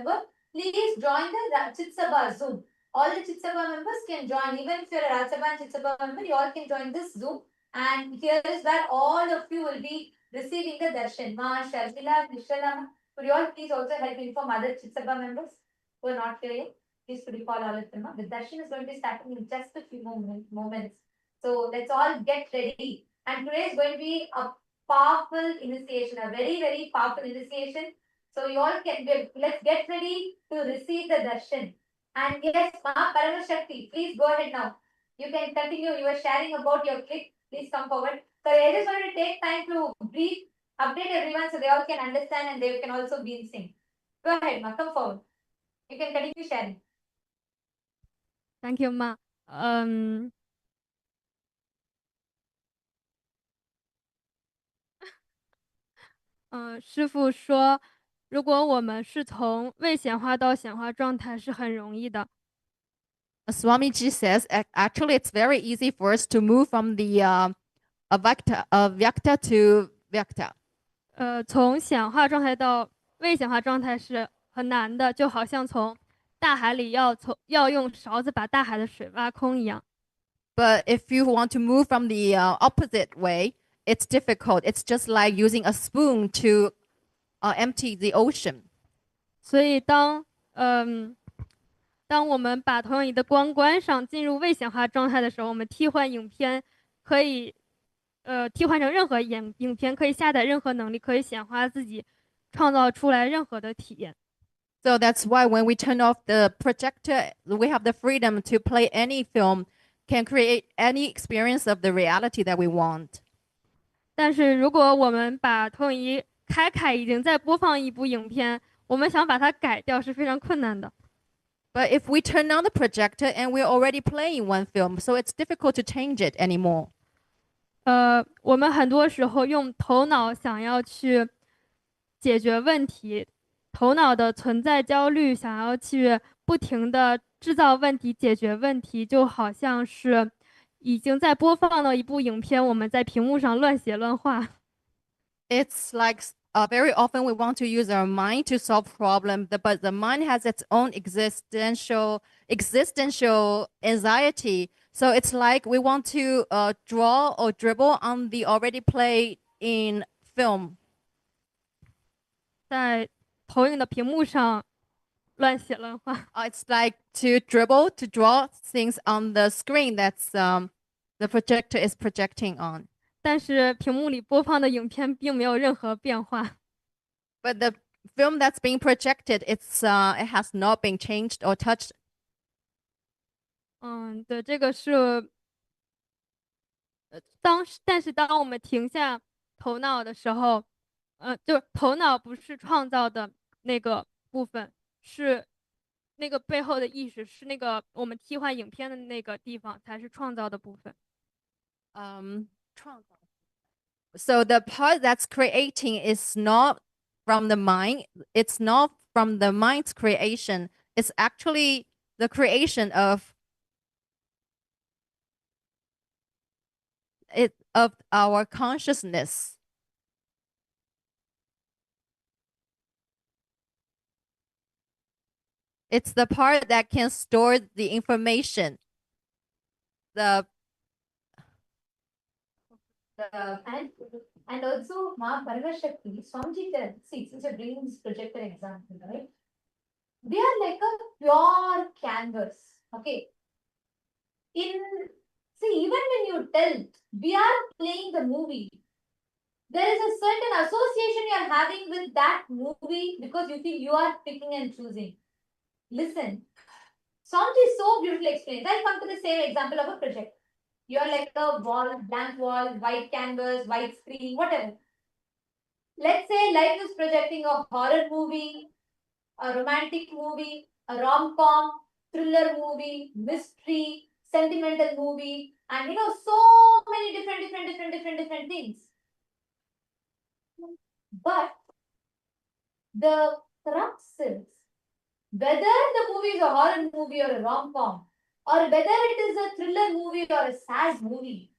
member, please join the Chit Sabha Zoom. All the Chit Sabha members can join. Even if you're a Rajya Sabha and Chit Sabha member, you all can join this Zoom. And here is where all of you will be receiving the darshan. Ma, Sharmila, Nishala, could you all please also help inform other Chit Sabha members who are not here yet? Please could you call all of them? The darshan is going to be starting in just a few moments. So let's all get ready. And today is going to be a powerful initiation, a very, very powerful initiation. So you all can let's get ready to receive the darshan. And yes, Ma Paramashakti, please go ahead now. You can continue. You were sharing about your clip. Please come forward. So I just want to take time to brief, update everyone so they all can understand and they can also be in sync. Go ahead, Ma. Come forward. You can continue sharing. Thank you, Ma. 师傅说，如果我们是从未显化到显化状态是很容易的。Swamiji says actually it's very easy for us to move from the Vyakta to Vyakta. 从显化状态到未显化状态是很难的，就好像从大海里要用勺子把大海的水挖空一样。But if you want to move from the opposite way, it's difficult. It's just like using a spoon to empty the ocean. 所以当我们把投影仪的光关上，进入未显化状态的时候，我们替换影片可以替换成任何影片，可以下载任何能力，可以显化自己，创造出来任何的体验。So that's why when we turn off the projector, we have the freedom to play any film, can create any experience of the reality that we want. 但是如果我们把投影仪开，已经在播放一部影片，我们想把它改掉是非常困难的。But if we turn on the projector and we're already playing one film, so it's difficult to change it anymore. 我们很多时候用头脑想要去解决问题，头脑的存在焦虑，想要去不停的制造问题、解决问题，就好像是已经在播放了一部影片，我们在屏幕上乱写乱画。It's like very often we want to use our mind to solve problems, but the mind has its own existential anxiety. So it's like we want to draw or dribble on the already played in film. 在投影的屏幕上乱写乱画。It's like to dribble, to draw things on the screen that's the projector is projecting on. 但是屏幕里播放的影片并没有任何变化。But the film that's being projected, it has not been changed or touched. 对，这个是但是当我们停下头脑的时候，就是头脑不是创造的那个部分，是那个背后的意识，是那个我们替换影片的那个地方才是创造的部分。So the part that's creating is not from the mind. It's not from the mind's creation. It's actually the creation of our consciousness. It's the part that can store the information. And also, Ma Paramashakti, Swamiji, see, since you're bringing this projector example, right? They are like a pure canvas. Okay. See, even when you tell we are playing the movie, there is a certain association you are having with that movie because you feel you are picking and choosing. Listen, Swamiji so beautifully explained. I'll come to the same example of a project. You are like a wall, blank wall, white canvas, white screen, whatever. Let's say life is projecting a horror movie, a romantic movie, a rom-com, thriller movie, mystery, sentimental movie, and so many different things. But the crux is whether the movie is a horror movie or a rom-com, or whether it is a thriller movie or a sad movie,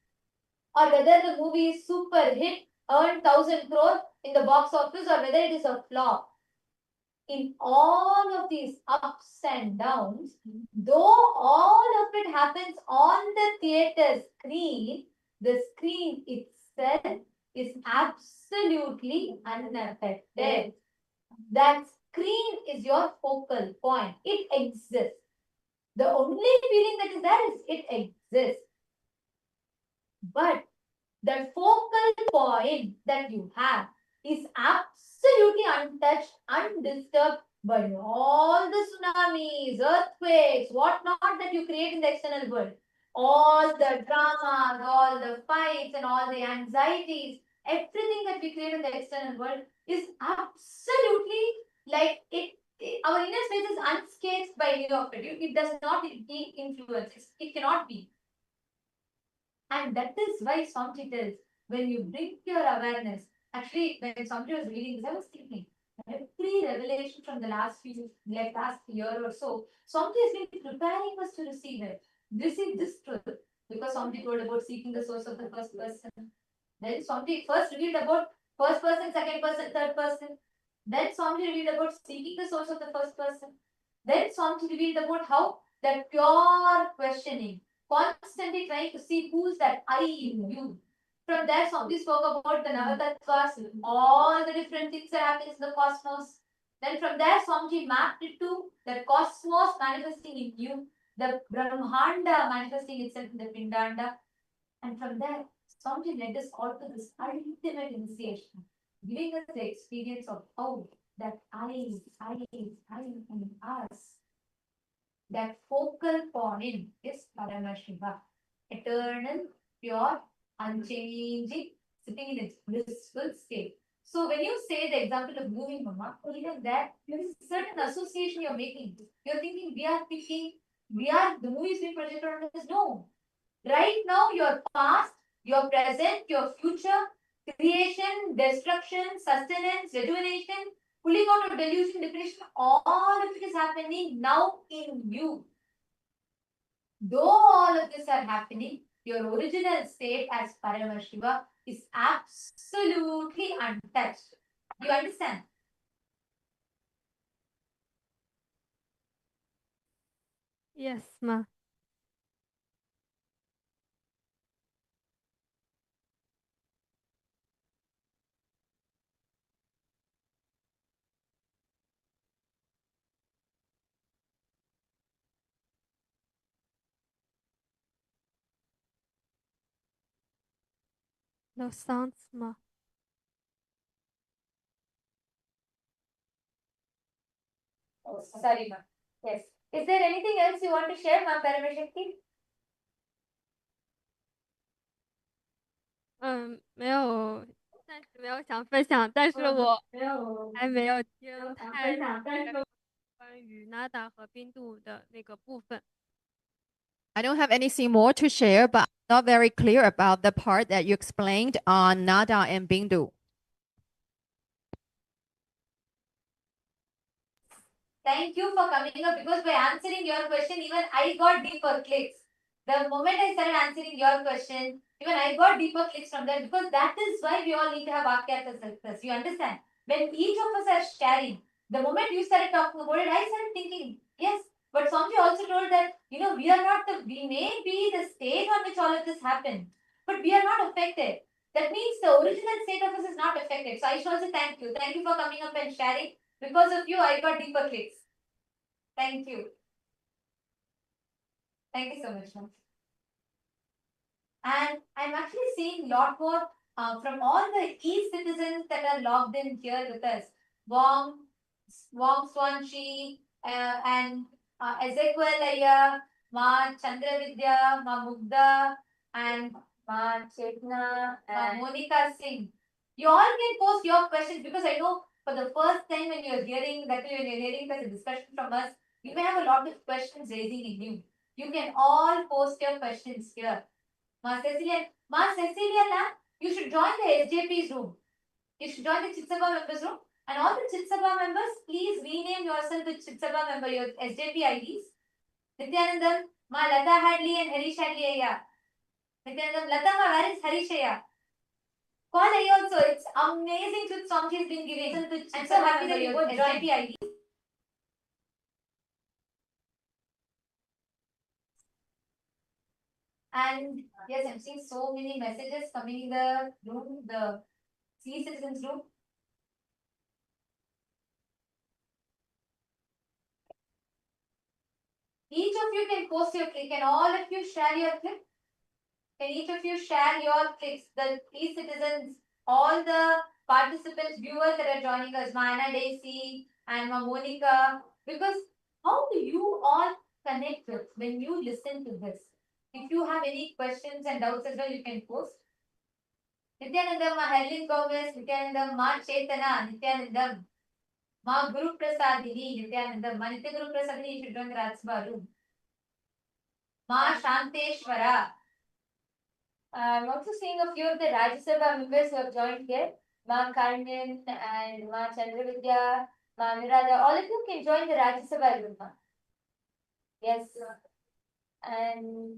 or whether the movie is super hit, earned 1,000 crore in the box office, or whether it is a flop. in all of these ups and downs, though all of it happens on the theater screen, the screen itself is absolutely unaffected. That screen is your focal point. It exists. The only feeling that is there is it exists. But the focal point that you have is absolutely untouched, undisturbed by all the tsunamis, earthquakes, whatnot that you create in the external world. All the dramas, all the fights, and all the anxieties, everything that we create in the external world is absolutely like our inner space is unscathed by any of it. It does not influence. It cannot be. And that is why Swamiji tells, when you bring your awareness, actually, when Swamiji was reading this, I was thinking, every revelation from the last year or so, Swamiji has been preparing us to receive this truth. Because Swamiji told about seeking the source of the first person. Then Swamiji first revealed about first person, second person, third person. Then Swamiji revealed about seeking the source of the first person. Then Swamiji revealed about how that pure questioning, constantly trying to see who's that I in you. From there, Swamiji spoke about the Navatattvas, all the different things that happen in the cosmos. Then from there, Swamiji mapped it to the cosmos manifesting in you, the Brahmanda manifesting itself in the Pindanda. And from there, Swamiji led us all to this ultimate initiation, giving us the experience of how that I in us, that focal point is Paramashiva, eternal, pure, unchanging, sitting in its blissful state. So when you say the example of moving, Mama, even that there is a certain association you're making. You're thinking the movie is being projected on us. No. Right now, your past, your present, your future, creation, destruction, sustenance, rejuvenation, pulling out of delusion, depression, all of it is happening now in you. Though all of this are happening, your original state as Paramashiva is absolutely untouched. You understand? Yes, ma. No sounds, ma. Oh, sorry, ma'am. Yes. Is there anything else you want to share, ma'am, Paramashakti? 没有，暂时没有想分享，但是我还没有听太关于 Nada 和冰度的那个部分。I don't have anything more to share, but I'm not very clear about the part that you explained on Nada and Bindu. Thank you for coming up, because by answering your question, even I got deeper clicks. The moment I started answering your question, even I got deeper clicks from that, because that is why we all need to have Vakyartha success. You understand? When each of us are sharing, the moment you started talking about it, I started thinking, yes. But Swamiji also told that, we may be the state on which all of this happened, but we are not affected. That means the original state of us is not affected. So I should also thank you. Thank you for coming up and sharing. Because of you, I got deeper clicks. Thank you. Thank you so much, ma'am. And I'm actually seeing a lot more from all the e-citizens that are logged in here with us. Wong Swanchi, and Ezekiel Aya, Ma Chandravidya, Ma Mugda, and Ma Chetna, Ma Monica Singh. You all can post your questions, because I know for the first time when you're hearing such a discussion from us, you may have a lot of questions raising in you. You can all post your questions here. Ma Cecilia, you should join the SJP's room. You should join the Chitsabha members room. And all the Chitsabha members, please rename yourself with Chitsabha member, your SJP IDs. Nityanandam, Ma Lata Hadley and Harish Hadley Aya. Nityanandam, Lata Ma, where is Harish Aya? Call Aya also. It's amazing truth Swamiji has been giving. I'm so happy that you both joined the IDs. And yes, I'm seeing so many messages coming in the room, the C citizens room. Each of you can post your click. Can all of you share your click? Can each of you share your clicks? The e-citizens, all the participants, viewers that are joining us, Mana Daisy and Monica, because how do you all connect with when you listen to this? If you have any questions and doubts as well, you can post. Nityanandam, Ma Helen Gomez, Nityanandam, Ma Chaitana, Nityanandam, Ma Guru Prasadini, Nityanandam, Ma Nitya Guru Prasadini, you should join the Ratsba room. Ma Shanteshwara. I'm also seeing a few of the Rajya Sabha members who have joined here. Ma Karnan and Ma Chandravidya, Ma Mirada. All of you can join the Rajya Sabha room. Yes. And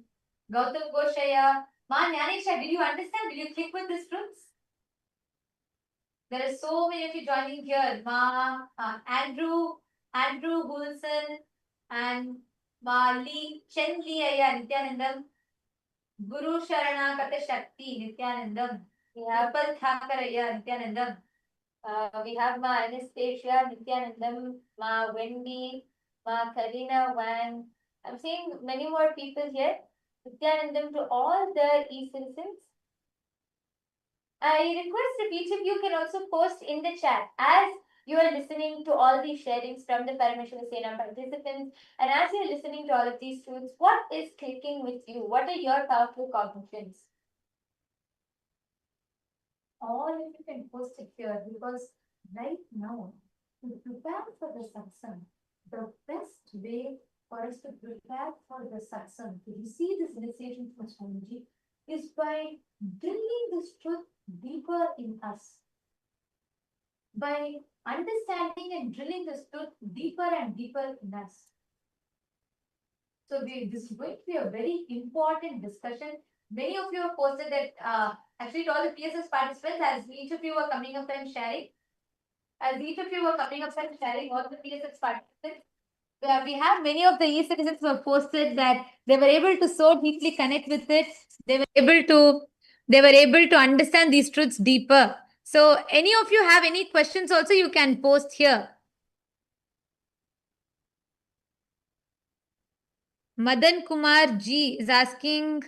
Gautam Goshaya. Ma Nyanisha, did you understand? Did you click with these rooms? There are so many of you joining here. Ma Andrew Gulson and Ma Lee Chen Lee Aya Nityanandam. Guru Sharana Kata Shakti Nityanandam. We have Pal Thakaraya Nityanandam. We have Ma Anastasia Nityanandam, Ma Wendy, Ma Karina Wang. I'm seeing many more people here. Nityanandam to all the e-citizens. I request if each of you can also post in the chat as you are listening to all these sharings from the Parameshwara Sena participants, and as you're listening to all of these truths, what is clicking with you? What are your powerful cognitions? All of you can post it here, because right now, to prepare for the satsang, the best way for us to prepare for the satsang, to receive this initiation from Swamiji, is by drilling this truth deeper in us. By understanding and drilling this truth deeper and deeper in us. So this is going to be a very important discussion. Many of you have posted that actually to all the PSS participants, as each of you were coming up and sharing, all the PSS participants, we have many of the e-citizens who have posted that they were able to so deeply connect with it. They were able to understand these truths deeper. So any of you have any questions also, you can post here. Madan Kumar G is asking,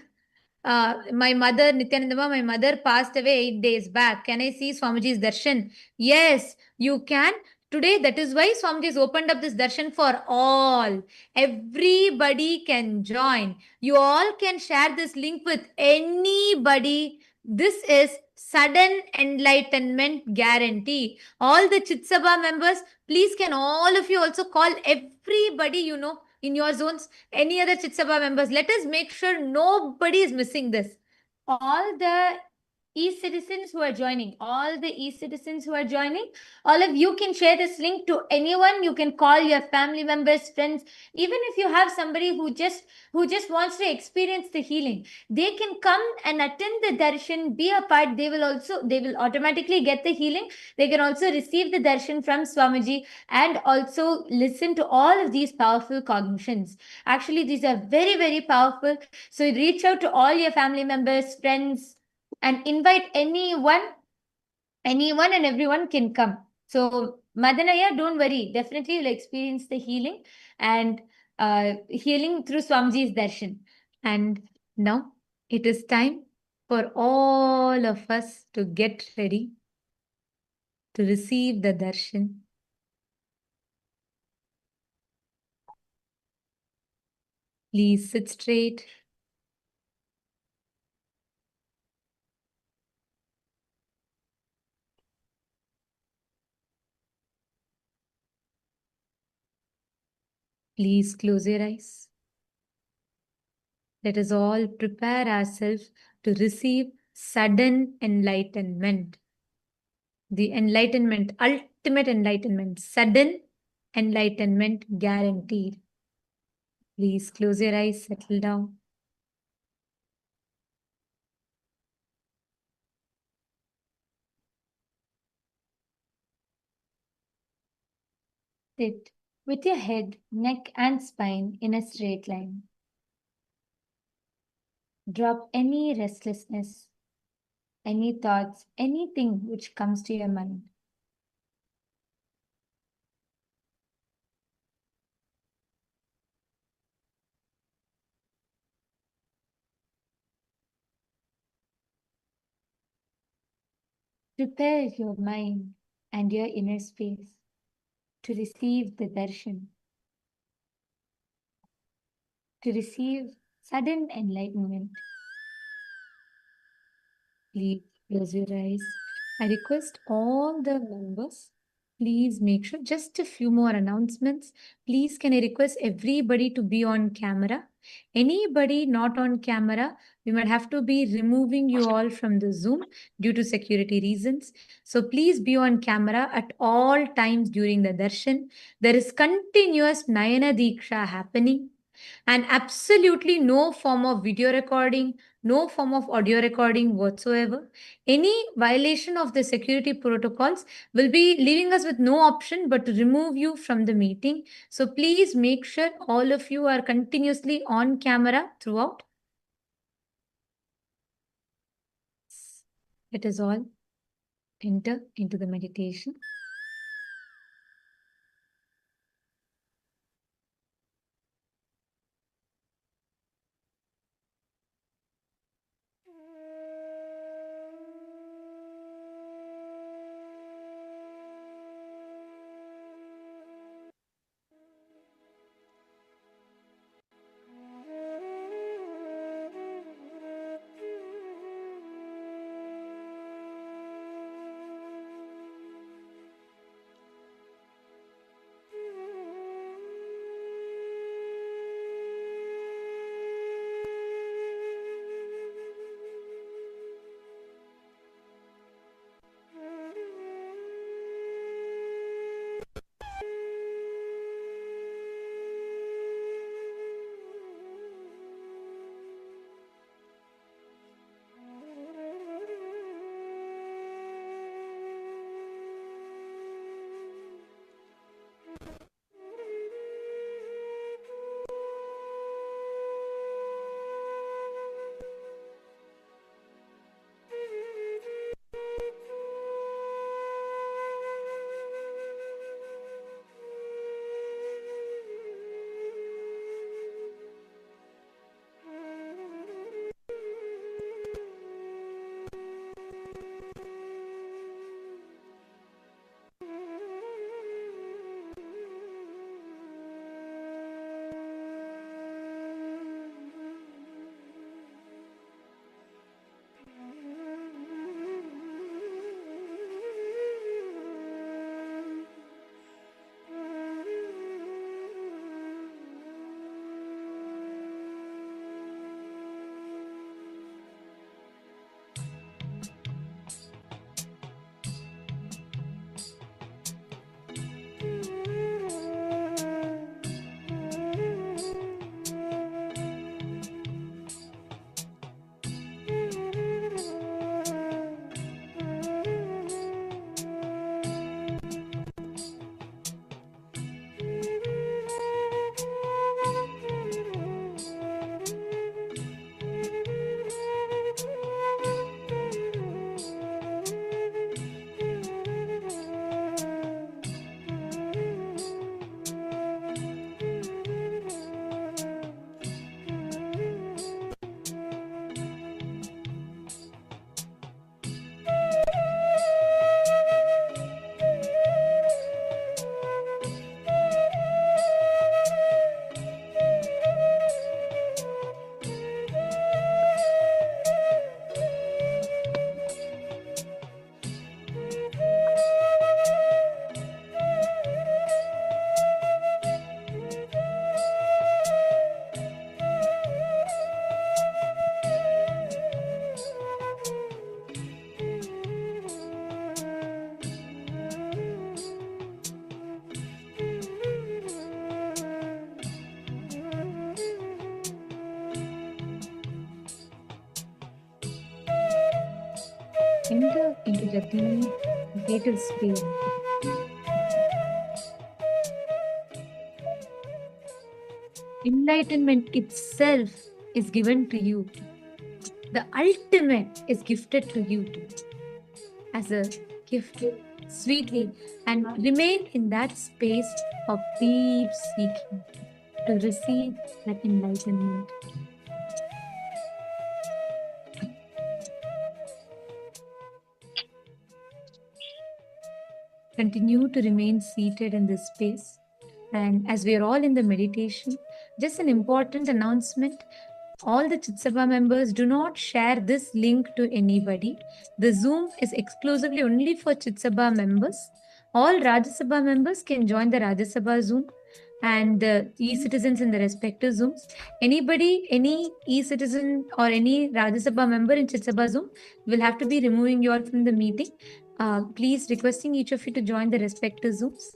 my mother, Nityanandama, my mother passed away 8 days back. Can I see Swamiji's darshan? Yes, you can. Today, that is why Swamiji has opened up this darshan for all. Everybody can join. You all can share this link with anybody. This is sudden enlightenment guarantee. All the Chitsabha members, please can all of you also call everybody you know in your zones, any other Chitsabha members. Let us make sure nobody is missing this. All the e-citizens who are joining, all of you can share this link to anyone. You can call your family members, friends, even if you have somebody who just wants to experience the healing, they can come and attend the darshan, be a part. They will automatically get the healing. They can also receive the darshan from Swamiji and also listen to all of these powerful cognitions. Actually, these are very, very powerful. So reach out to all your family members, friends, and invite anyone and everyone can come. So Madanaya, don't worry, definitely you'll experience the healing and healing through Swamiji's darshan. And now it is time for all of us to get ready to receive the darshan. Please sit straight. Please close your eyes. Let us all prepare ourselves to receive sudden enlightenment. The enlightenment, ultimate enlightenment, sudden enlightenment guaranteed. Please close your eyes, settle down. Sit with your head, neck, and spine in a straight line. Drop any restlessness, any thoughts, anything which comes to your mind. Prepare your mind and your inner space to receive the darshan, to receive sudden enlightenment. Please close your eyes. I request all the members, please make sure, just a few more announcements. Please, can I request everybody to be on camera? Anybody not on camera, we might have to be removing you all from the Zoom due to security reasons. So please be on camera at all times during the darshan. There is continuous Nayana Diksha happening and absolutely no form of video recording, no form of audio recording whatsoever. Any violation of the security protocols will be leaving us with no option but to remove you from the meeting. So please make sure all of you are continuously on camera throughout. Let us all enter into the meditation. Enter into the deep, vital space. Enlightenment itself is given to you. The ultimate is gifted to you too, as a gift, sweetly, and remain in that space of deep seeking to receive that enlightenment. Continue to remain seated in this space. And as we are all in the meditation, just an important announcement. All the Chitsabha members, do not share this link to anybody. The Zoom is exclusively only for Chitsabha members. All Rajya Sabha members can join the Rajya Sabha Zoom, and the e-citizens in the respective Zooms. Anybody, any e-citizen or any Rajya Sabha member in Chitsabha Zoom will have to be removing you all from the meeting. Please requesting each of you to join the respective Zooms.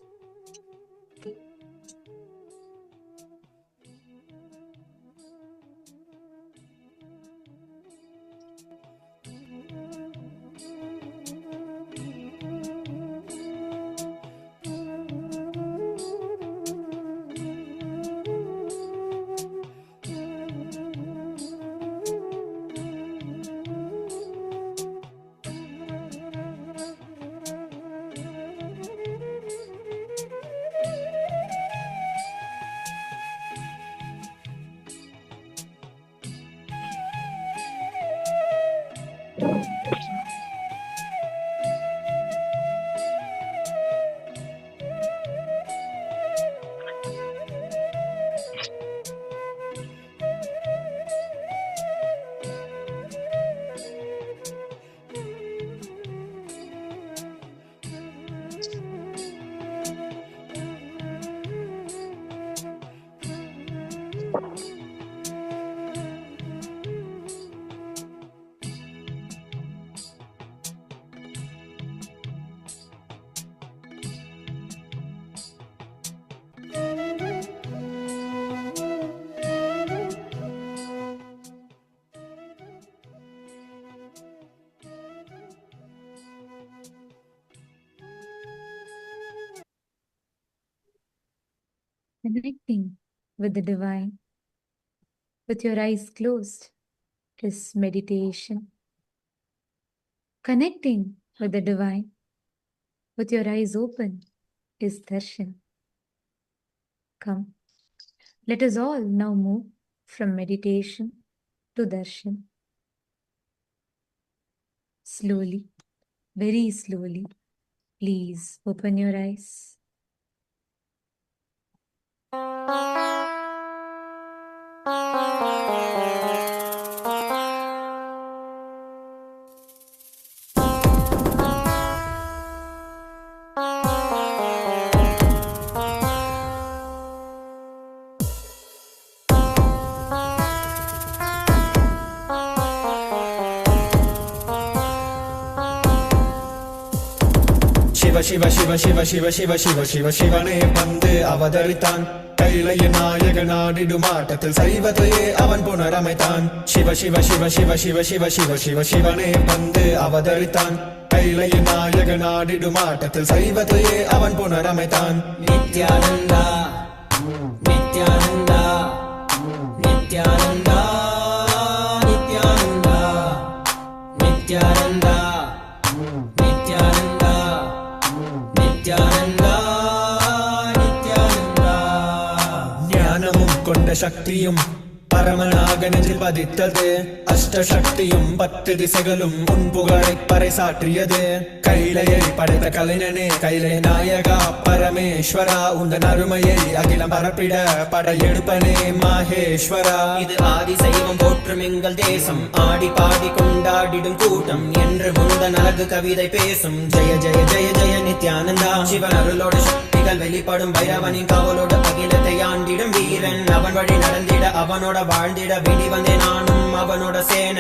Connecting with the divine, with your eyes closed, is meditation. Connecting with the divine, with your eyes open, is darshan. Come, let us all now move from meditation to darshan. Slowly, very slowly, please open your eyes. Shiva Shiva Shiva Shiva Shiva Shiva Shiva சிவனே வந்து அவதரித்தான் கைலைய நாயக நாடிடுமாட்டத்தில் சைவத்தையே அவன் புனரமைத்தான் சிவ சிவ சிவ சிவ சிவ சிவ சிவ சிவ சிவனே வந்து அவதரித்தான் கைலைய நாயக நாடிடுமாட்டத்தில் சைவத்தையே அவன் புனரமைத்தான் நித்யானந்தா நித்யானந்தா நித்யானந்தா நித்யானந்தா நித்யானந்தா நித்யானந்தா நித்யானந்தா நித்யானந்தா ஞானமும் கொண்ட சக்தியும் பரமனாக நெஞ்சில் பதித்தது அஷ்டசக்தியும் 10 திசைகளும் உன் புகழை பறைசாற்றியது கைலையை படைத்த கலைஞனே கைலை நாயகா பரமேஸ்வரா உந்தன் அருமையை அகிலம் பரப்பிட படையெடுப்பனே மாஹேஸ்வரா இது ஆதி சைவம் போற்றும் எங்கள் தேசம் ஆடி பாடி கொண்டாடிடும் கூட்டம் என்று உந்தன் அழகு கவிதை பேசும் ஜெய ஜெய ஜெய ஜெய நித்யானந்தா சிவன் அருளோட சக்திகள் வெளிப்படும் பைரவனின் காவலோடு அகிலத்தை ஆண்டிடும் வீரன் அவன் வழி நடந்திட அவனோட வாழ்ந்திட வேண்டி வந்தேன் நானும் அவனோட சேன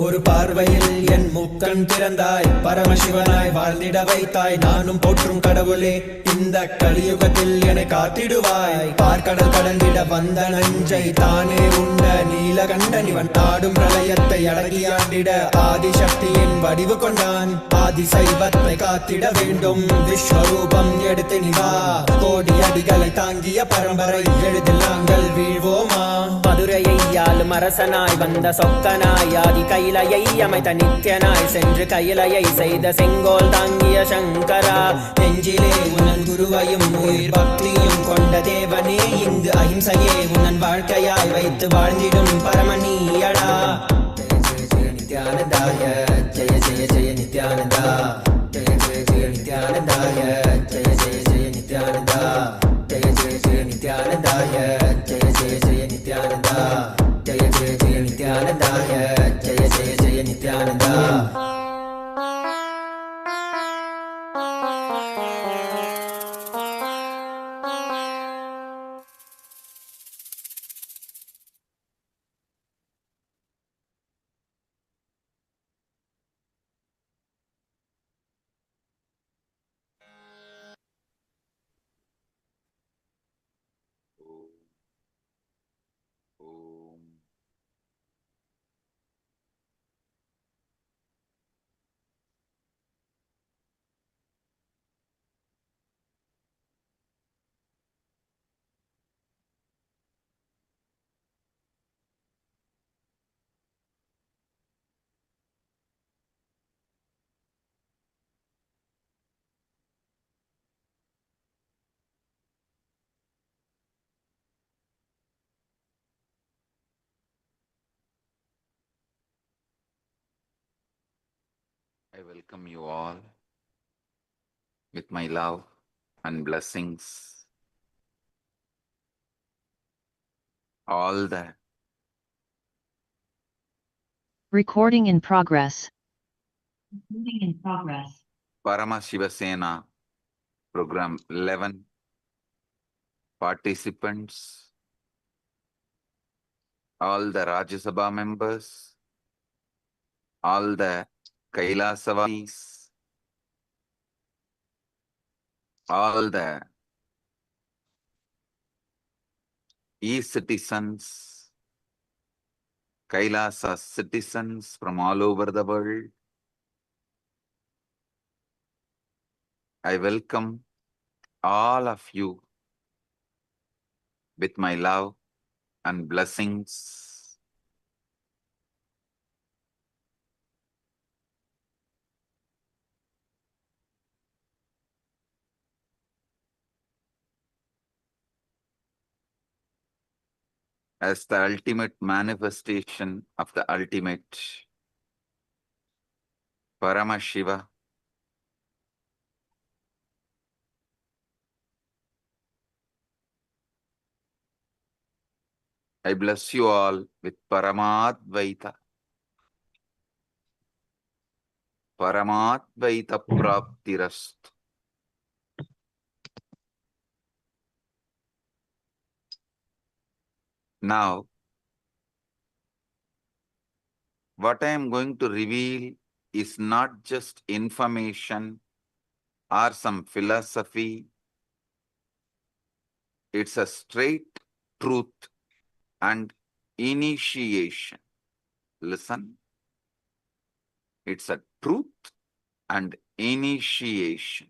ஒரு பார்வையில் என் முக்கண் திறந்தாய், பரமசிவனாய் வாழ்ந்திட வைத்தாய். நானும் போற்றும் கடவுளே, இந்த கலியுகத்தில் என்னை காத்திடுவாய். பார்க்கடல் கடந்திட வந்த நஞ்சை தானே உண்ட நீலகண்டன் இவன் ஆடும் பிரளயத்தை அடக்கியாண்டிட ஆதிசக்தியின் வடிவு கொண்டான். ஆதி சைவத்தை காத்திட வேண்டும், விஸ்வரூபம் எடுத்து நிவா. கோடி அடிகளை தாங்கிய பரம்பரை எழுதில் நாங்கள் வீழ்வோமா? மதுரையை ஆளும் அரசனாய் வந்த சொக்கனாய், ஆதி கைலையை அமைத்த நித்யனாய், சென்று கைலையை செய்த செங்கோல் தாங்கிய சங்கரா. நெஞ்சிலே உனன் குருவையும் உயிர் பக்தியும் கொண்ட தேவனே, இங்கு அஹிம்சையே உனன் வாழ்க்கையாய் வைத்து வாழ்ந்திடும் பரமணியடா. Jaya Jaya நித்யானந்தாய, Jaya Jaya Jaya Nithyananda. Jaya Jaya Jaya நித்யானந்தாய, Jaya Jaya Jaya Nithyananda. Jaya Jaya Jaya நித்யானந்தாய, Jaya Jaya Jaya Nithyananda. Jaya Jaya Jaya நித்யானந்தாய, Jaya Jaya Jaya Nithyananda. I welcome you all with my love and blessings. All the Recording in progress. Parama Shivasena Program 11 participants, all the Rajya Sabha members, all the Kailasavasis, all the e-citizens, Kailasa citizens from all over the world. I welcome all of you with my love and blessings. As the ultimate manifestation of the ultimate, Paramashiva, I bless you all with Paramadvaita. Paramadvaita Praptirastu. Now, what I am going to reveal is not just information or some philosophy. It's a straight truth and initiation. Listen. It's a truth and initiation.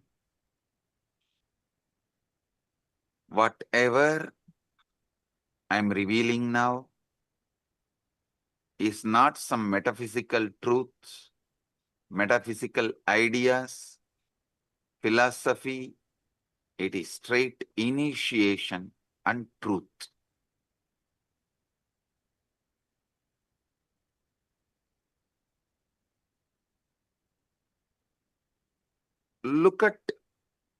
Whatever I'm revealing now is not some metaphysical truths, metaphysical ideas, philosophy. It is straight initiation and truth. Look at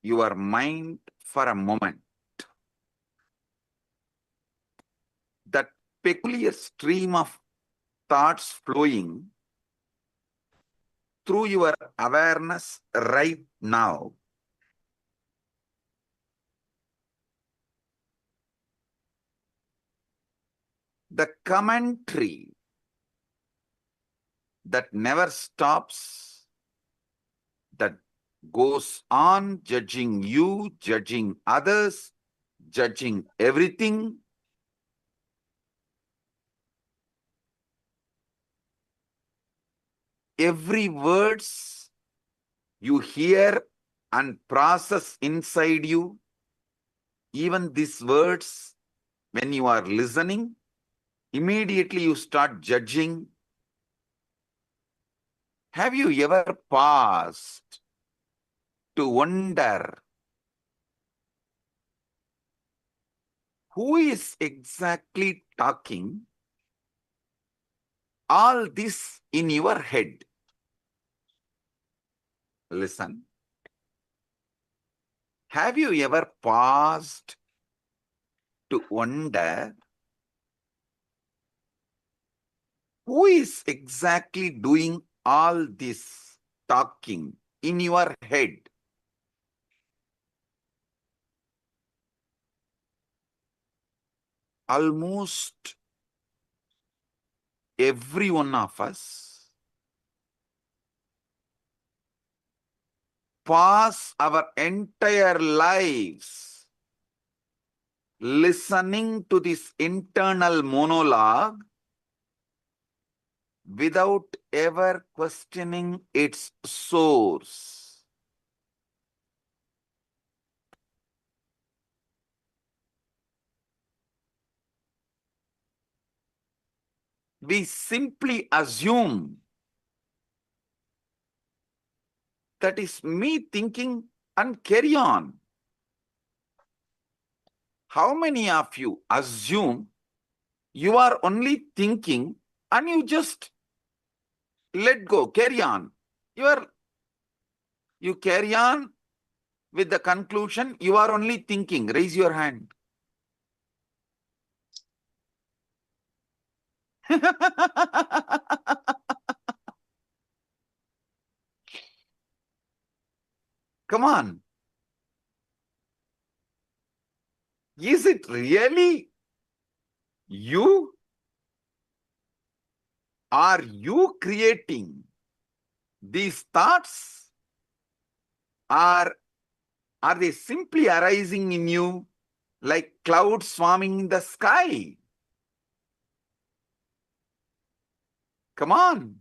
your mind for a moment. That peculiar stream of thoughts flowing through your awareness right now. The commentary that never stops, that goes on judging you, judging others, judging everything. Every words you hear and process inside you, even these words, when you are listening, immediately you start judging. Have you ever paused to wonder who is exactly talking all this in your head? Listen. Have you ever paused to wonder who is exactly doing all this talking in your head? Almost every one of us pass our entire lives listening to this internal monologue without ever questioning its source. We simply assume that is me thinking and carry on. How many of you assume you are only thinking and you just let go, carry on? You carry on with the conclusion you are only thinking. Raise your hand. Come on. Is it really you? Are you creating these thoughts? Or are they simply arising in you like clouds swarming in the sky? Come on.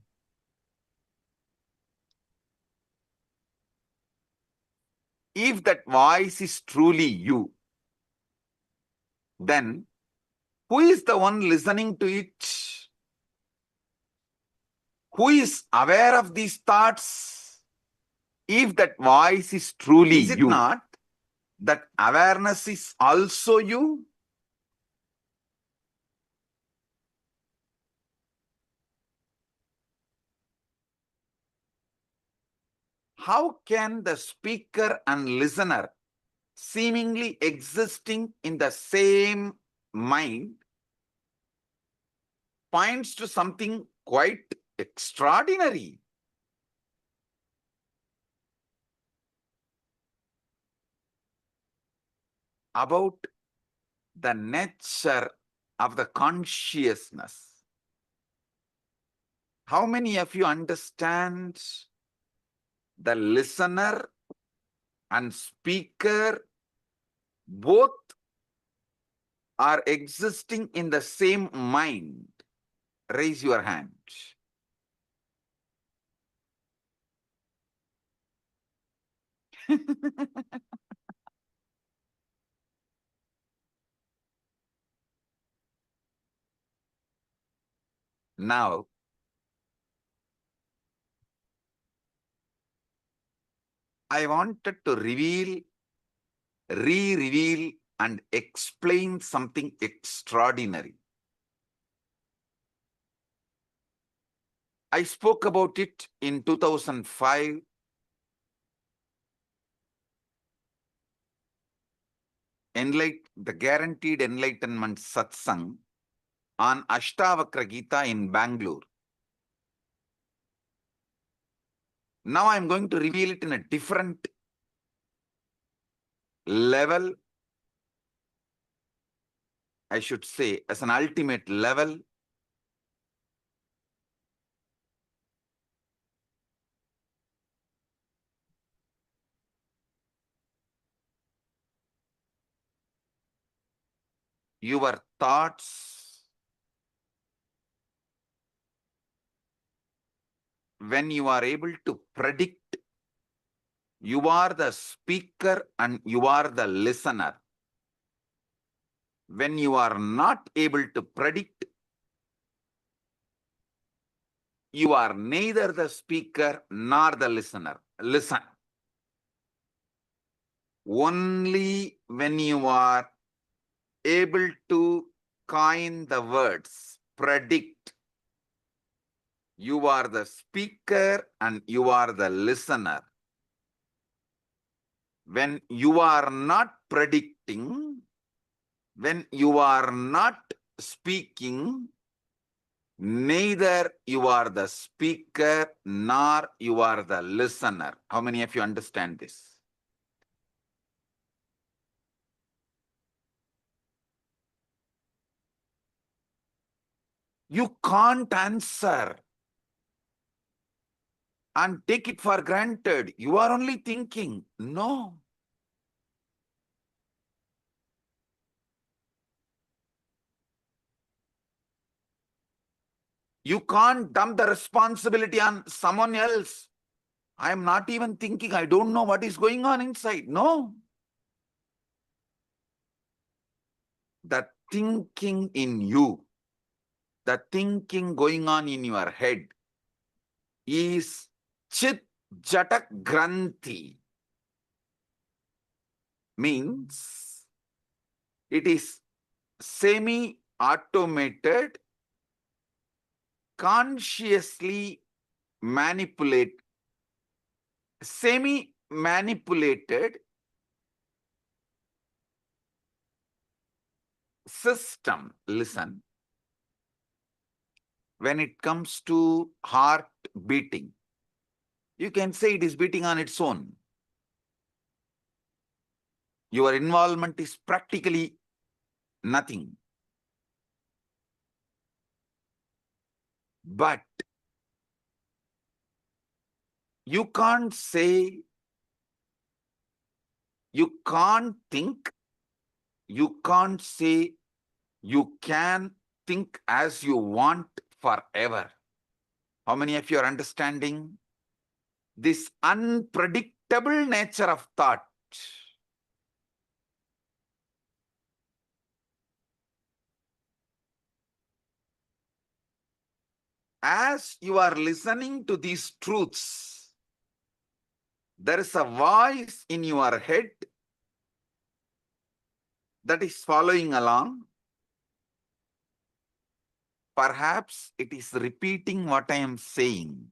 If that voice is truly you, then who is the one listening to it? Who is aware of these thoughts? If that voice is truly you, is it not that awareness is also you? How can the speaker and listener seemingly existing in the same mind points to something quite extraordinary? About the nature of the consciousness. How many of you understand the listener and speaker both are existing in the same mind? Raise your hand. Now, I wanted to re-reveal and explain something extraordinary. I spoke about it in 2005. The Guaranteed Enlightenment Satsang on Ashtavakra Gita in Bangalore. Now I'm going to reveal it in a different level, I should say, as an ultimate level. your thoughts, when you are able to predict, you are the speaker and you are the listener. When you are not able to predict, you are neither the speaker nor the listener. Listen. Only when you are able to coin the words predict, you are the speaker and you are the listener. When you are not predicting, when you are not speaking, neither you are the speaker nor you are the listener. How many of you understand this? You can't answer and take it for granted. You are only thinking. No. You can't dump the responsibility on someone else. I am not even thinking. I don't know what is going on inside. No. The thinking in you, the thinking going on in your head is Chit Jatak Granthi. Means it is semi-automated, consciously semi-manipulated system. Listen. When it comes to heart beating, you can say it is beating on its own. Your involvement is practically nothing. But you can't say, you can't think, you can't say you can think as you want forever. How many of you are understanding this unpredictable nature of thought? As you are listening to these truths, there is a voice in your head that is following along. Perhaps it is repeating what I am saying.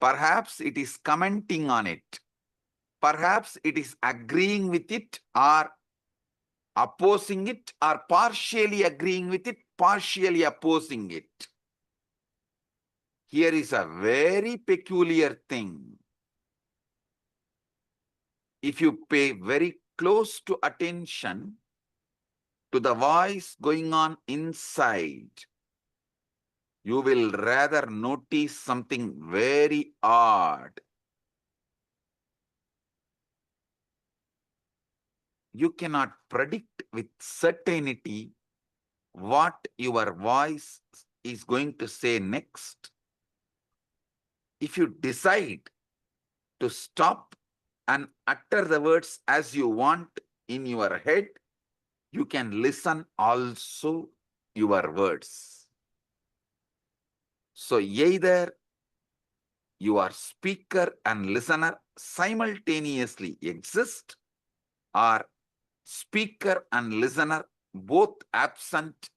Perhaps it is commenting on it. Perhaps it is agreeing with it or opposing it, or partially agreeing with it, partially opposing it. Here is a very peculiar thing. If you pay very close to attention to the voice going on inside, you will rather notice something very odd. You cannot predict with certainty what your voice is going to say next. If you decide to stop and utter the words as you want in your head, you can listen also your words. So either your speaker and listener simultaneously exist, or speaker and listener both absent,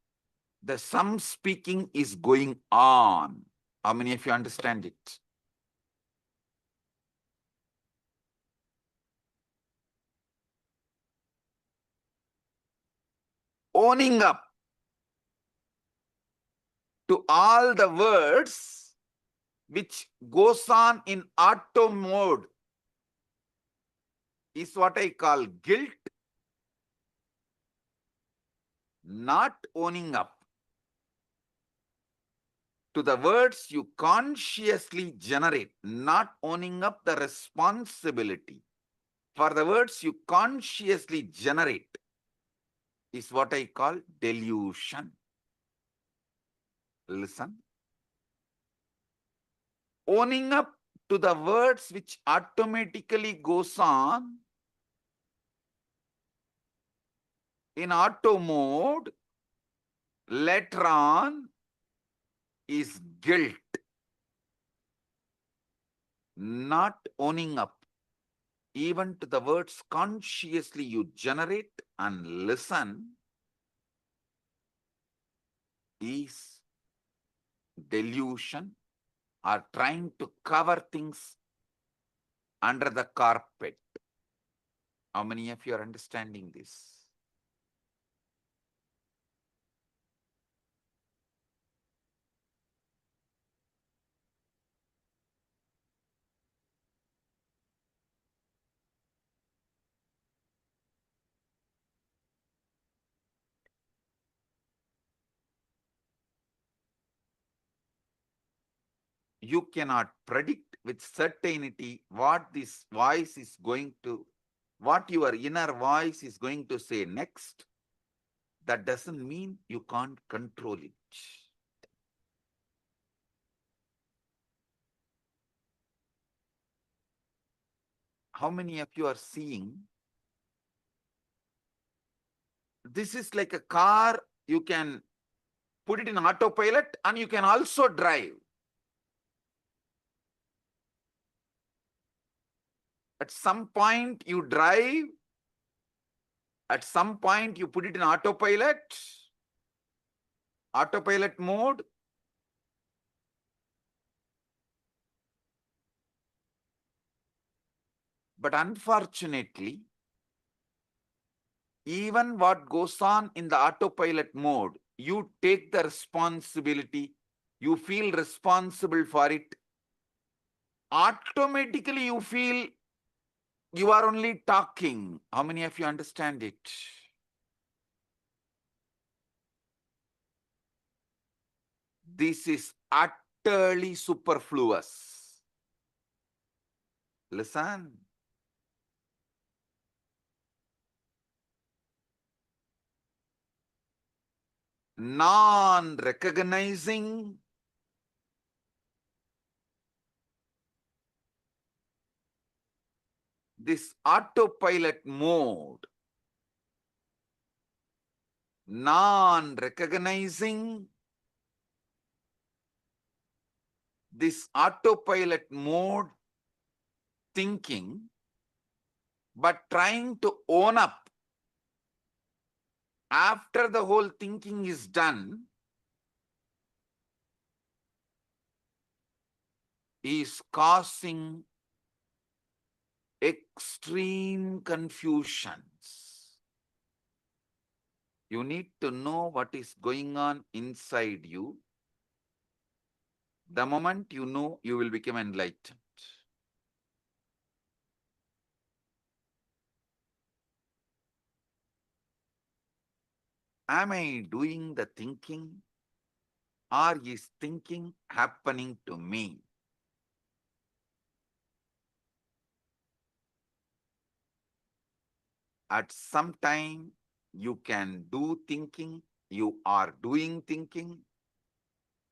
some speaking is going on. How many of you understand it? Owning up to all the words which goes on in auto mode is what I call guilt. Not owning up to the words you consciously generate, not owning up the responsibility for the words you consciously generate, is what I call delusion. Listen. Owning up to the words which automatically goes on in auto mode later on is guilt. Not owning up even to the words consciously you generate and listen is delusion, or trying to cover things under the carpet. How many of you are understanding this? You cannot predict with certainty what this voice is going to, what your inner voice is going to say next. That doesn't mean you can't control it. How many of you are seeing? This is like a car, you can put it in autopilot and you can also drive. At some point you drive, at some point you put it in autopilot mode. But unfortunately, even what goes on in the autopilot mode, you take the responsibility, you feel responsible for it. Automatically you feel you are only talking. How many of you understand it? This is utterly superfluous. Listen. Non-recognizing this autopilot mode, non-recognizing this autopilot mode thinking, but trying to own up after the whole thinking is done, is causing extreme confusions. You need to know what is going on inside you. The moment you know, you will become enlightened. Am I doing the thinking, or is thinking happening to me? At some time, you can do thinking, you are doing thinking.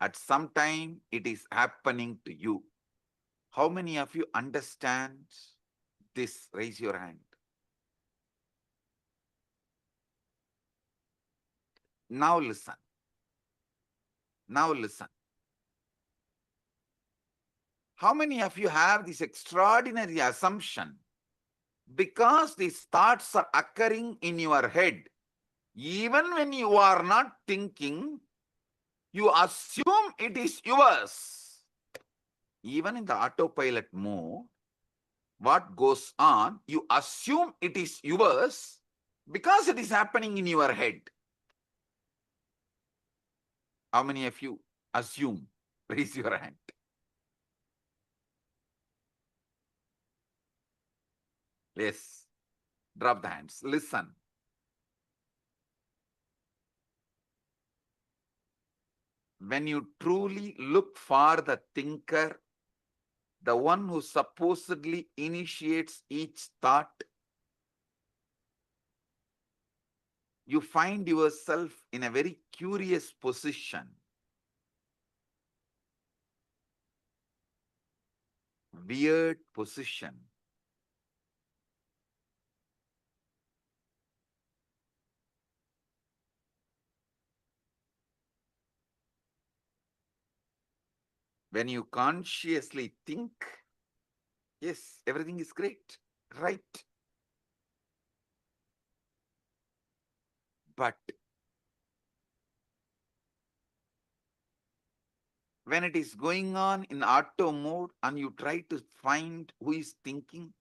At some time, it is happening to you. How many of you understand this? Raise your hand. Now listen. Now listen. How many of you have this extraordinary assumption? Because these thoughts are occurring in your head, even when you are not thinking, you assume it is yours. Even in the autopilot mode, what goes on, you assume it is yours because it is happening in your head. How many of you assume? Raise your hand. Yes. Drop the hands. Listen. When you truly look for the thinker, the one who supposedly initiates each thought, you find yourself in a very curious position. Weird position. When you consciously think, yes, everything is great, right? But when it is going on in auto mode and you try to find who is thinking,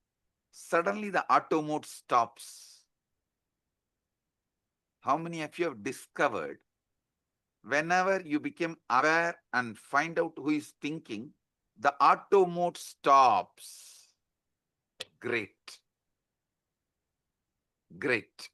suddenly the auto mode stops. How many of you have discovered whenever you become aware and find out who is thinking, the auto mode stops? Great. Great.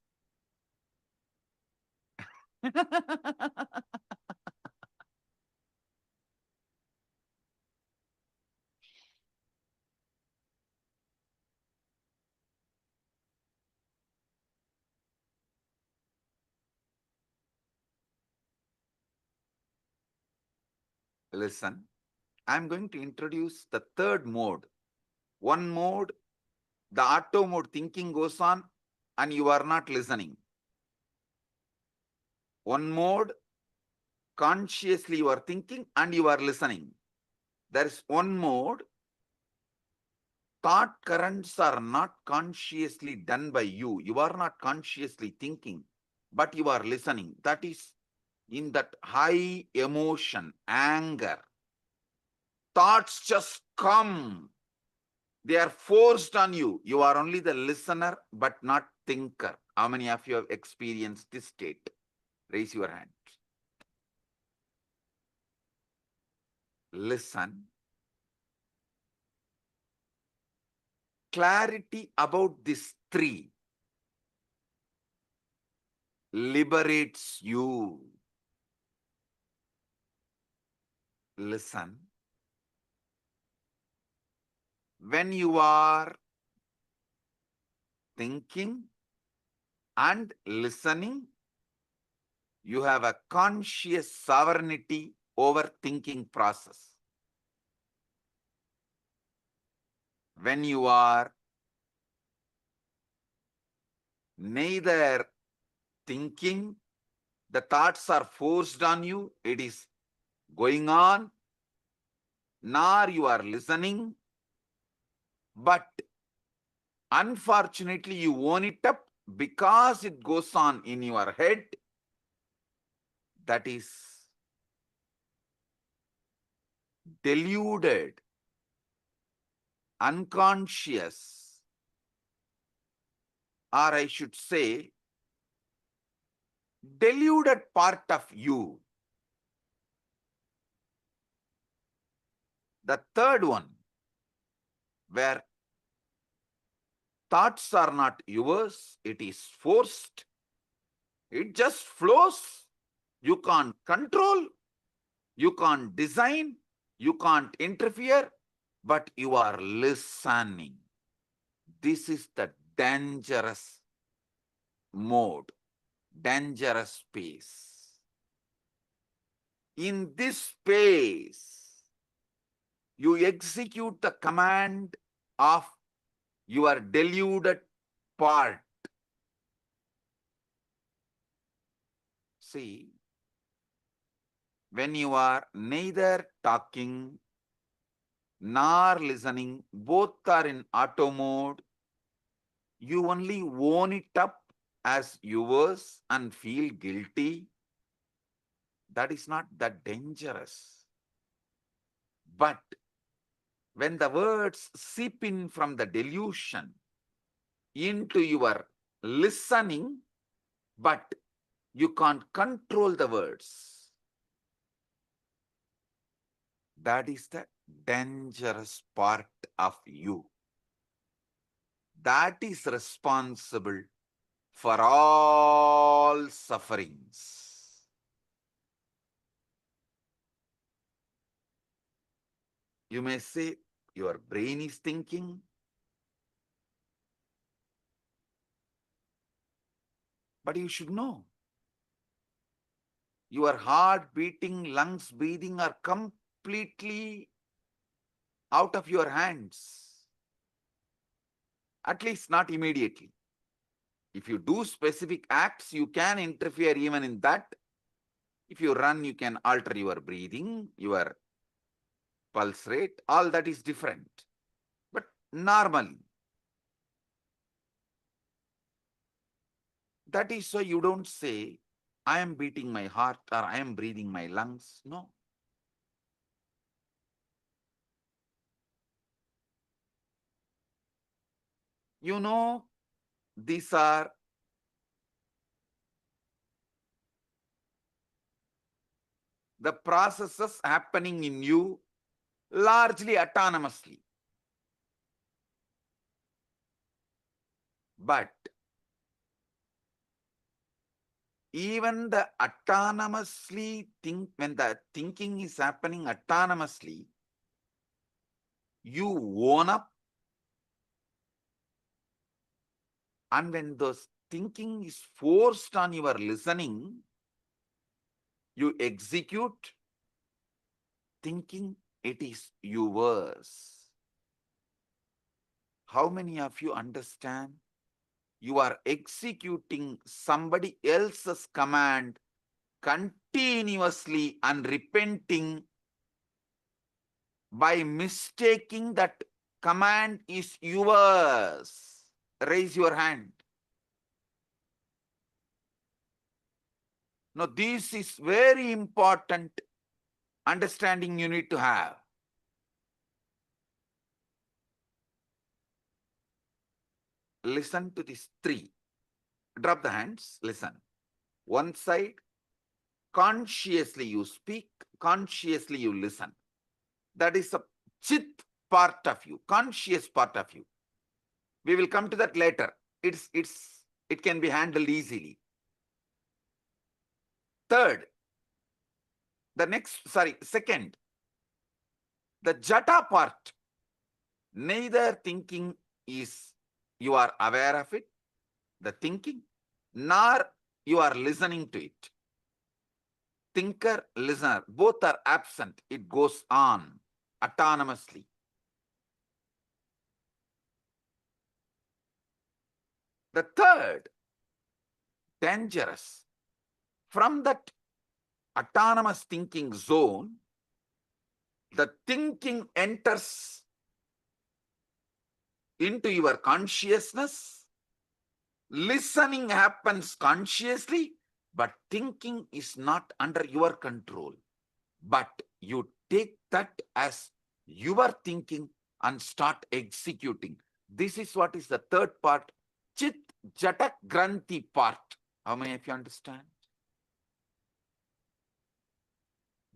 Listen, I'm going to introduce the third mode. One mode, the auto mode thinking goes on and you are not listening. One mode, consciously you are thinking and you are listening. There is one mode, thought currents are not consciously done by you. You are not consciously thinking, but you are listening. That is in that high emotion, anger. Thoughts just come. They are forced on you. You are only the listener, but not thinker. How many of you have experienced this state? Raise your hand. Listen. Clarity about these three liberates you. Listen. When you are thinking and listening, you have a conscious sovereignty over thinking process. When you are neither thinking, the thoughts are forced on you, it is going on, nor you are listening, but unfortunately you own it up because it goes on in your head. That is deluded, unconscious, or I should say, deluded part of you. The third one, where thoughts are not yours, it is forced. It just flows. You can't control, you can't design, you can't interfere, but you are listening. This is the dangerous mode, dangerous space. In this space, you execute the command of your deluded part. See, when you are neither talking nor listening, both are in auto mode, you only own it up as yours and feel guilty. That is not that dangerous. But when the words seep in from the delusion into your listening, but you can't control the words, that is the dangerous part of you. That is responsible for all sufferings. You may say, your brain is thinking, But you should know. Your heart beating, lungs breathing are completely out of your hands. At least not immediately. If you do specific acts, you can interfere even in that. If you run, you can alter your breathing, your pulse rate, all that is different. But normally, that is why you don't say, I am beating my heart or I am breathing my lungs. No. You know, these are the processes happening in you largely autonomously. But even the autonomously when the thinking is happening autonomously, you own up, and when those thinking is forced on your listening, you execute thinking it is yours. How many of you understand? You are executing somebody else's command continuously and repenting by mistaking that command is yours. Raise your hand. Now, this is very important understanding you need to have. Listen to these three. Drop the hands. Listen. One side, consciously you speak, consciously you listen. That is a chit part of you, conscious part of you. We will come to that later. It can be handled easily. Second, the jata part. Neither thinking is you are aware of it, the thinking, nor you are listening to it. Thinker, listener, both are absent. It goes on autonomously. The third, dangerous. From that autonomous thinking zone, the thinking enters into your consciousness. Listening happens consciously, but thinking is not under your control. But you take that as your thinking and start executing. This is what is the third part, Chit Jatak Granthi part. How many of you understand?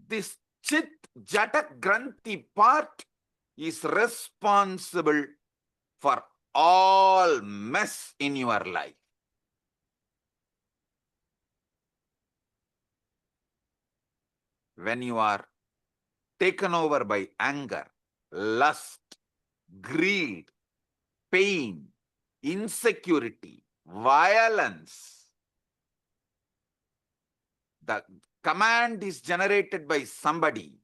This Chit Jatak Granthi part is responsible for all mess in your life. When you are taken over by anger, lust, greed, pain, insecurity, violence, the command is generated by somebody.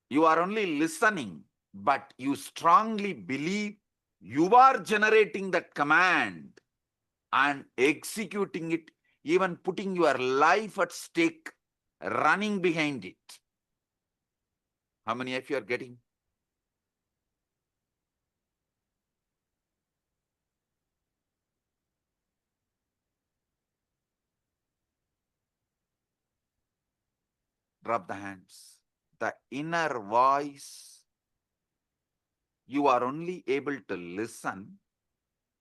You are only listening, but you strongly believe you are generating that command and executing it, even putting your life at stake, running behind it. How many of you are getting? Drop the hands. The inner voice, you are only able to listen,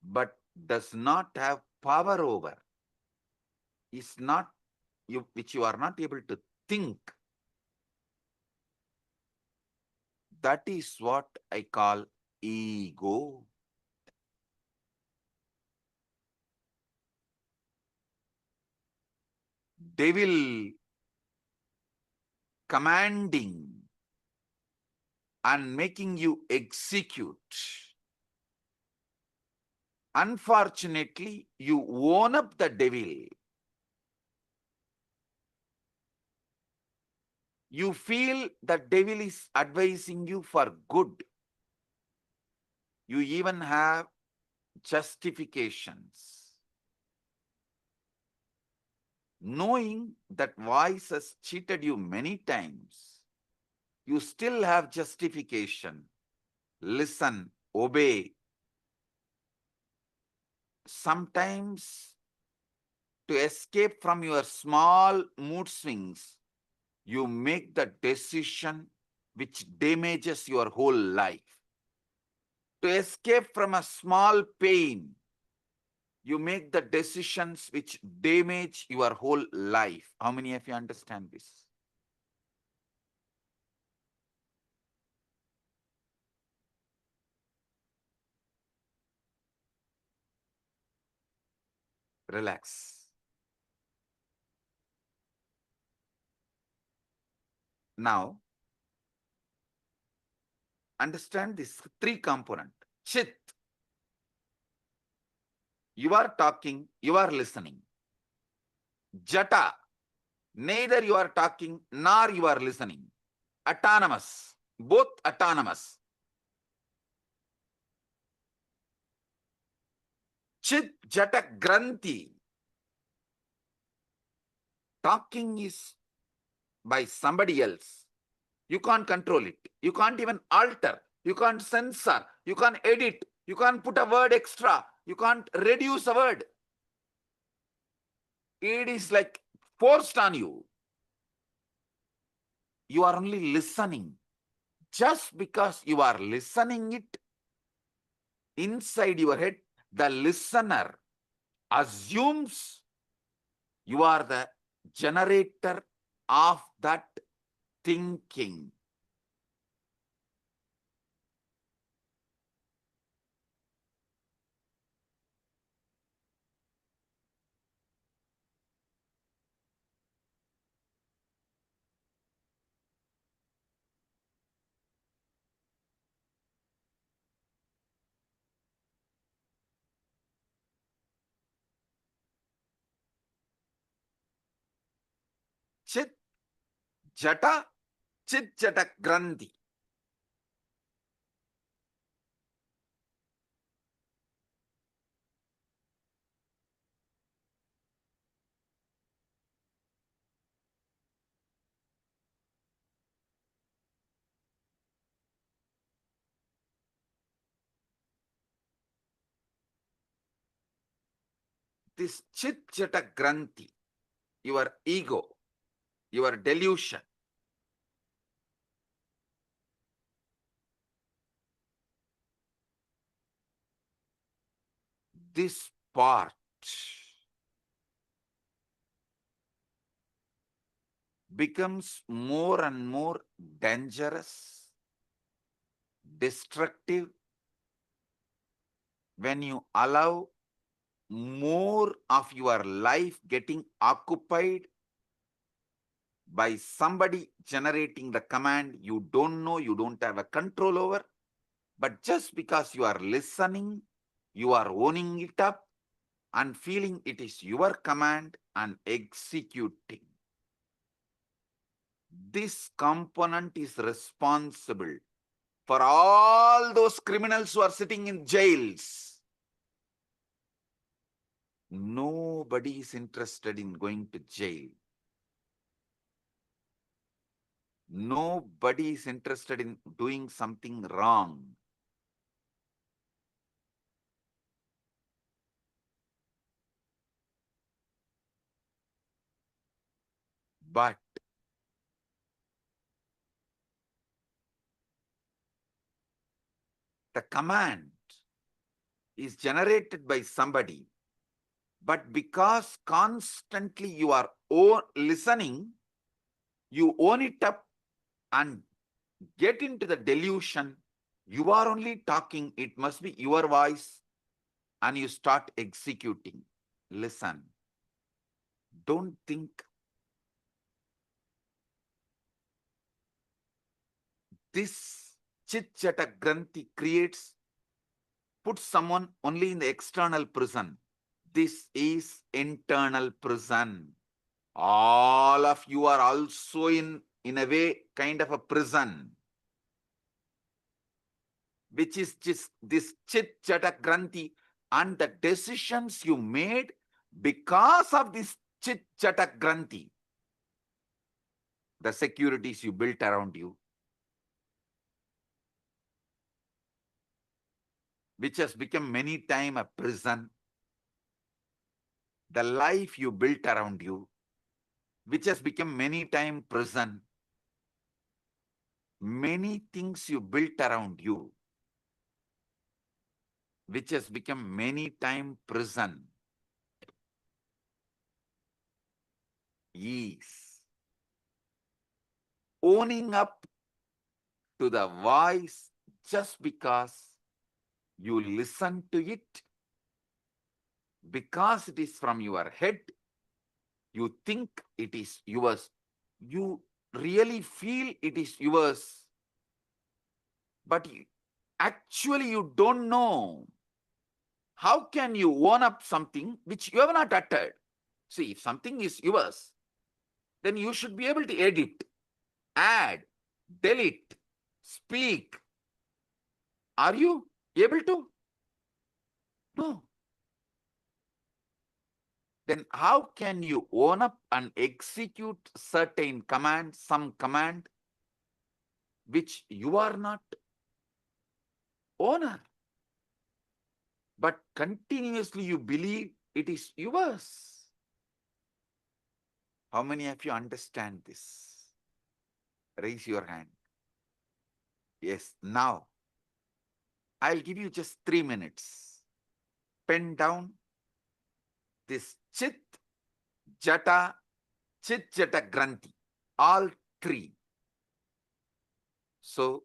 but does not have power over, is not you, which you are not able to think. That is what I call ego. Devil commanding and making you execute. unfortunately, you own up the devil. You feel the devil is advising you for good. You even have justifications. Knowing that voice has cheated you many times, you still have justification. Listen, obey. Sometimes, to escape from your small mood swings, you make the decision which damages your whole life. To escape from a small pain, you make the decisions which damage your whole life. How many of you understand this? Relax. Now, understand this three component. Chit. You are talking, you are listening. Jata. Neither you are talking nor you are listening. Autonomous. Both autonomous. Chit Jata Granthi. Talking is by somebody else. You can't control it. You can't even alter. You can't censor. You can't edit. You can't put a word extra. You can't reduce a word. It is like forced on you. You are only listening. Just because you are listening it, inside your head, the listener assumes you are the generator of that thinking. Chit Jata, Chit Jata Granthi. This Chit Jata Granthi, your ego, your delusion, this part becomes more and more dangerous, destructive, when you allow more of your life getting occupied by somebody generating the command you don't know, you don't have a control over, but just because you are listening, you are owning it up and feeling it is your command and executing. This component is responsible for all those criminals who are sitting in jails. Nobody is interested in going to jail. Nobody is interested in doing something wrong. But the command is generated by somebody, but because constantly you are listening, you own it up and get into the delusion. You are only talking, it must be your voice, and you start executing. Listen. Don't think. This Chit Jata Granthi creates put someone only in the external prison. This is internal prison. All of you are also in a way, kind of a prison, which is just this chit chata granthi, and the decisions you made because of this chit chata granthi, the securities you built around you, which has become many times a prison, the life you built around you, which has become many times prison, many things you built around you, which has become many times prison, is owning up to the voice just because you listen to it, because it is from your head, you think it is yours, you really feel it is yours, but actually you don't know. How can you own up something which you have not uttered? See, if something is yours, then you should be able to edit, add, delete, speak. Are you able to? No. Then how can you own up and execute certain command, some command, which you are not owner, but continuously you believe it is yours? How many of you understand this? Raise your hand. Yes, now I'll give you just 3 minutes. Pen down this chit, jata, chit, jata, granthi, all three. So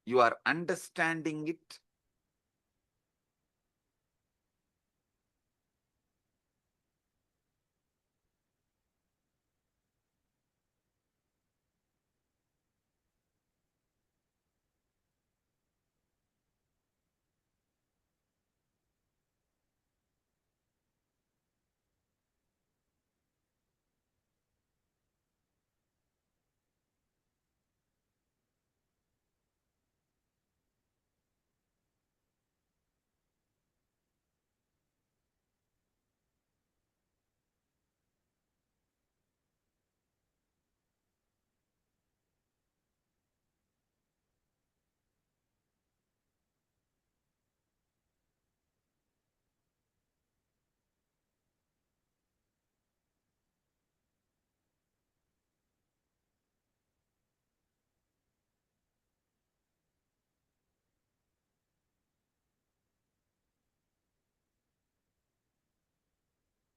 you are understanding it.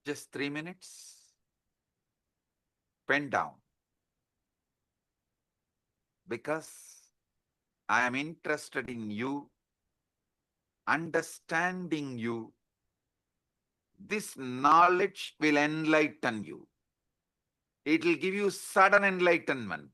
Just 3 minutes. Pen down. Because I am interested in you, understanding you. This knowledge will enlighten you. It will give you sudden enlightenment.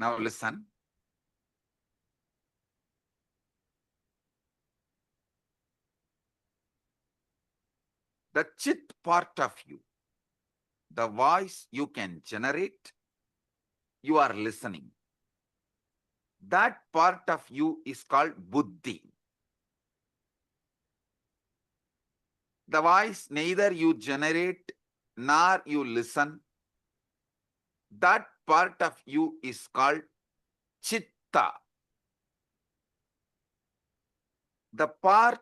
Now listen. The chit part of you, the voice you can generate, you are listening. That part of you is called buddhi. The voice neither you generate nor you listen. That part of you is called chitta. The part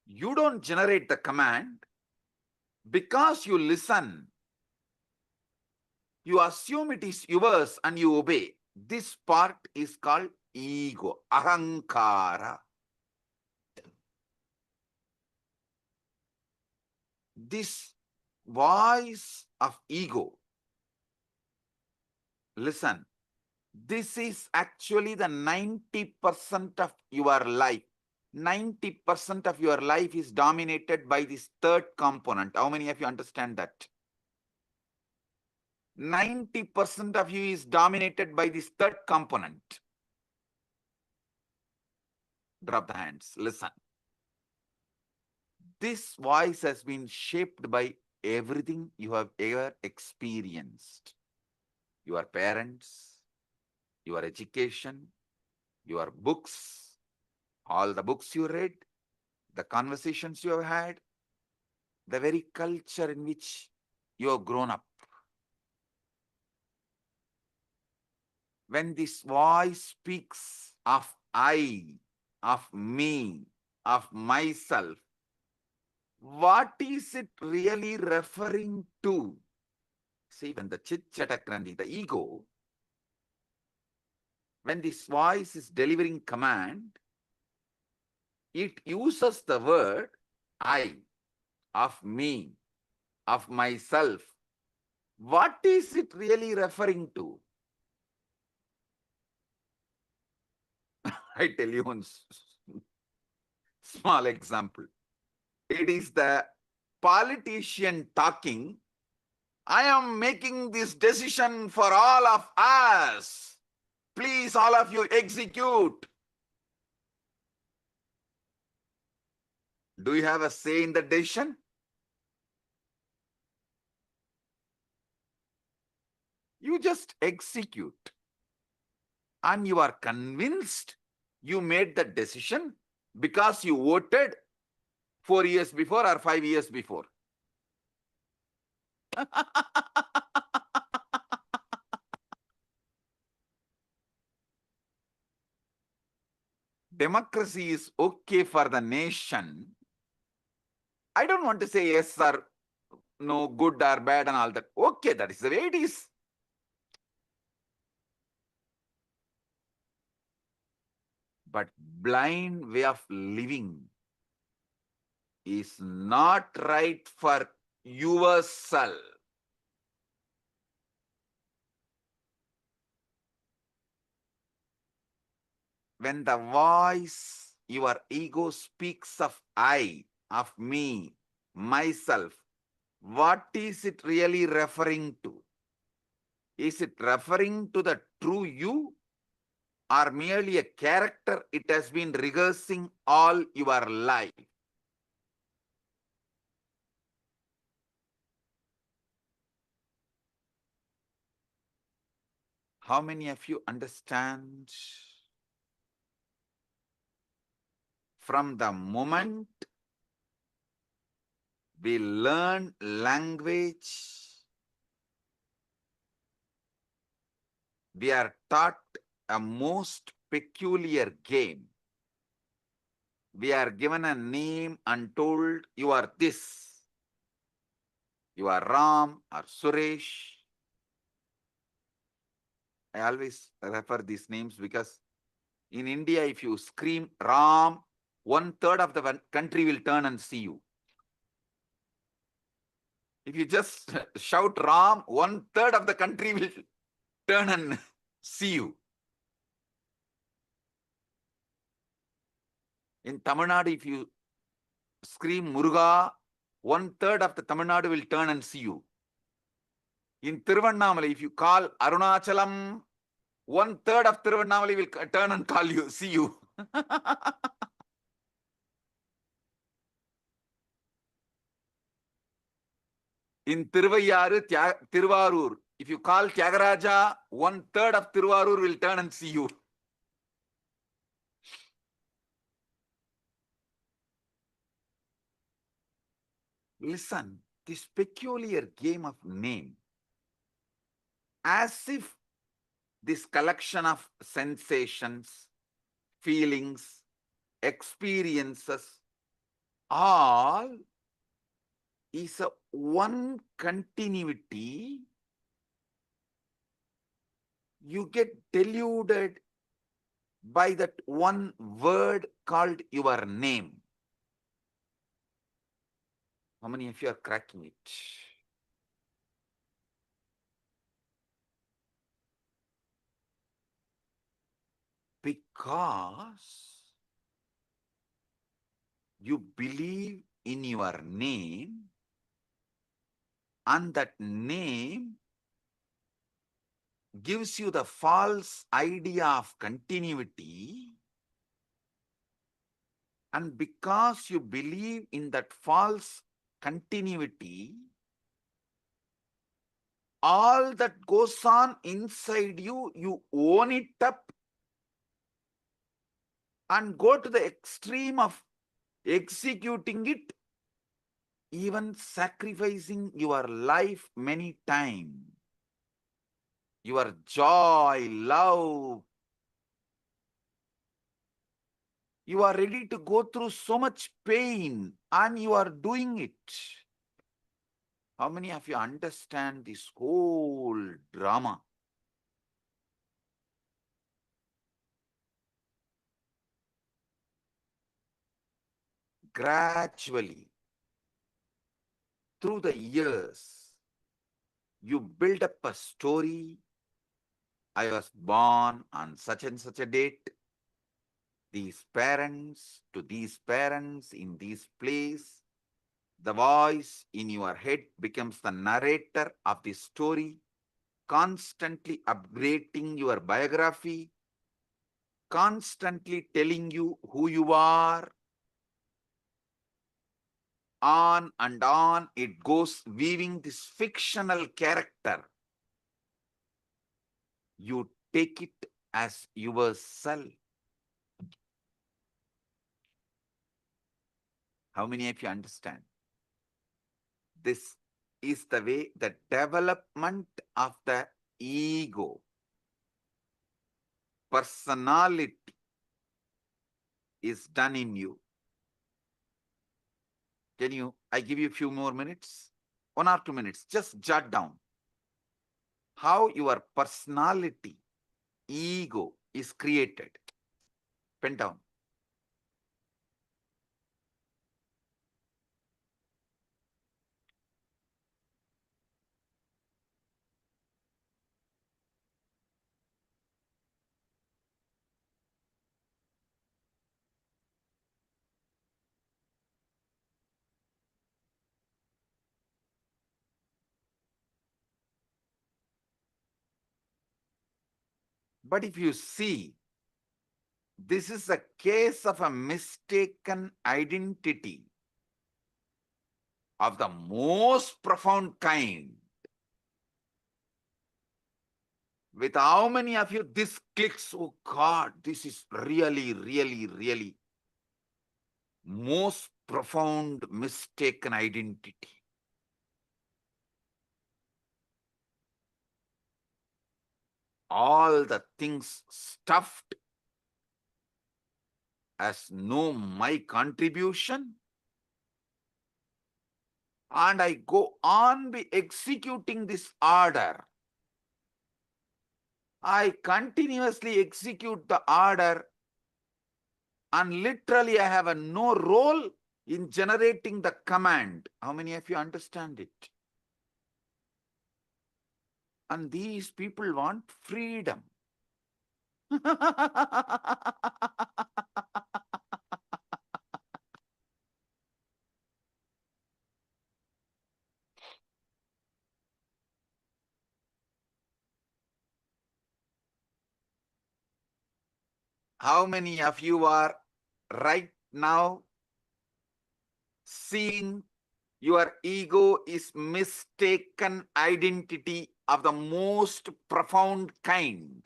you don't generate the command because you listen. You assume it is yours and you obey. This part is called ego, ahankara. This voice of ego, listen, this is actually the 90% of your life. 90% of your life is dominated by this third component. How many of you understand that? 90% of you is dominated by this third component. Drop the hands. Listen. This voice has been shaped by everything you have ever experienced. Your parents, your education, your books, all the books you read, the conversations you have had, the very culture in which you have grown up. When this voice speaks of I, of me, of myself, what is it really referring to? See, when the chit-chatakrandi, the ego, when this voice is delivering command, it uses the word I, of me, of myself. What is it really referring to? I tell you one small example. It is the politician talking, I am making this decision for all of us. Please, all of you, execute. Do you have a say in the decision? You just execute. And you are convinced you made the decision because you voted 4 years before or 5 years before. Democracy is okay for the nation. I don't want to say yes or no, good or bad and all that. Okay, that is the way it is. But blind way of living is not right for yourself. When the voice, your ego speaks of I, of me, myself, what is it really referring to? Is it referring to the true you or merely a character it has been rehearsing all your life? How many of you understand? From the moment we learn language, we are taught a most peculiar game. We are given a name and told, you are this. You are Ram or Suresh. I always refer these names because in India, if you scream Ram, 1/3 of the country will turn and see you. If you just shout Ram, 1/3 of the country will turn and see you. In Tamil Nadu, if you scream Muruga, 1/3 of the Tamil Nadu will turn and see you. In Tiruvannamalai, if you call Arunachalam, 1/3 of Tiruvannamalai will turn and call you, see you. In Tiruvarur, if you call Tyagaraja, 1/3 of Tiruvarur will turn and see you. Listen, this peculiar game of name, as if this collection of sensations, feelings, experiences, all is a one continuity you get deluded by that one word called your name. How many of you are cracking it? Because you believe in your name, and that name gives you the false idea of continuity, and because you believe in that false continuity, all that goes on inside you, you own it up and go to the extreme of executing it, even sacrificing your life many times. Your joy, love, you are ready to go through so much pain and you are doing it. How many of you understand this whole drama? Gradually, through the years, you build up a story. I was born on such and such a date. These parents to these parents in this place. The voice in your head becomes the narrator of the story, constantly upgrading your biography, constantly telling you who you are. On and on it goes, weaving this fictional character. You take it as yourself. How many of you understand? This is the way the development of the ego, personality is done in you. I give you a few more minutes, 1 or 2 minutes, just jot down how your personality, ego is created. Pen down. But if you see, this is a case of a mistaken identity of the most profound kind. With how many of you this clicks? Oh God, this is really, really, really most profound mistaken identity. All the things stuffed as no my contribution, and I go on be executing this order. I continuously execute the order, and literally I have no role in generating the command. How many of you understand it? And these people want freedom. How many of you are right now seeing your ego is mistaken identity of the most profound kind?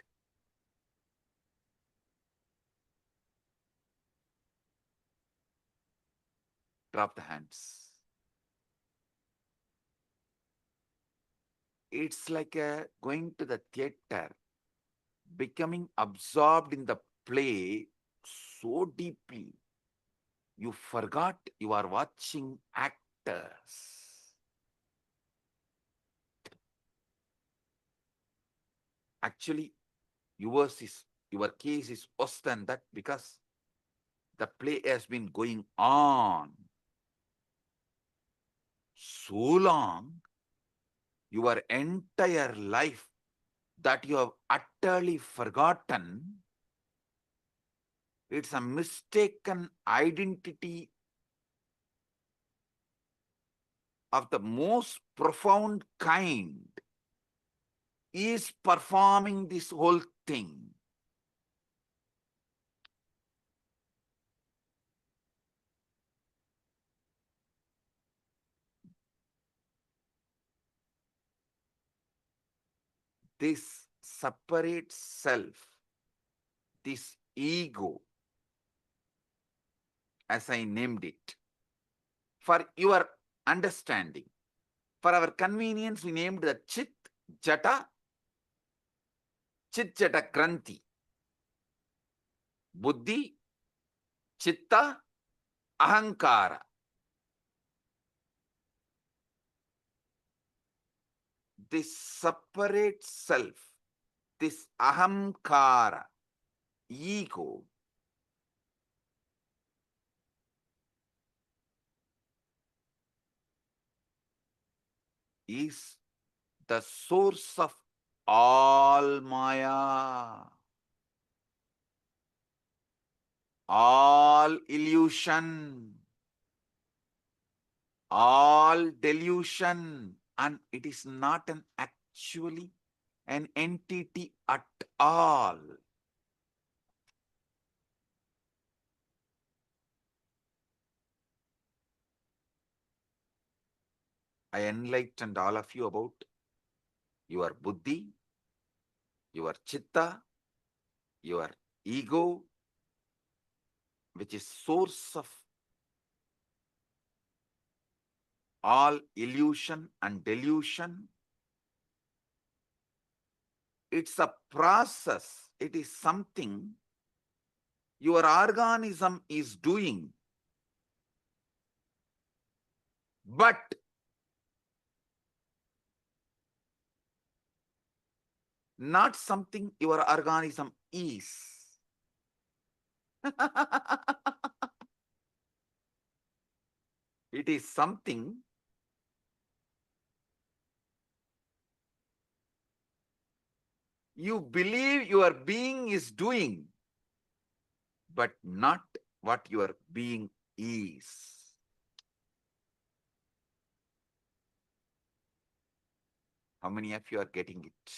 Drop the hands. It's like going to the theater, becoming absorbed in the play so deeply, you forgot you are watching actors. Actually, your case is worse than that because the play has been going on so long, your entire life, that you have utterly forgotten. It's a mistaken identity of the most profound kind is performing this whole thing. This separate self, this ego, as I named it, for your understanding, for our convenience, we named the Chit Jata Granthi. Buddhi, Chitta, Ahankara. This separate self, this Ahamkara, ego, is the source of all Maya, all illusion, all delusion, and it is not actually an entity at all. I enlightened all of you about your buddhi, your chitta, your ego, which is source of all illusion and delusion. It's a process. It is something your organism is doing. But not something your organism is. It is something you believe your being is doing, but not what your being is. How many of you are getting it?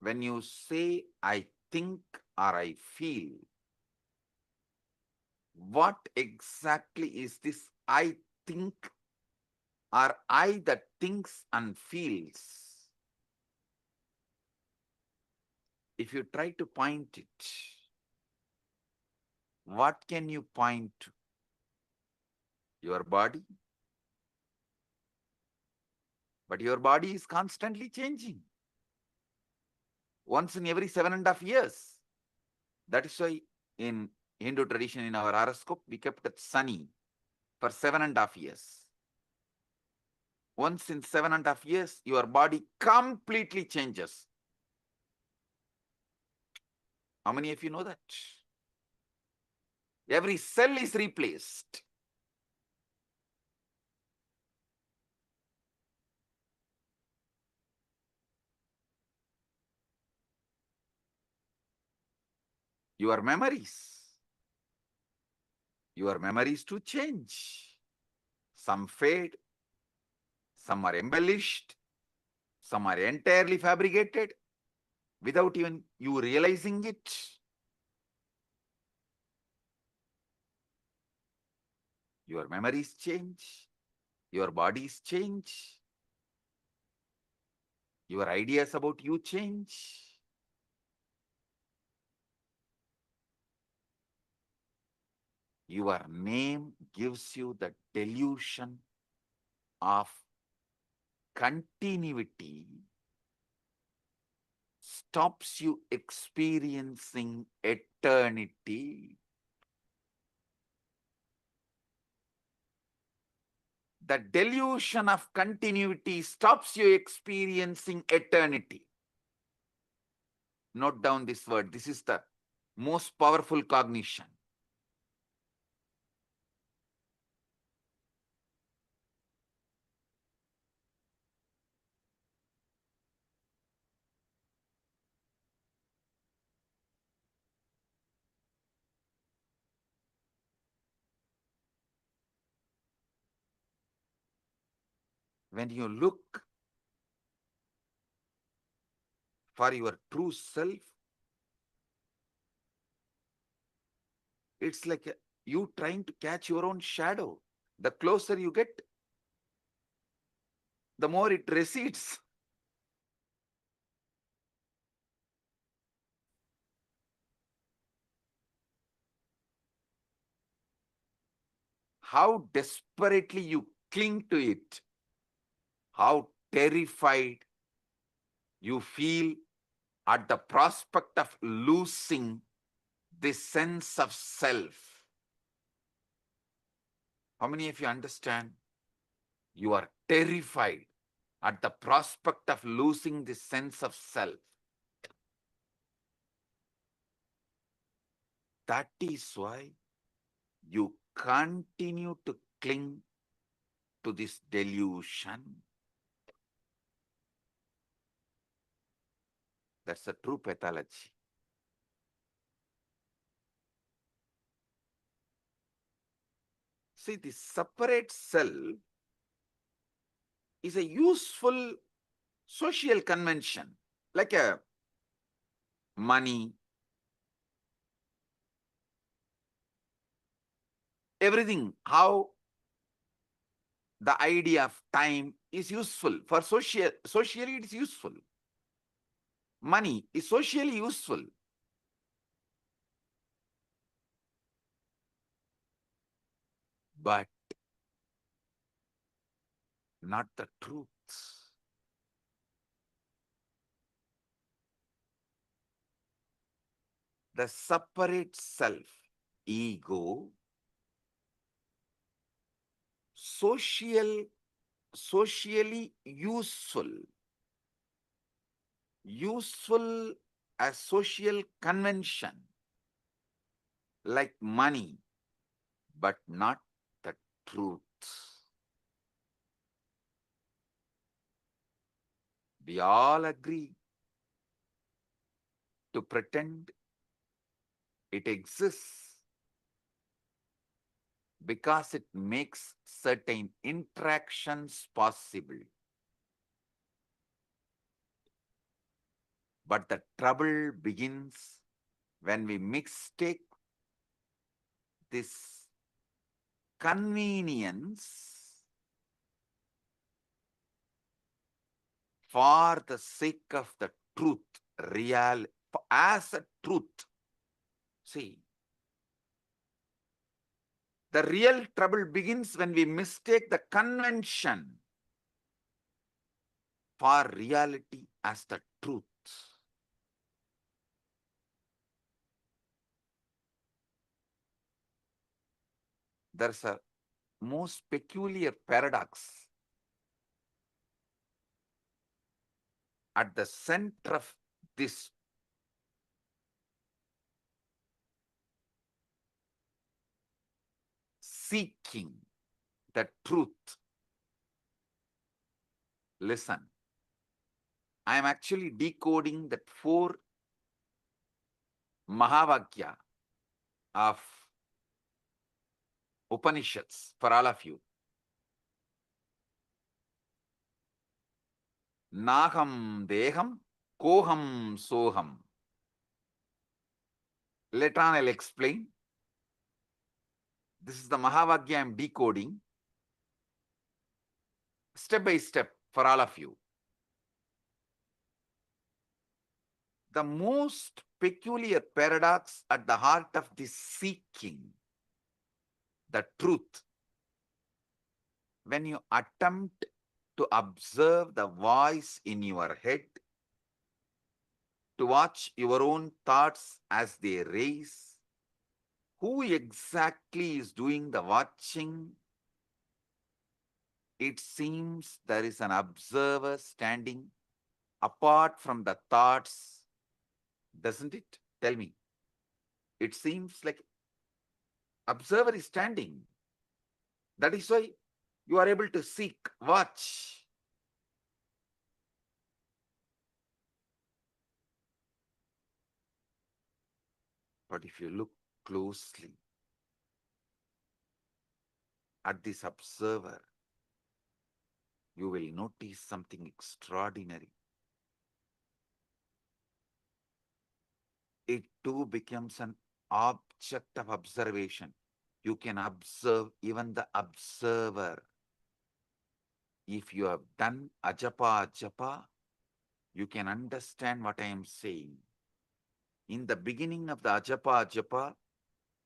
When you say, I think or I feel, what exactly is this I think or I that thinks and feels? If you try to point it, what can you point to? Your body? But your body is constantly changing. Once in every 7.5 years. That is why in Hindu tradition, in our horoscope, we kept it sunny for 7.5 years. Once in 7.5 years, your body completely changes. How many of you know that? Every cell is replaced. Your memories to change. Some fade, some are embellished, some are entirely fabricated without even you realizing it. Your memories change, your bodies change, your ideas about you change. Your name gives you the delusion of continuity stops you experiencing eternity. The delusion of continuity stops you experiencing eternity. Note down this word. This is the most powerful cognition. When you look for your true self, it's like you trying to catch your own shadow. The closer you get, the more it recedes. How desperately you cling to it, how terrified you feel at the prospect of losing this sense of self. How many of you understand? You are terrified at the prospect of losing this sense of self. That is why you continue to cling to this delusion. That's a true pathology. See, the separate self is a useful social convention, like a money, everything, how the idea of time is useful. For socially it is useful. Money is socially useful. But not the truth. The separate self, ego, socially useful as social convention, like money, but not the truth. We all agree to pretend it exists because it makes certain interactions possible. But the trouble begins when we mistake this convenience for the sake of the truth, as a truth. See, the real trouble begins when we mistake the convention for reality as the truth. There's a most peculiar paradox at the center of this seeking the truth. Listen, I am actually decoding that 4 Mahavakya of Upanishads for all of you. Naham deham, koham soham. Later on I'll explain. This is the Mahavakya I am decoding step by step for all of you. The most peculiar paradox at the heart of this seeking the truth, when you attempt to observe the voice in your head, to watch your own thoughts as they raise. Who exactly is doing the watching? It seems there is an observer standing apart from the thoughts, doesn't it? Tell me. It seems like observer is standing. That is why you are able to seek, watch. But if you look closely at this observer, you will notice something extraordinary. It too becomes an object of observation. You can observe even the observer. If you have done ajapa, you can understand what I am saying. In the beginning of the ajapa,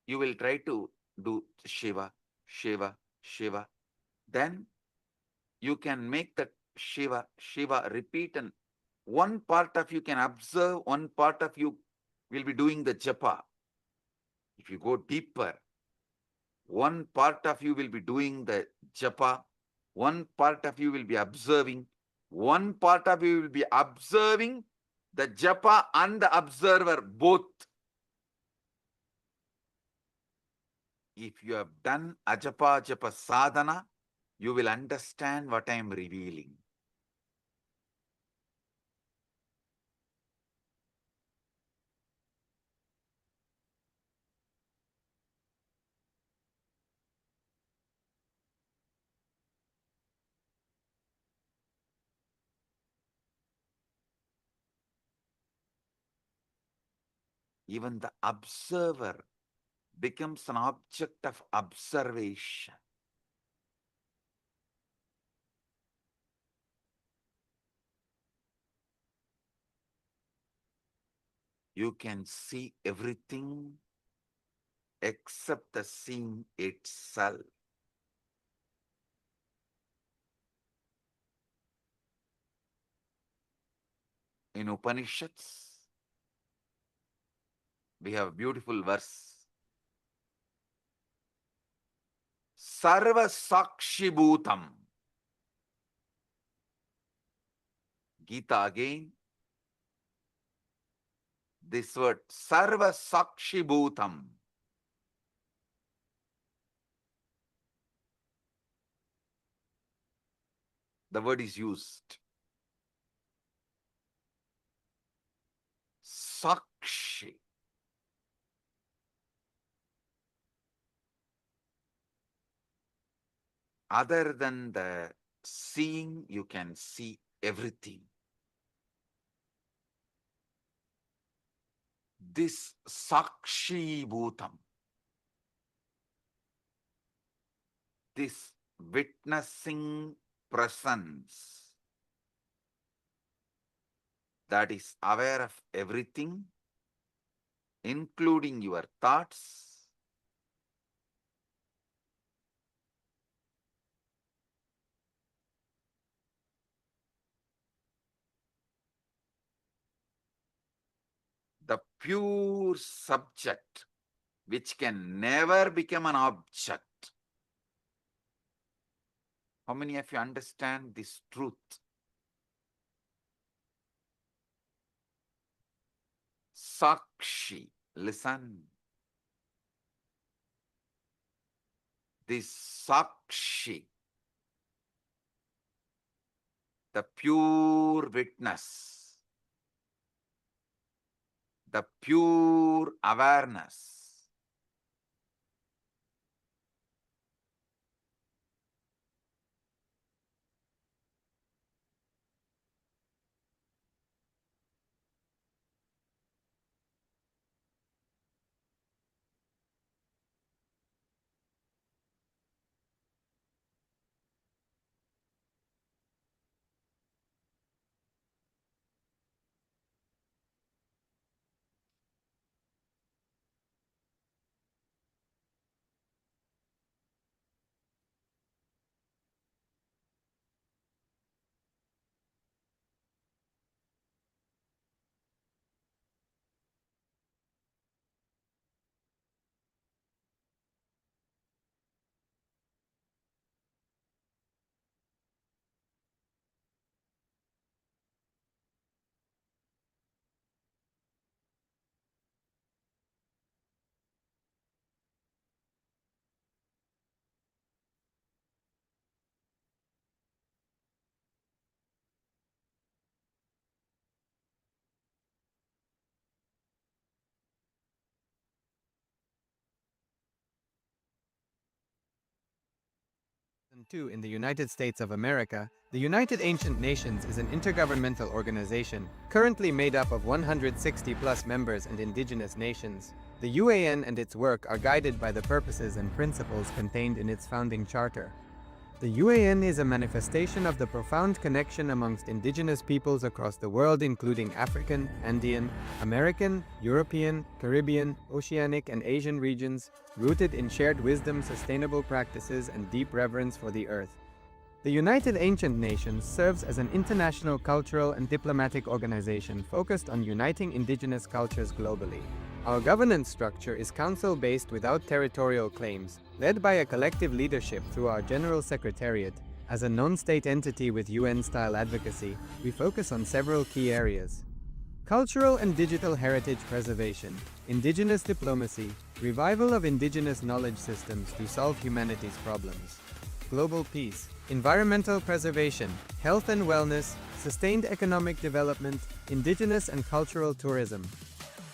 you will try to do Shiva, Shiva, Shiva. Then you can make that Shiva, Shiva repeat, and one part of you can observe, one part of you will be doing the japa. If you go deeper, one part of you will be doing the japa, one part of you will be observing, one part of you will be observing the japa and the observer both. If you have done ajapa japa sadhana, you will understand what I am revealing. Even the observer becomes an object of observation. You can see everything except the seeing itself. In Upanishads, we have a beautiful verse. Sarva Sakshi Bhutam. Gita again. This word, Sarva Sakshi Bhutam. The word is used. Sakshi. Other than the seeing, you can see everything. This Sakshi Bhutam, this witnessing presence that is aware of everything, including your thoughts, the pure subject, which can never become an object. How many of you understand this truth? Sakshi, listen. This Sakshi, the pure witness, the pure awareness, II in the United States of America, the United Ancient Nations is an intergovernmental organization currently made up of 160 plus members and indigenous nations. The UAN and its work are guided by the purposes and principles contained in its founding charter. The UAN is a manifestation of the profound connection amongst indigenous peoples across the world, including African, Andean, American, European, Caribbean, Oceanic, and Asian regions, rooted in shared wisdom, sustainable practices, and deep reverence for the earth. The United Ancient Nations serves as an international cultural and diplomatic organization focused on uniting indigenous cultures globally. Our governance structure is council-based without territorial claims, led by a collective leadership through our General Secretariat. As a non-state entity with UN-style advocacy, we focus on several key areas: cultural and digital heritage preservation, indigenous diplomacy, revival of indigenous knowledge systems to solve humanity's problems, global peace, environmental preservation, health and wellness, sustained economic development, indigenous and cultural tourism.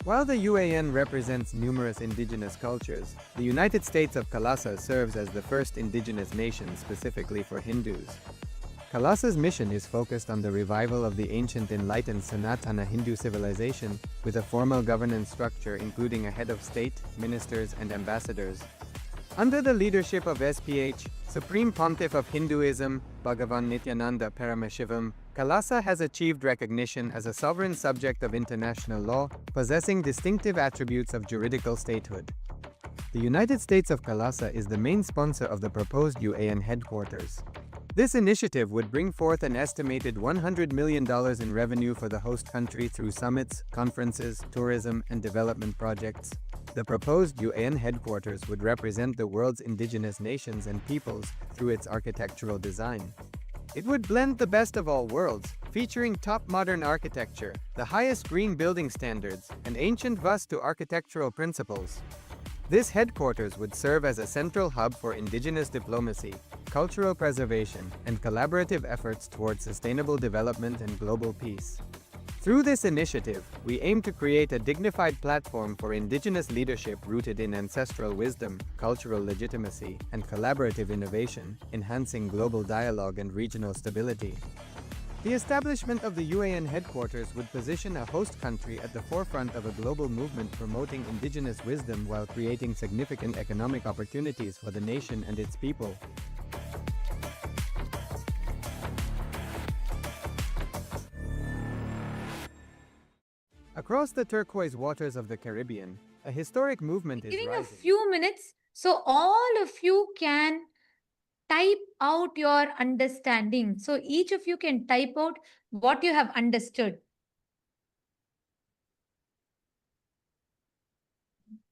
While the UAN represents numerous indigenous cultures, the United States of Kalasa serves as the first indigenous nation specifically for Hindus. Kalasa's mission is focused on the revival of the ancient enlightened Sanatana Hindu civilization with a formal governance structure including a head of state, ministers, and ambassadors. Under the leadership of SPH, Supreme Pontiff of Hinduism, Bhagavan Nityananda Paramashivam, Kalasa has achieved recognition as a sovereign subject of international law, possessing distinctive attributes of juridical statehood. The United States of Kalasa is the main sponsor of the proposed UAN headquarters. This initiative would bring forth an estimated $100 million in revenue for the host country through summits, conferences, tourism, and development projects. The proposed UAN headquarters would represent the world's indigenous nations and peoples through its architectural design. It would blend the best of all worlds, featuring top modern architecture, the highest green building standards, and ancient Vastu architectural principles. This headquarters would serve as a central hub for indigenous diplomacy, cultural preservation, and collaborative efforts towards sustainable development and global peace. Through this initiative, we aim to create a dignified platform for indigenous leadership rooted in ancestral wisdom, cultural legitimacy, and collaborative innovation, enhancing global dialogue and regional stability. The establishment of the UAN headquarters would position a host country at the forefront of a global movement promoting indigenous wisdom while creating significant economic opportunities for the nation and its people. Across the turquoise waters of the Caribbean, a historic movement is Giving rising. a few minutes so all of you can type out your understanding. So each of you can type out what you have understood.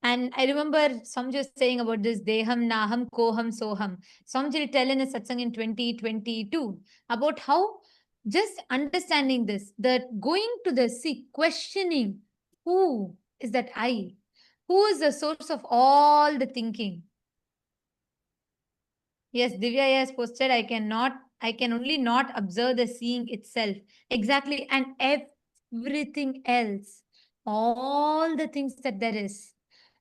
And I remember Samji saying about this Deham, Naham, Koham, Soham. Samji tell in a satsang in 2022 about how just understanding this, that going to the sea, questioning who is that I? Who is the source of all the thinking? Yes, Divya has posted, I can only not observe the seeing itself. Exactly. And everything else, all the things that there is.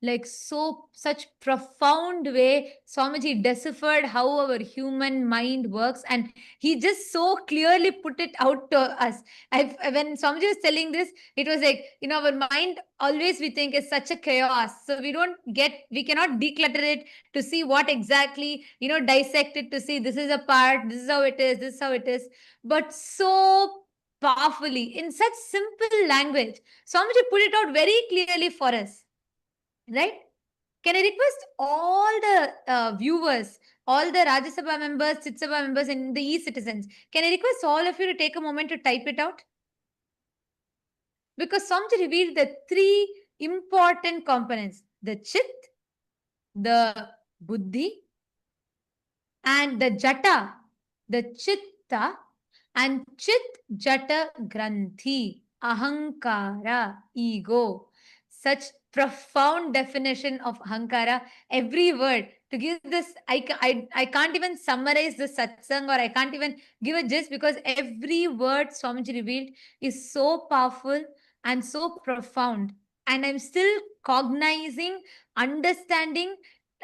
Like such profound way, Swamiji deciphered how our human mind works, and he just so clearly put it out to us. When Swamiji was telling this, it was like, our mind always we think is such a chaos. So we cannot declutter it to see what exactly, dissect it to see this is a part, this is how it is, this is how it is. But so powerfully, in such simple language, Swamiji put it out very clearly for us. Right? Can I request all the viewers, all the Rajya Sabha members, Chit Sabha members, and the e-citizens, can I request all of you to take a moment to type it out? Because Swamiji revealed the three important components: the Chit, the Buddhi, and the Jata, the Chitta, and Chit Jata Granthi, Ahankara, ego. Such profound definition of Ahankara, every word. To give this, I can't even summarize the satsang, or I can't even give a gist, because every word Swamiji revealed is so powerful and so profound. And I'm still cognizing, understanding,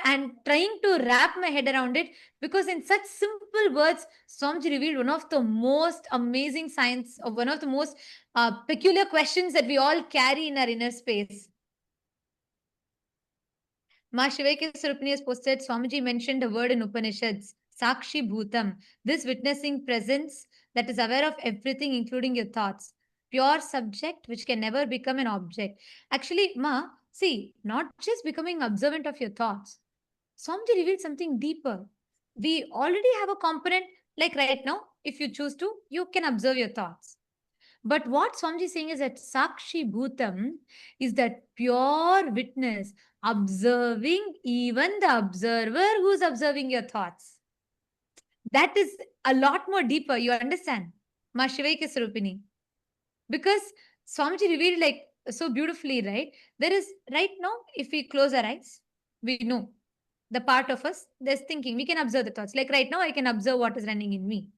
and trying to wrap my head around it, because in such simple words, Swamiji revealed one of the most amazing science, or one of the most peculiar questions that we all carry in our inner space. Ma Shivaika Sarupani has posted, Swamiji mentioned a word in Upanishads, Sakshi Bhutam, this witnessing presence that is aware of everything, including your thoughts. Pure subject which can never become an object. Actually, Ma, see, not just becoming observant of your thoughts. Swamiji revealed something deeper. We already have a component, like right now, if you choose to, you can observe your thoughts. But what Swamiji is saying is that Sakshi Bhutam is that pure witness, observing even the observer who's observing your thoughts. That is a lot more deeper, you understand? Ma Shivaika Sarupini. Because Swamiji revealed like so beautifully, right? There is right now, if we close our eyes, we know the part of us that's thinking. We can observe the thoughts. Like right now, I can observe what is running in me.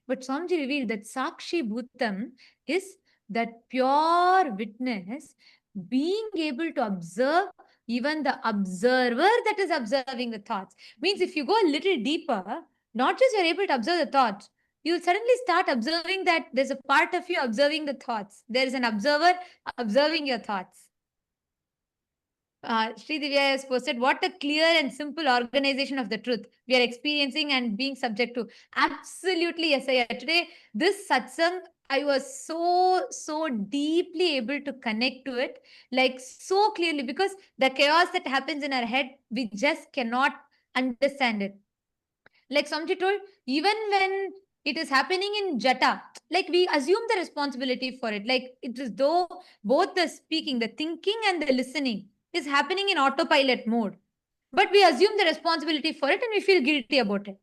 But Swamiji revealed that Sakshi Bhutam is that pure witness being able to observe even the observer that is observing the thoughts. Means if you go a little deeper, not just you're able to observe the thoughts, you'll suddenly start observing that there's a part of you observing the thoughts. There is an observer observing your thoughts. Sri Divya has posted, what a clear and simple organization of the truth we are experiencing and being subject to. Absolutely, yes, I today, this satsang, I was so deeply able to connect to it, like so clearly, because the chaos that happens in our head, we just cannot understand it. Like Samji told, even when it is happening in Jata, like we assume the responsibility for it. Like it is though both the speaking, the thinking and the listening is happening in autopilot mode. But we assume the responsibility for it and we feel guilty about it.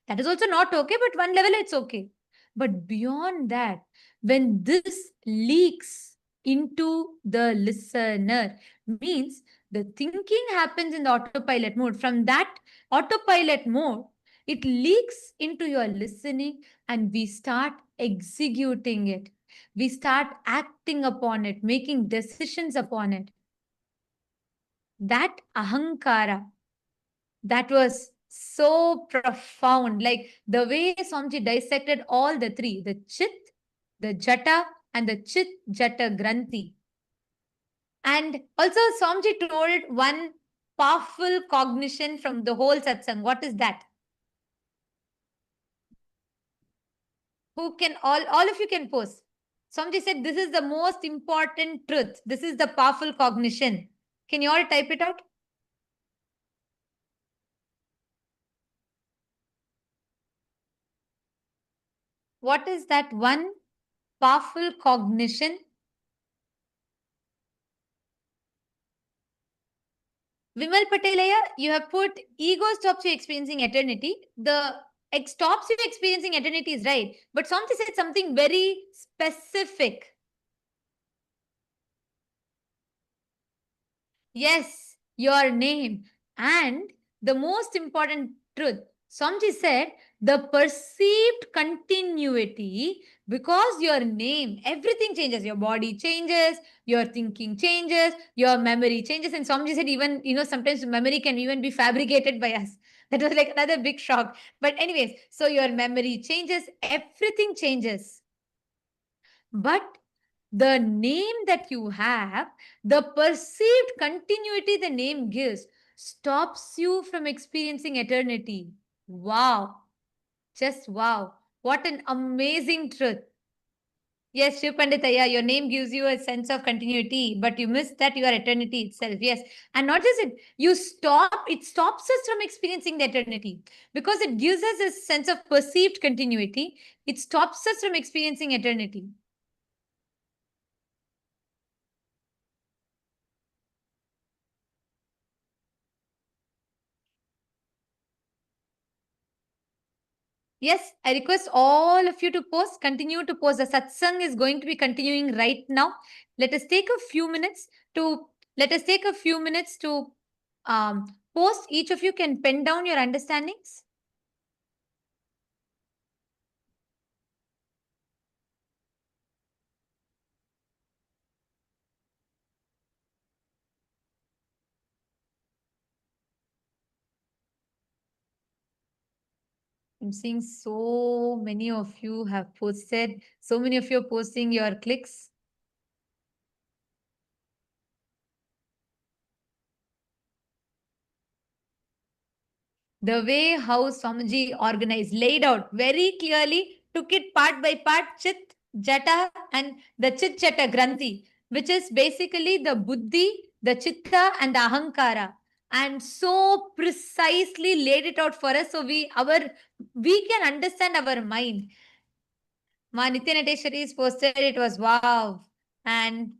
That is also not okay, but one level it's okay. But beyond that, when this leaks into the listener, means the thinking happens in the autopilot mode. From that autopilot mode, it leaks into your listening and we start executing it. We start acting upon it, making decisions upon it. That ahankara, that was so profound. Like the way Swamiji dissected all the three, the Chit, the Jata, and the Chit Jata Granthi. And also Swamiji told one powerful cognition from the whole satsang. What is that? Who can, all of you can post. Swamiji said, this is the most important truth. This is the powerful cognition. Can you all type it out? What is that one powerful cognition? Vimal Patelaya, you have put ego stops you experiencing eternity. The stops you experiencing eternity is right. But Swamiji said something very specific. Yes, your name. And the most important truth, Swamiji said, the perceived continuity, because your name, everything changes. Your body changes, your thinking changes, your memory changes. And Swamiji said even, sometimes memory can even be fabricated by us. That was like another big shock. But anyways, so your memory changes, everything changes. But the name that you have, the perceived continuity the name gives, stops you from experiencing eternity. Wow. Just wow. What an amazing truth. Yes, Shiv Panditaya, your name gives you a sense of continuity, but you miss that you are eternity itself. Yes. And not just it, it stops us from experiencing the eternity because it gives us a sense of perceived continuity. It stops us from experiencing eternity. Yes, I request all of you to post, continue to post. The satsang is going to be continuing right now. Let us take a few minutes to post. Each of you can pen down your understandings. I'm seeing so many of you have posted. So many of you are posting your clicks. The way how Swamiji organized, laid out very clearly, took it part by part, Chit, Jata, and the Chit Jata Granthi, which is basically the Buddhi, the Chitta, and the Ahankara. And so precisely laid it out for us so we can understand our mind. Ma Nitya Nateshwari is posted, it was wow. And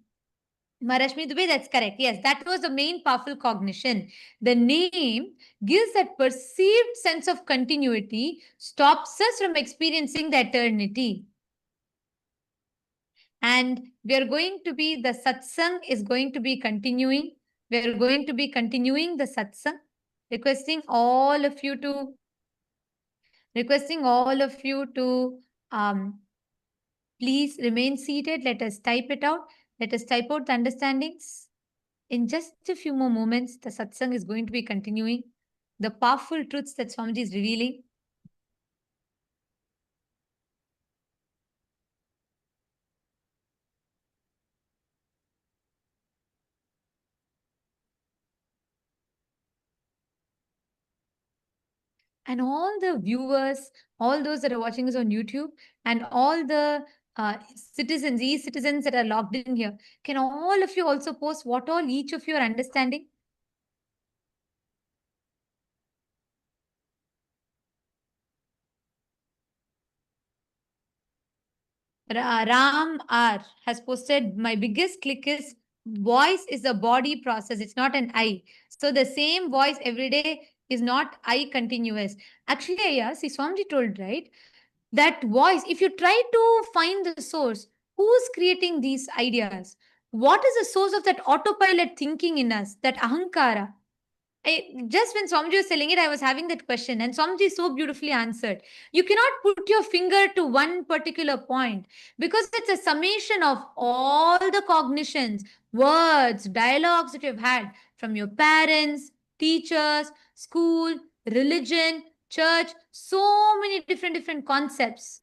Marashmi Dubey, that's correct. Yes, that was the main powerful cognition. The name gives that perceived sense of continuity, stops us from experiencing the eternity. And we are going to be, the satsang is going to be continuing. We are going to be continuing the satsang, requesting all of you to please remain seated. Let us type it out. Let us type out the understandings. In just a few more moments, the satsang is going to be continuing. The powerful truths that Swamiji is revealing. And all the viewers, all those that are watching us on YouTube, and all the citizens, e-citizens that are logged in here, can all of you also post what all each of you are understanding? Ram R has posted, my biggest click is voice is a body process. It's not an I. So the same voice every day is not I continuous. Actually, yeah, see, Swamiji told, right? That voice, if you try to find the source, who's creating these ideas? What is the source of that autopilot thinking in us, that ahankara? Just when Swamiji was telling it, I was having that question, and Swamiji so beautifully answered. You cannot put your finger to one particular point because it's a summation of all the cognitions, words, dialogues that you've had from your parents, teachers, school, religion, church, so many different concepts.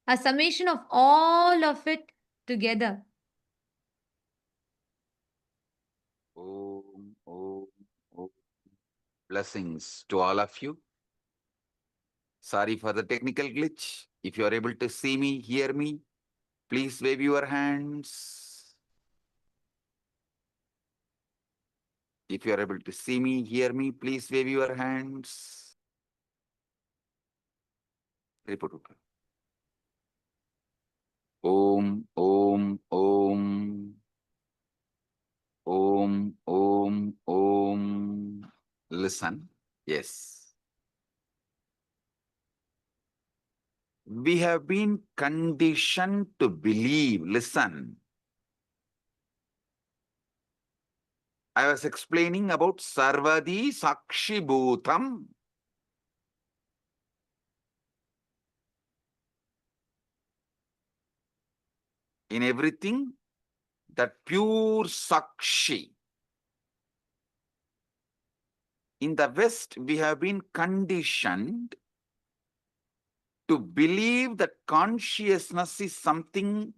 A summation of all of it together. Om, om, om. Blessings to all of you. Sorry for the technical glitch. If you are able to see me, hear me, please wave your hands. If you are able to see me, hear me, please wave your hands. Report. Om, om, om. Om, om, om. Listen. Yes. We have been conditioned to believe. Listen. I was explaining about Sarvadi Sakshi Bhutam. In everything, that pure Sakshi. In the West, we have been conditioned to believe that consciousness is something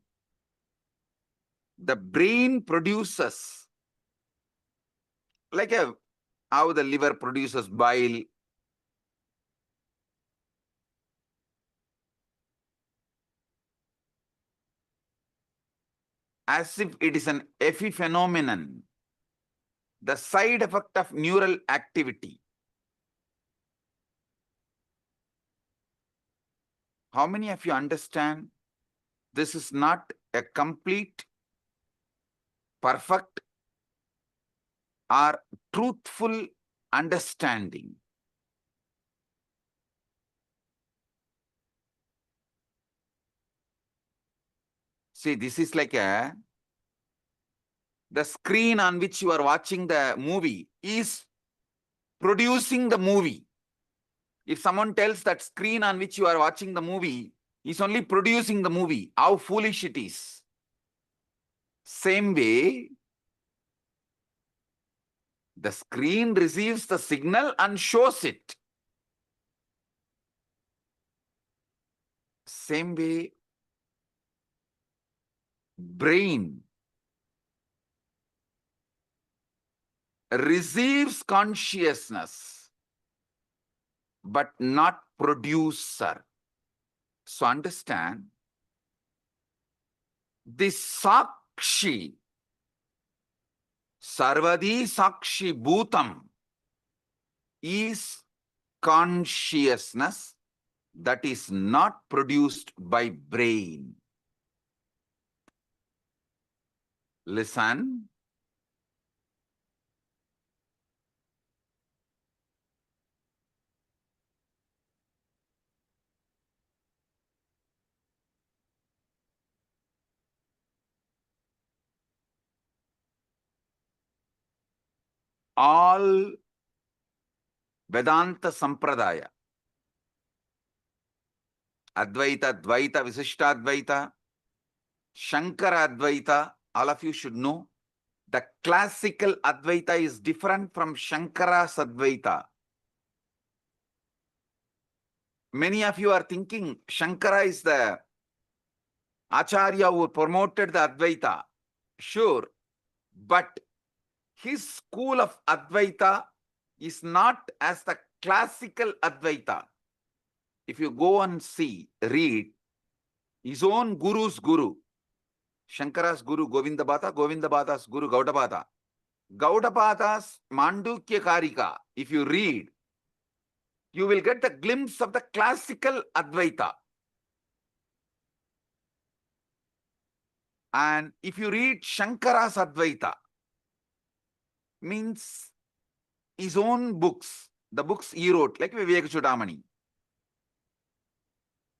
the brain produces. Like how the liver produces bile. As if it is an epiphenomenon, the side effect of neural activity. How many of you understand this is not a complete, perfect, or truthful understanding? See, this is like the screen on which you are watching the movie is producing the movie. If someone tells that screen on which you are watching the movie is only producing the movie, how foolish it is. Same way, the screen receives the signal and shows it. Same way, brain receives consciousness, but not producer. So understand, this Sakshi, Sarvadi Sakshi Bhutam, is consciousness that is not produced by brain. Listen. All Vedanta Sampradaya, Advaita, Dvaita, Visishtadvaita, Shankara Advaita, all of you should know, the classical Advaita is different from Shankara's Advaita. Many of you are thinking Shankara is the Acharya who promoted the Advaita. Sure, but his school of Advaita is not as the classical Advaita. If you go and see, read, his own guru's guru, Shankara's guru Govindabhata, Govindabhata's guru Gaudabhata. Gaudabhata's Mandukya Karika, if you read, you will get the glimpse of the classical Advaita. And if you read Shankara's Advaita, means his own books, the books he wrote, like Vivek Chudamani,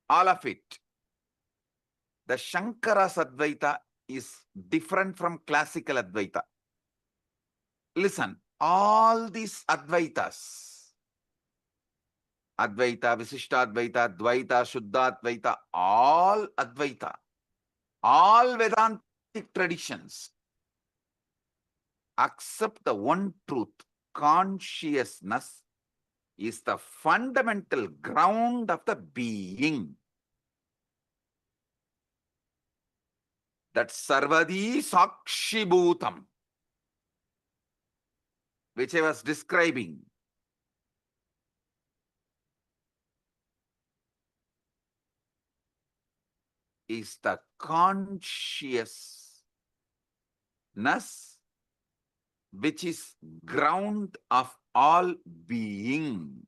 all of it. The Shankara's Advaita is different from classical Advaita. Listen, all these Advaitas, Advaita, Visishtadvaita, Dvaita, Shuddhadvaita, all Advaita, all Vedantic traditions accept the one truth. Consciousness is the fundamental ground of the being. That Sarvadi Sakshi Bhutam, which I was describing, is the consciousness which is ground of all being.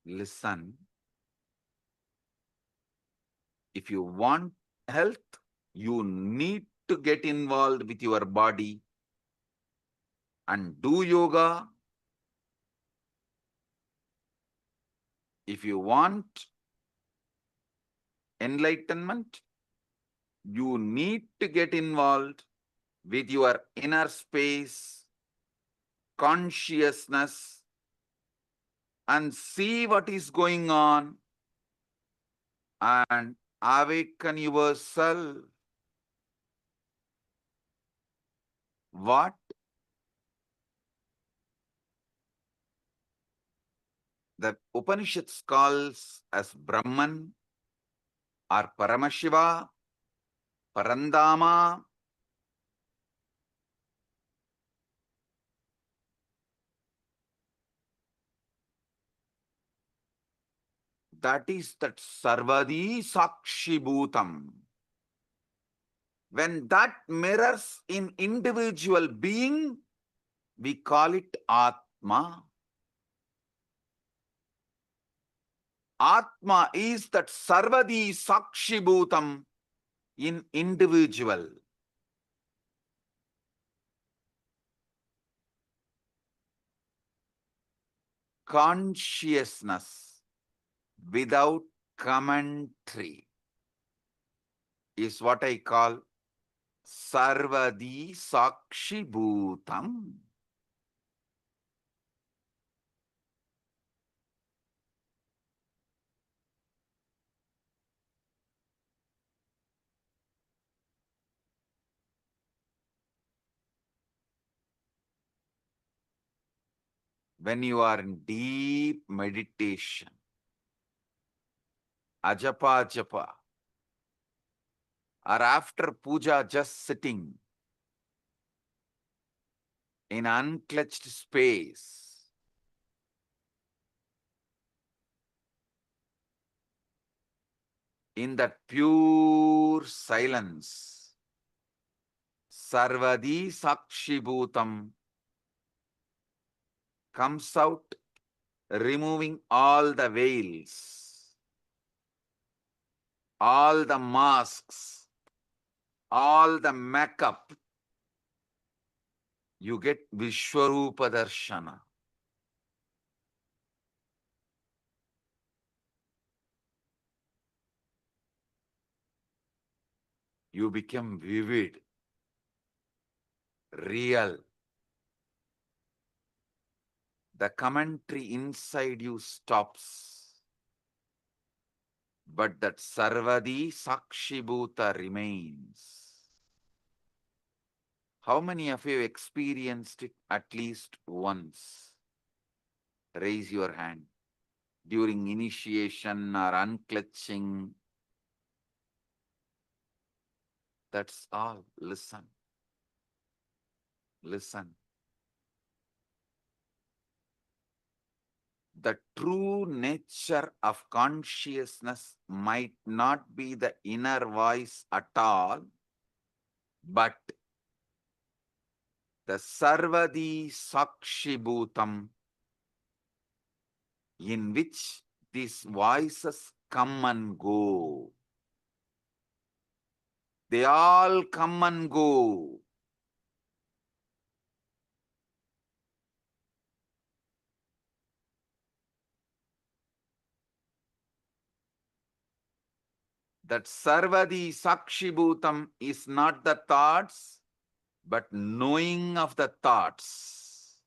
Listen, if you want health, you need to get involved with your body and do yoga. If you want enlightenment, you need to get involved with your inner space, consciousness, and see what is going on and awaken yourself. What? The Upanishads calls as Brahman or Paramashiva, Parandama. That is that Sarvadi Sakshi Bhutam. When that mirrors in individual being, we call it Atma. Atma is that Sarvadi Sakshi Bhutam in individual. Consciousness without commentary is what I call Sarvadi Sakshi Bhutam. when you are in deep meditation, ajapa japa, or after puja just sitting in unclutched space, in that pure silence, Sarvadi Sakshibhutam comes out, removing all the veils, all the masks, all the makeup. You get Vishwarupa Darshana. You become vivid, real. The commentary inside you stops, but that Sarvadi Sakshibhuta remains. How many of you experienced it at least once? Raise your hand. During initiation or unclutching. That's all. Listen. Listen. The true nature of consciousness might not be the inner voice at all, but the Sarvadi Sakshibhutam, in which these voices come and go. They all come and go. That Sarvadi Sakshibhutam is not the thoughts, but knowing of the thoughts.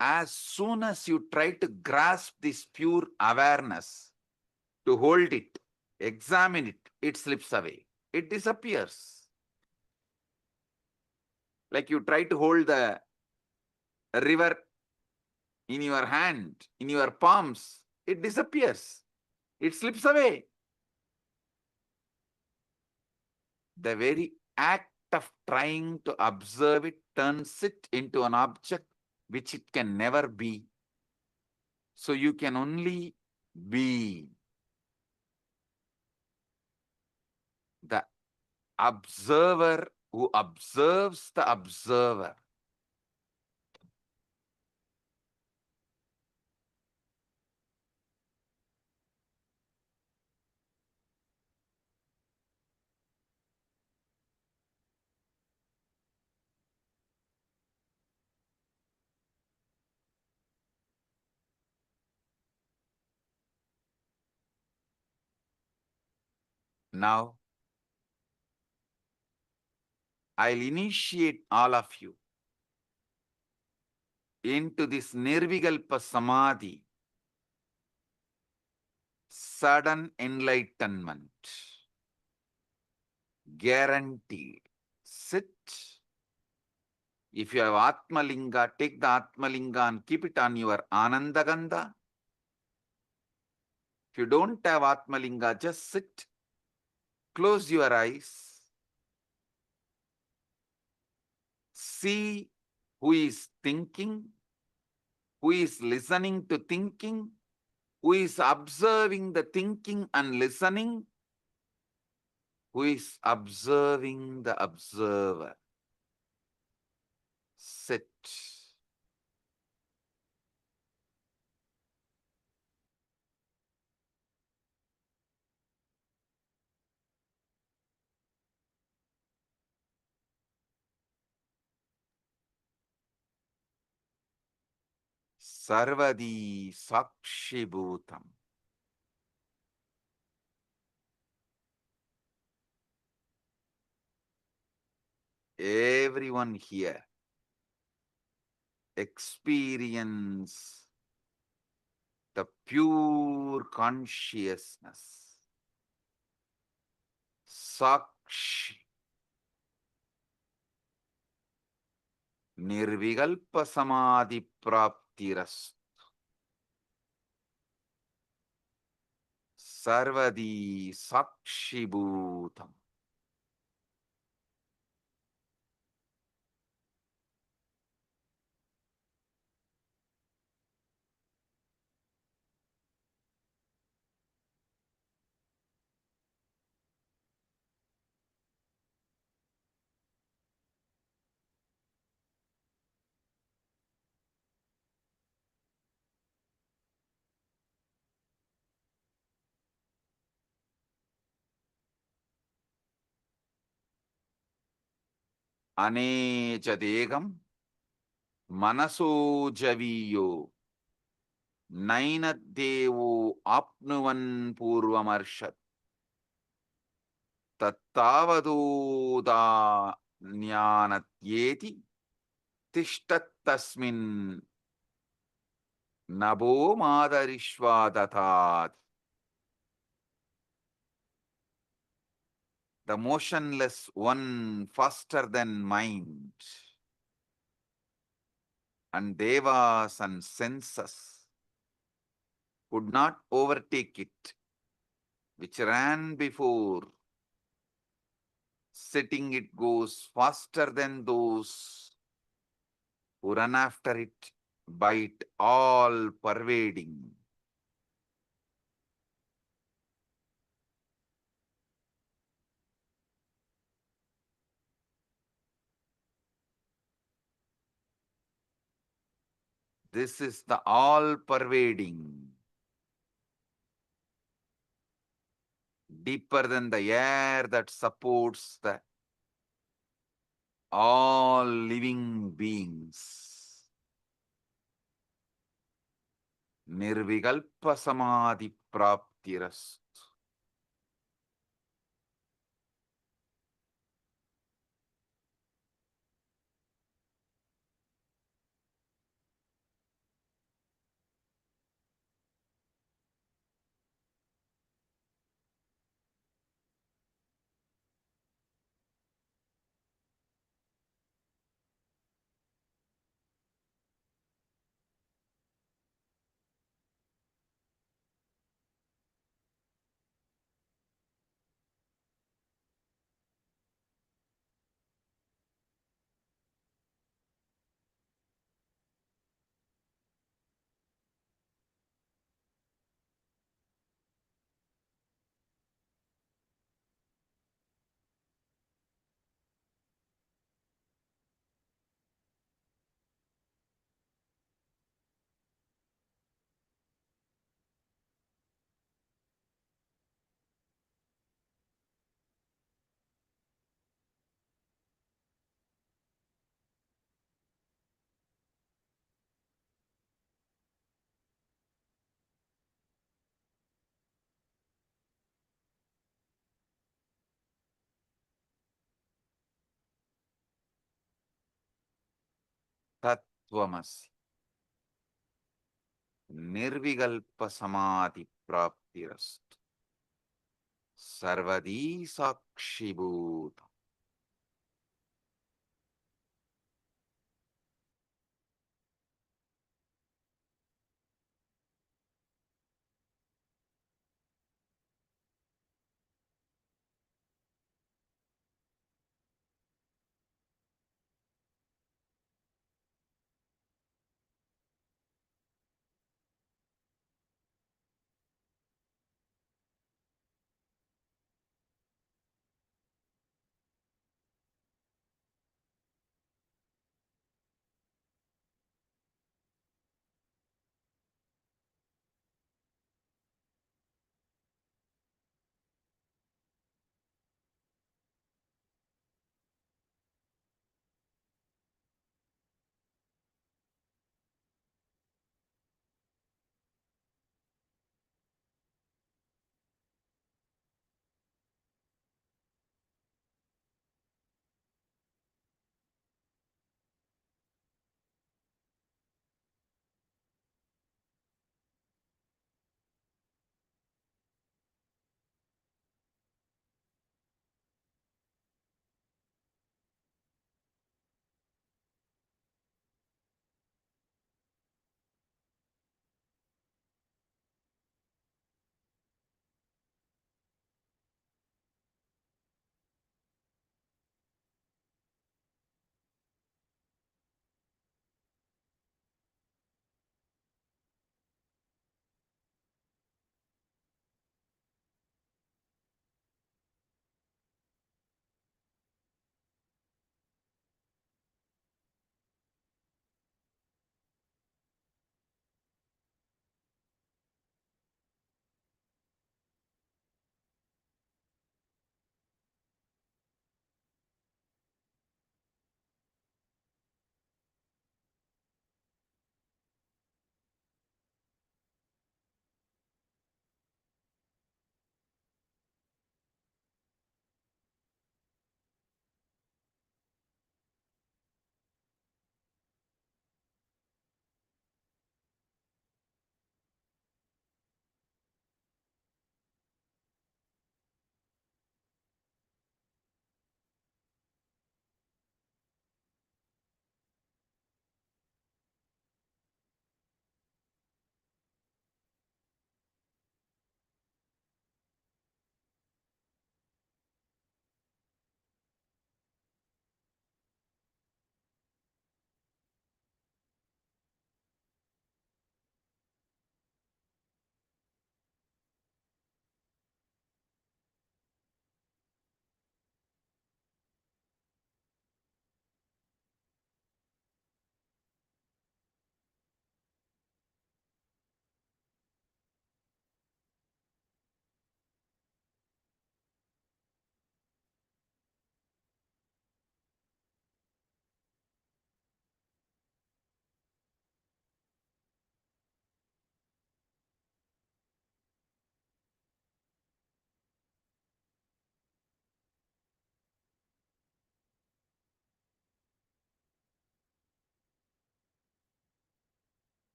As soon as you try to grasp this pure awareness, to hold it, examine it, it slips away. It disappears. Like you try to hold the river in your hand, in your palms, it disappears. It slips away. The very act of trying to observe it turns it into an object which it can never be. So you can only be. The observer who observes the observer. Now, I'll initiate all of you into this Nirvikalpa Samadhi, sudden enlightenment, guaranteed. Sit. If you have Atmalinga, take the Atmalinga and keep it on your Anandagandha. If you don't have Atmalinga, just sit. Close your eyes. See who is thinking, who is listening to thinking, who is observing the thinking and listening, who is observing the observer. Sit. Sarvadi Sakshibhutam. Everyone here experience the pure consciousness. Sakshi. Nirvikalpa samadhi praptiras. Sarvadi sakshibhutam. Anecha degam manaso javiyo nainaddevo apnuvan purvamarshat tattavadoda jnanatyeti tishtattasmin nabo madarishvadatat. The motionless one faster than mind, and devas and senses could not overtake it, which ran before. Setting it goes faster than those who run after it, by it all pervading. This is the all pervading, deeper than the air that supports the all living beings. Nirvikalpa samadhi praptiras. Tattvamasi. Nirvikalpa samadhi praptiras. Sarvadi sakshibhutam.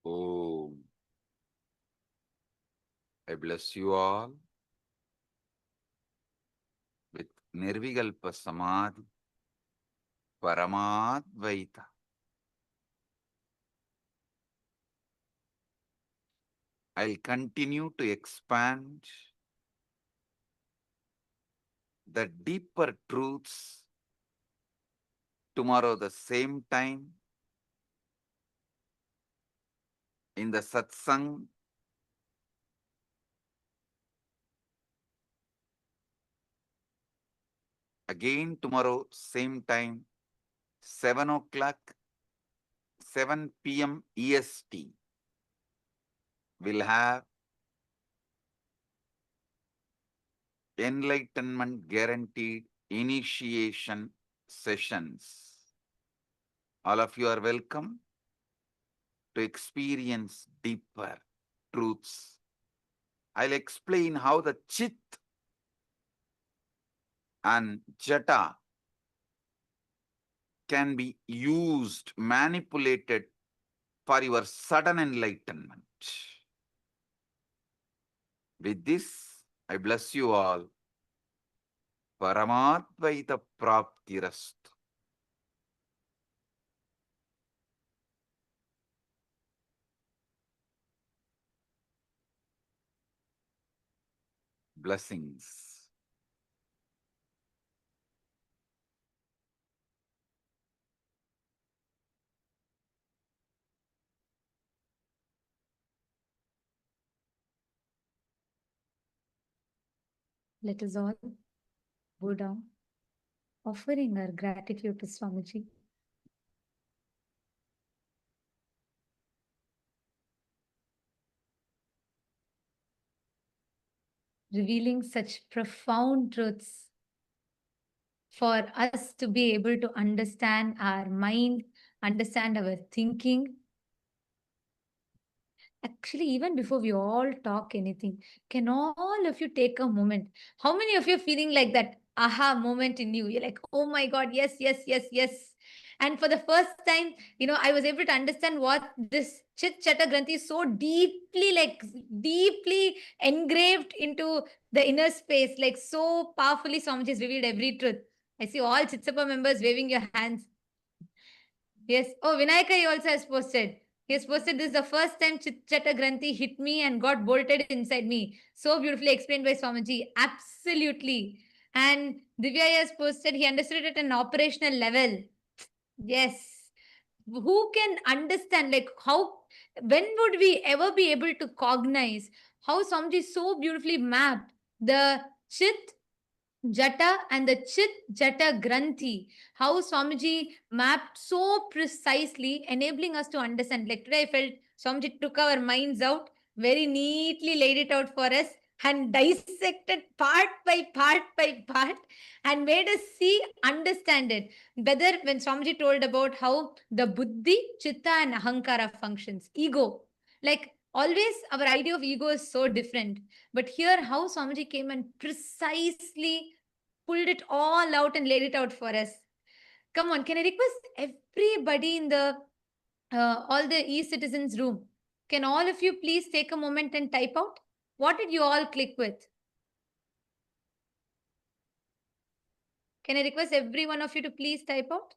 Oh, I bless you all with Nirvikalpa Samadhi, Paramadvaita. I'll continue to expand the deeper truths tomorrow the same time in the satsang. Again tomorrow same time, 7 o'clock, 7 p.m. EST. We'll have enlightenment guaranteed initiation sessions. All of you are welcome to experience deeper truths. I'll explain how the Chit and Jata can be used, manipulated for your sudden enlightenment. With this, I bless you all. Paramadvaita Praptirastu. Blessings. Let us all bow down, offering our gratitude to Swamiji. Revealing such profound truths for us to be able to understand our mind, understand our thinking. Actually, even before we all talk anything, can all of you take a moment? How many of you are feeling like that aha moment in you? You're like, oh my God, yes, yes, yes, yes. And for the first time, I was able to understand what this Chit Chata Granthi is so deeply engraved into the inner space, like so powerfully Swamiji has revealed every truth. I see all Chitsapa members waving your hands. Yes. Oh, Vinayaka he also has posted. He has posted, this is the first time Chit-Chata Granthi hit me and got bolted inside me. So beautifully explained by Swamiji. Absolutely. And Divya has posted, he understood it at an operational level. Yes. Who can understand, like, when would we ever be able to cognize how Swamiji so beautifully mapped the Chit Jata and the Chit Jata Granthi, how Swamiji mapped so precisely, enabling us to understand. Like today, I felt Swamiji took our minds out, very neatly laid it out for us, and dissected part by part, and made us see, understand it. Whether when Swamiji told about how the Buddhi, Chitta, and Ahankara functions, ego, like always, our idea of ego is so different. But here, how Swamiji came and precisely pulled it all out and laid it out for us. Come on, can I request everybody in the all the e-citizens room? Can all of you please take a moment and type out? What did you all click with? Can I request every one of you to please type out?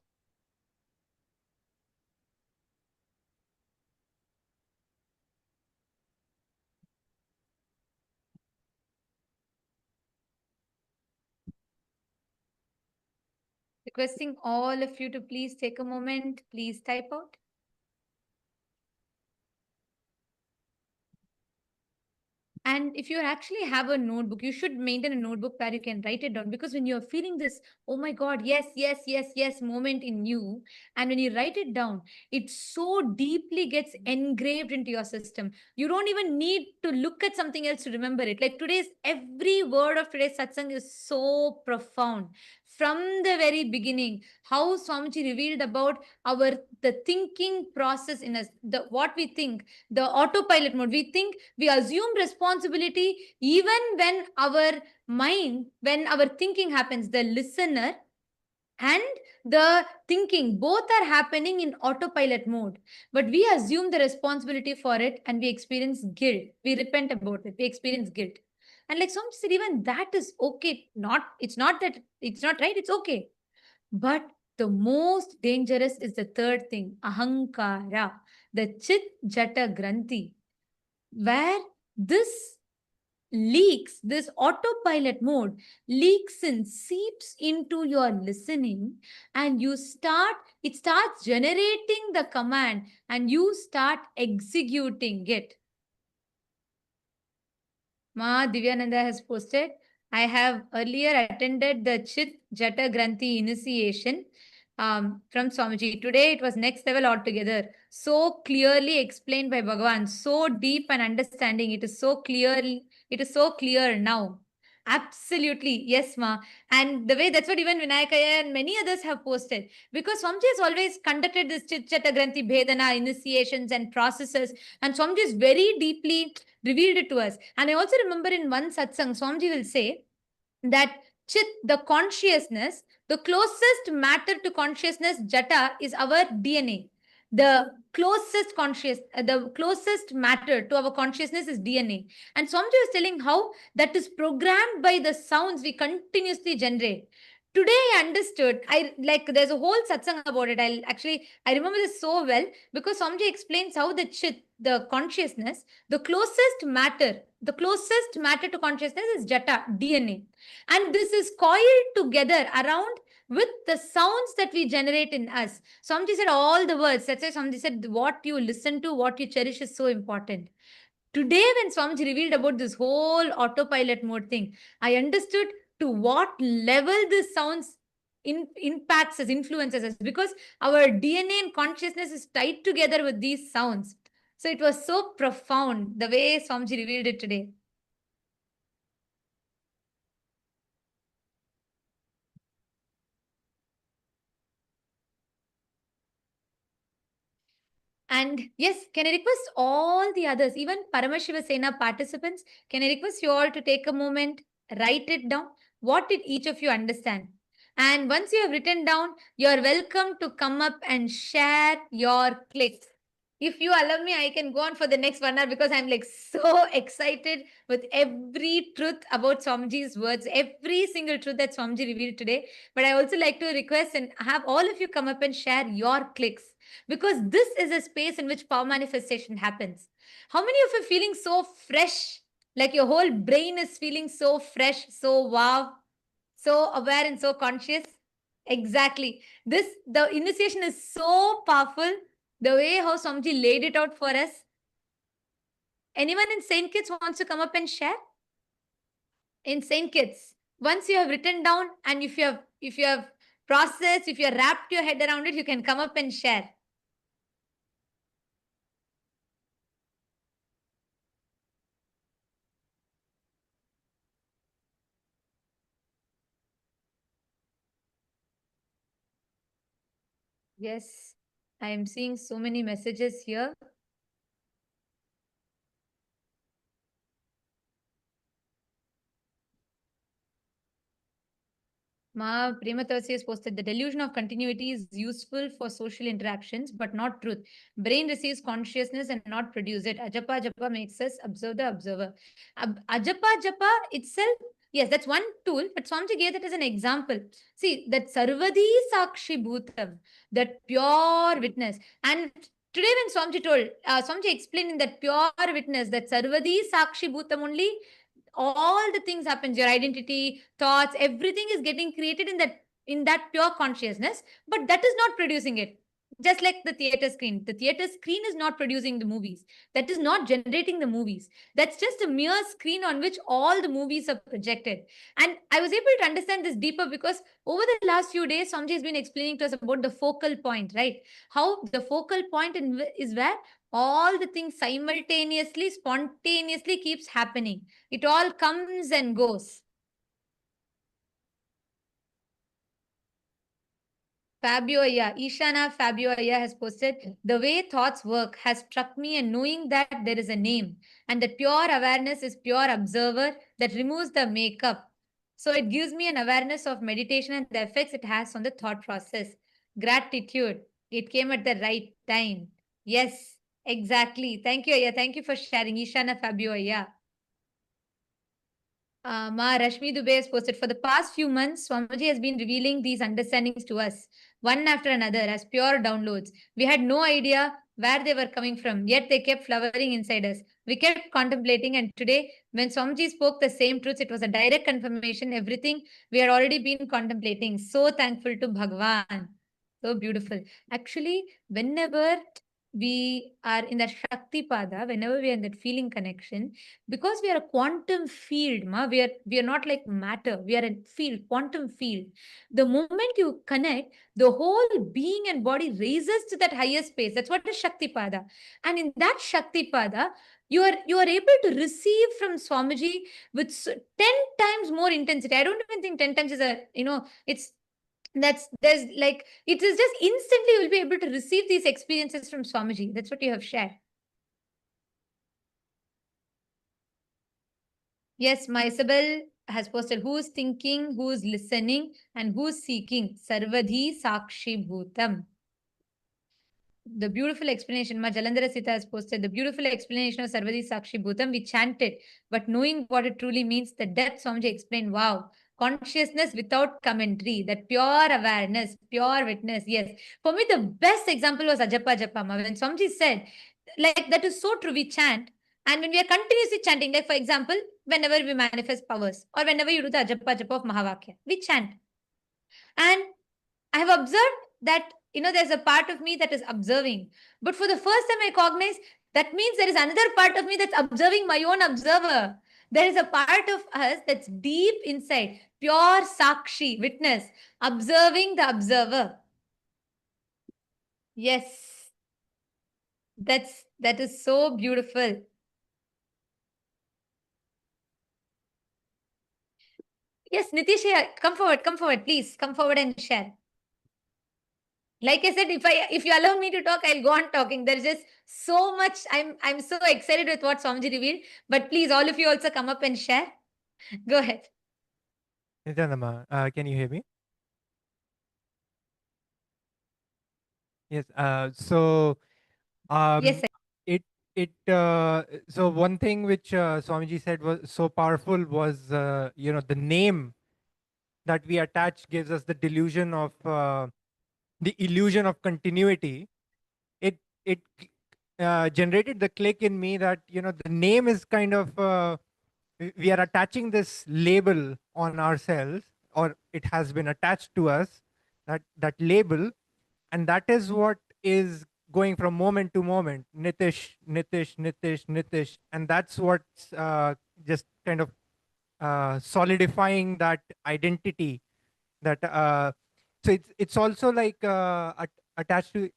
Requesting all of you to please take a moment, please type out. And if you actually have a notebook, you should maintain a notebook where you can write it down, because when you're feeling this, oh my God, yes, yes, yes, yes moment in you, and when you write it down, it so deeply gets engraved into your system. You don't even need to look at something else to remember it. Like every word of today's satsang is so profound. From the very beginning, how Swamiji revealed about the thinking process in us, what we think, the autopilot mode. We think, we assume responsibility even when our mind, when our thinking happens. The listener and the thinking, both are happening in autopilot mode. But we assume the responsibility for it and we experience guilt. We repent about it. We experience guilt. And like some said, even that is okay. It's not that it's not right, it's okay. But the most dangerous is the third thing, ahankara, the chit jata granthi, where this leaks, this autopilot mode leaks and seeps into your listening, and it starts generating the command and you start executing it. Ma Divyananda has posted, I have earlier attended the Chit Jata Granthi initiation from Swamiji. Today it was next level altogether. So clearly explained by Bhagavan. So deep and understanding. It is so clear now. Absolutely. Yes, Ma. And the way that's what even Vinayakaya and many others have posted. Because Swamiji has always conducted this Chit Jata Granthi Bhedana initiations and processes. And Swamiji is very deeply revealed it to us. And I also remember in one satsang, Swamiji will say that Chit, the consciousness, the closest matter to consciousness, Jata, is our DNA. The closest matter to our consciousness is DNA. And Swamiji was telling how that is programmed by the sounds we continuously generate. Today I understood. There's a whole satsang about it. I remember this so well because Swamiji explains how the Chit, the consciousness, the closest matter to consciousness is Jata, DNA. And this is coiled together around with the sounds that we generate in us. Swamiji said all the words. That's why Swamiji said what you listen to, what you cherish is so important. Today, when Swamiji revealed about this whole autopilot mode thing, I understood to what level this sounds impacts us, influences us, because our DNA and consciousness is tied together with these sounds. So it was so profound the way Swamiji revealed it today. And yes, can I request all the others, even Paramashiva Sena participants, can I request you all to take a moment, write it down? What did each of you understand? And once you have written down, you're welcome to come up and share your clicks. If you allow me, I can go on for the next 1 hour because I'm like so excited with every truth about Swamiji's words, every single truth that Swamiji revealed today. But I also like to request and have all of you come up and share your clicks, because this is a space in which power manifestation happens. How many of you are feeling so fresh? Like your whole brain is feeling so fresh, so wow, so aware and so conscious? Exactly. The initiation is so powerful. The way how Swamiji laid it out for us. Anyone in Saint Kitts wants to come up and share? In Saint Kitts, once you have written down and if you have processed, if you have wrapped your head around it, you can come up and share. Yes, I am seeing so many messages here. Ma Prematavasi has posted, the delusion of continuity is useful for social interactions, but not truth. Brain receives consciousness and not produce it. Ajapa Japa makes us observe the observer. Ajapa Japa itself, yes, that's one tool, but Swamiji gave that as an example. See, that Sarvadi Sakshi Bhutam, that pure witness. And today when Swamiji told, Swamiji explained in that pure witness, that Sarvadi Sakshi Bhutam only, all the things happens, your identity, thoughts, everything is getting created in that pure consciousness, but that is not producing it. Just like the theater screen is not producing the movies, that is not generating the movies, that's just a mere screen on which all the movies are projected. And I was able to understand this deeper because over the last few days Somji has been explaining to us about the focal point, right? How the focal point is where all the things simultaneously, spontaneously keeps happening. It all comes and goes. Fabio Aya, Ishana Fabio Aya has posted, the way thoughts work has struck me, and knowing that there is a name and that pure awareness is pure observer that removes the makeup. So it gives me an awareness of meditation and the effects it has on the thought process. Gratitude. It came at the right time. Yes, exactly. Thank you, Aya. Thank you for sharing. Ishana Fabio, Aya. Ma Rashmi Dubey has posted, for the past few months, Swamiji has been revealing these understandings to us, one after another, as pure downloads. We had no idea where they were coming from, yet they kept flowering inside us. We kept contemplating, and today, when Swamiji spoke the same truths, it was a direct confirmation, everything we had already been contemplating. So thankful to Bhagwan. So beautiful. Actually, whenever we are in that Shakti Pada, whenever we are in that feeling connection, because we are a quantum field, we are not like matter, we are a field, quantum field. The moment you connect, the whole being and body raises to that higher space. That's what is Shakti Pada. And in that Shakti Pada, you are able to receive from Swamiji with 10 times more intensity. I don't even think 10 times is it's there's like, it is just instantly you'll be able to receive these experiences from Swamiji. That's what you have shared. Yes, my Isabel has posted, who's thinking, who's listening, and who's seeking. Sarvadhi Sakshi Bhutam. The beautiful explanation, Ma Jalandhara Sita has posted, the beautiful explanation of Sarvadhi Sakshi Bhutam. We chanted, but knowing what it truly means, the depth Swamiji explained. Wow. Consciousness without commentary, that pure awareness, pure witness. Yes. For me, the best example was Ajapa Japama. When Swamiji said, like, that is so true, we chant. And when we are continuously chanting, like for example, whenever we manifest powers or whenever you do the Ajapa Japa of Mahavakya, we chant. And I have observed that, there's a part of me that is observing. But for the first time, I cognize that means there is another part of me that's observing my own observer. There is a part of us that's deep inside, pure Sakshi, witness, observing the observer. Yes, that is so beautiful. Yes, Nitish, come forward, please. Come forward and share. Like I said, if you allow me to talk, I'll go on talking. There's just so much. I'm so excited with what Swamiji revealed. But please, all of you also come up and share. Go ahead. Nityanama, can you hear me? Yes. Yes, sir. So one thing which Swamiji said was so powerful was the name that we attach gives us the delusion of the illusion of continuity. It generated the click in me that the name is kind of we are attaching this label on ourselves, or it has been attached to us, that label, and that is what is going from moment to moment, Nitish, Nitish, Nitish, Nitish, and that's what's just kind of solidifying that identity. That so it's also like attached to.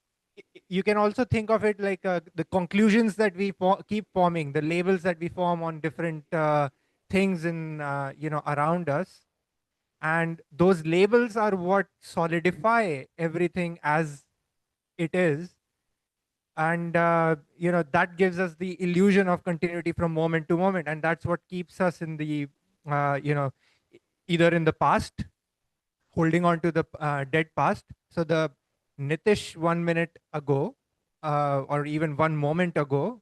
You can also think of it like the conclusions that we keep forming, the labels that we form on different things in around us, and those labels are what solidify everything as it is. And that gives us the illusion of continuity from moment to moment, and that's what keeps us in the either in the past, holding on to the dead past. So the Nitish 1 minute ago, or even 1 moment ago,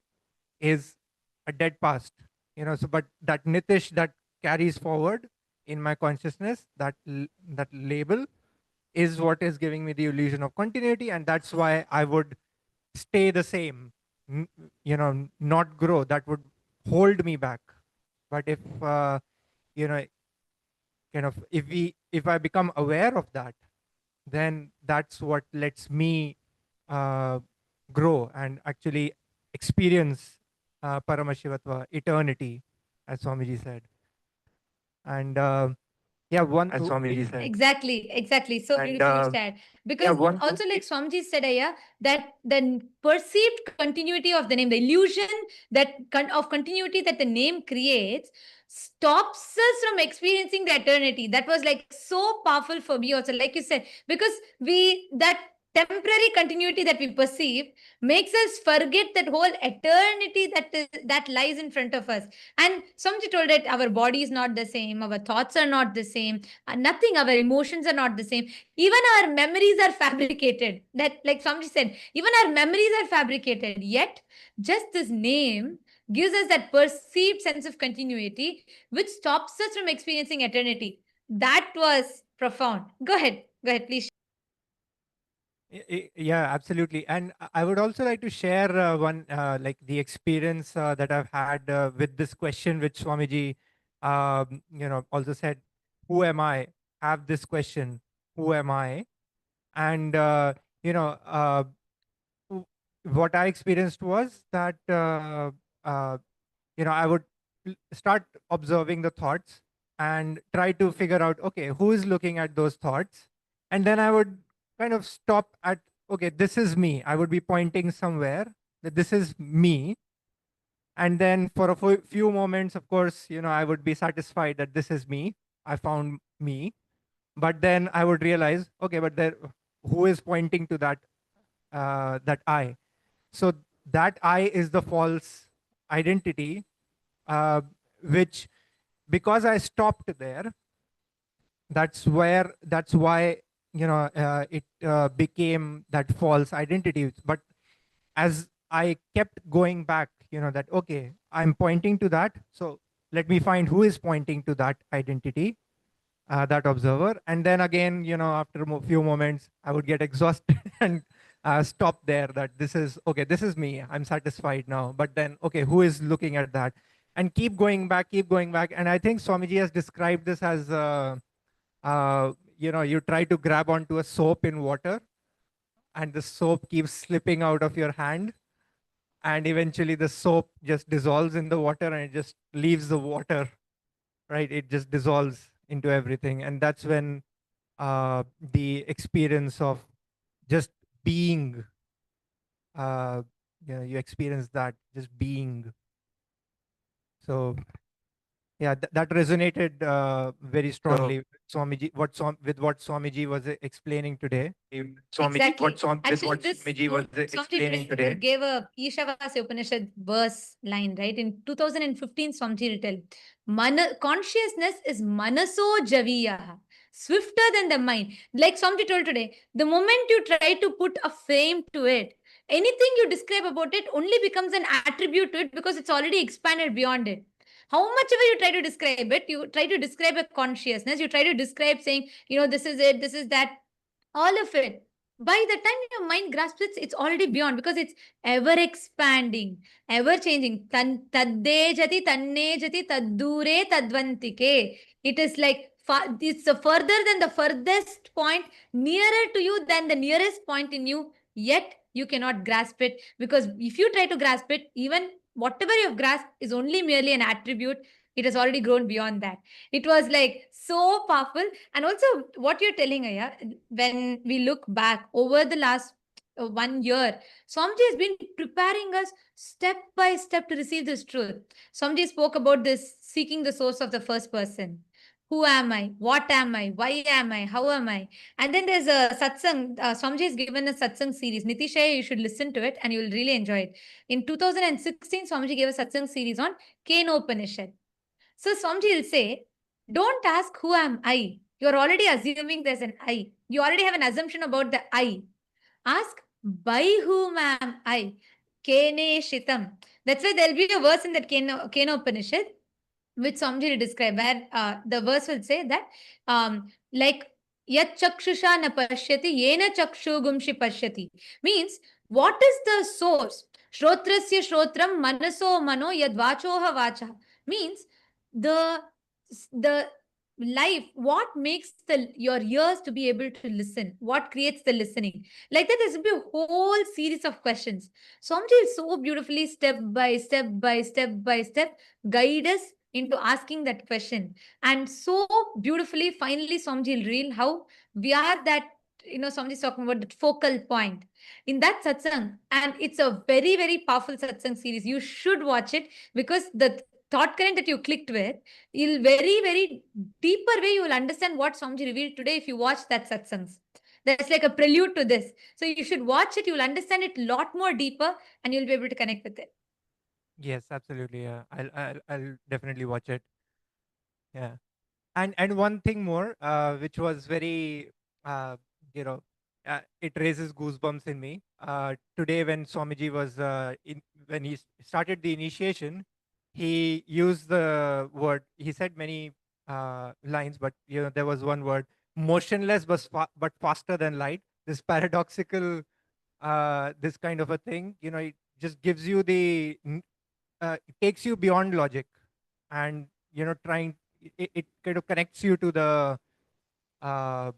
is a dead past. So but that Nitish that carries forward in my consciousness, that label is what is giving me the illusion of continuity, and that's why I would stay the same, not grow. That would hold me back. But if you know kind of if I become aware of that, then that's what lets me grow and actually experience Paramashivatva, eternity, as Swamiji said. And as Swamiji said. Exactly. So beautifully said. Because also, like Swamiji said, Aya, that the perceived continuity of the name, the illusion of continuity that the name creates, stops us from experiencing the eternity. That was like so powerful for me also, like you said, because temporary continuity that we perceive makes us forget that whole eternity that lies in front of us. And Swamiji told that our body is not the same, our thoughts are not the same, nothing, our emotions are not the same. Even our memories are fabricated. That, like Swamiji said, even our memories are fabricated. Yet, just this name gives us that perceived sense of continuity, which stops us from experiencing eternity. That was profound. Go ahead, please. Yeah, absolutely. And I would also like to share one, like the experience that I've had with this question, which Swamiji, also said, who am I? Have this question, who am I? And, you know, w- what I experienced was that, uh, I would start observing the thoughts and try to figure out, okay, who is looking at those thoughts? And then I would kind of stop at, okay, this is me. I would be pointing somewhere that this is me. And then for a few moments, of course, I would be satisfied that this is me. I found me. But then I would realize, okay, but there, who is pointing to that I? So that I is the false identity, uh, which, because I stopped there, that's why it became that false identity. But as I kept going back, that, okay, I'm pointing to that, so let me find who is pointing to that identity, that observer. And then again, after a few moments, I would get exhausted and stop there, that this is, okay, this is me, I'm satisfied now. But then, okay, who is looking at that? And keep going back. And I think Swamiji has described this as, you try to grab onto a soap in water, and the soap keeps slipping out of your hand. And eventually the soap just dissolves in the water and it just leaves the water, right? It just dissolves into everything. And that's when the experience of just being, you experience that, just being. So yeah, that resonated very strongly with Swamiji, with what Swamiji was explaining today. Exactly. What Swamiji was explaining today. gave a Ishavasya Upanishad verse line, right? In 2015, Swamiji written, consciousness is manaso javiya, swifter than the mind. Like Swamiji told today, the moment you try to put a frame to it, anything you describe about it only becomes an attribute to it because it's already expanded beyond it. How much ever you try to describe it, you try to describe a consciousness, you try to describe saying, this is it, this is that, all of it. By the time your mind grasps it, it's already beyond because it's ever expanding, ever changing. Tadde jati, tanne jati, taddure tadvantike. It is like it's further than the furthest point, nearer to you than the nearest point in you, yet you cannot grasp it because if you try to grasp it, even whatever you've grasped is only merely an attribute. It has already grown beyond that. It was like so powerful. And also, what you're telling, Aya, when we look back over the last 1 year, Swamiji has been preparing us step by step to receive this truth. Swamiji spoke about this seeking the source of the first person. Who am I? What am I? Why am I? How am I? And then there's a satsang. Swamiji has given a satsang series. Nitishaya, you should listen to it and you will really enjoy it. In 2016, Swamiji gave a satsang series on Kenopanishad. So Swamiji will say, don't ask who am I. You're already assuming there's an I. You already have an assumption about the I. Ask, by whom am I? Kene Shitam. That's why there'll be a verse in that Kenopanishad, which Swamiji will describe, where the verse will say that, like, Yat chakshusha na pashyati, yena chakshugumshi pashyati. Means, what is the source? Shrotrasya shrotram manaso mano yad vachoha vacha. Means, the the life, what makes your ears to be able to listen, what creates the listening, like that. There's be a whole series of questions. Swamiji will so beautifully step by step guide us into asking that question. And so beautifully, finally, Swamiji will reveal how we are that, Swamiji is talking about that focal point in that satsang. And it's a very, very powerful satsang series. You should watch it because the thought current that you clicked with, you'll very, very deeper way, you will understand what Swamiji revealed today if you watch that satsangs. That's like a prelude to this. So you should watch it. You'll understand it a lot more deeper and you'll be able to connect with it. Yes, absolutely. Yeah, I'll definitely watch it. Yeah. And one thing more, which was very, you know, it raises goosebumps in me. Today, when Swamiji was when he started the initiation, he used the word. He said many lines, but there was one word: motionless, but faster than light. This paradoxical, this kind of a thing. It just gives you it takes you beyond logic, and trying it kind of connects you to uh,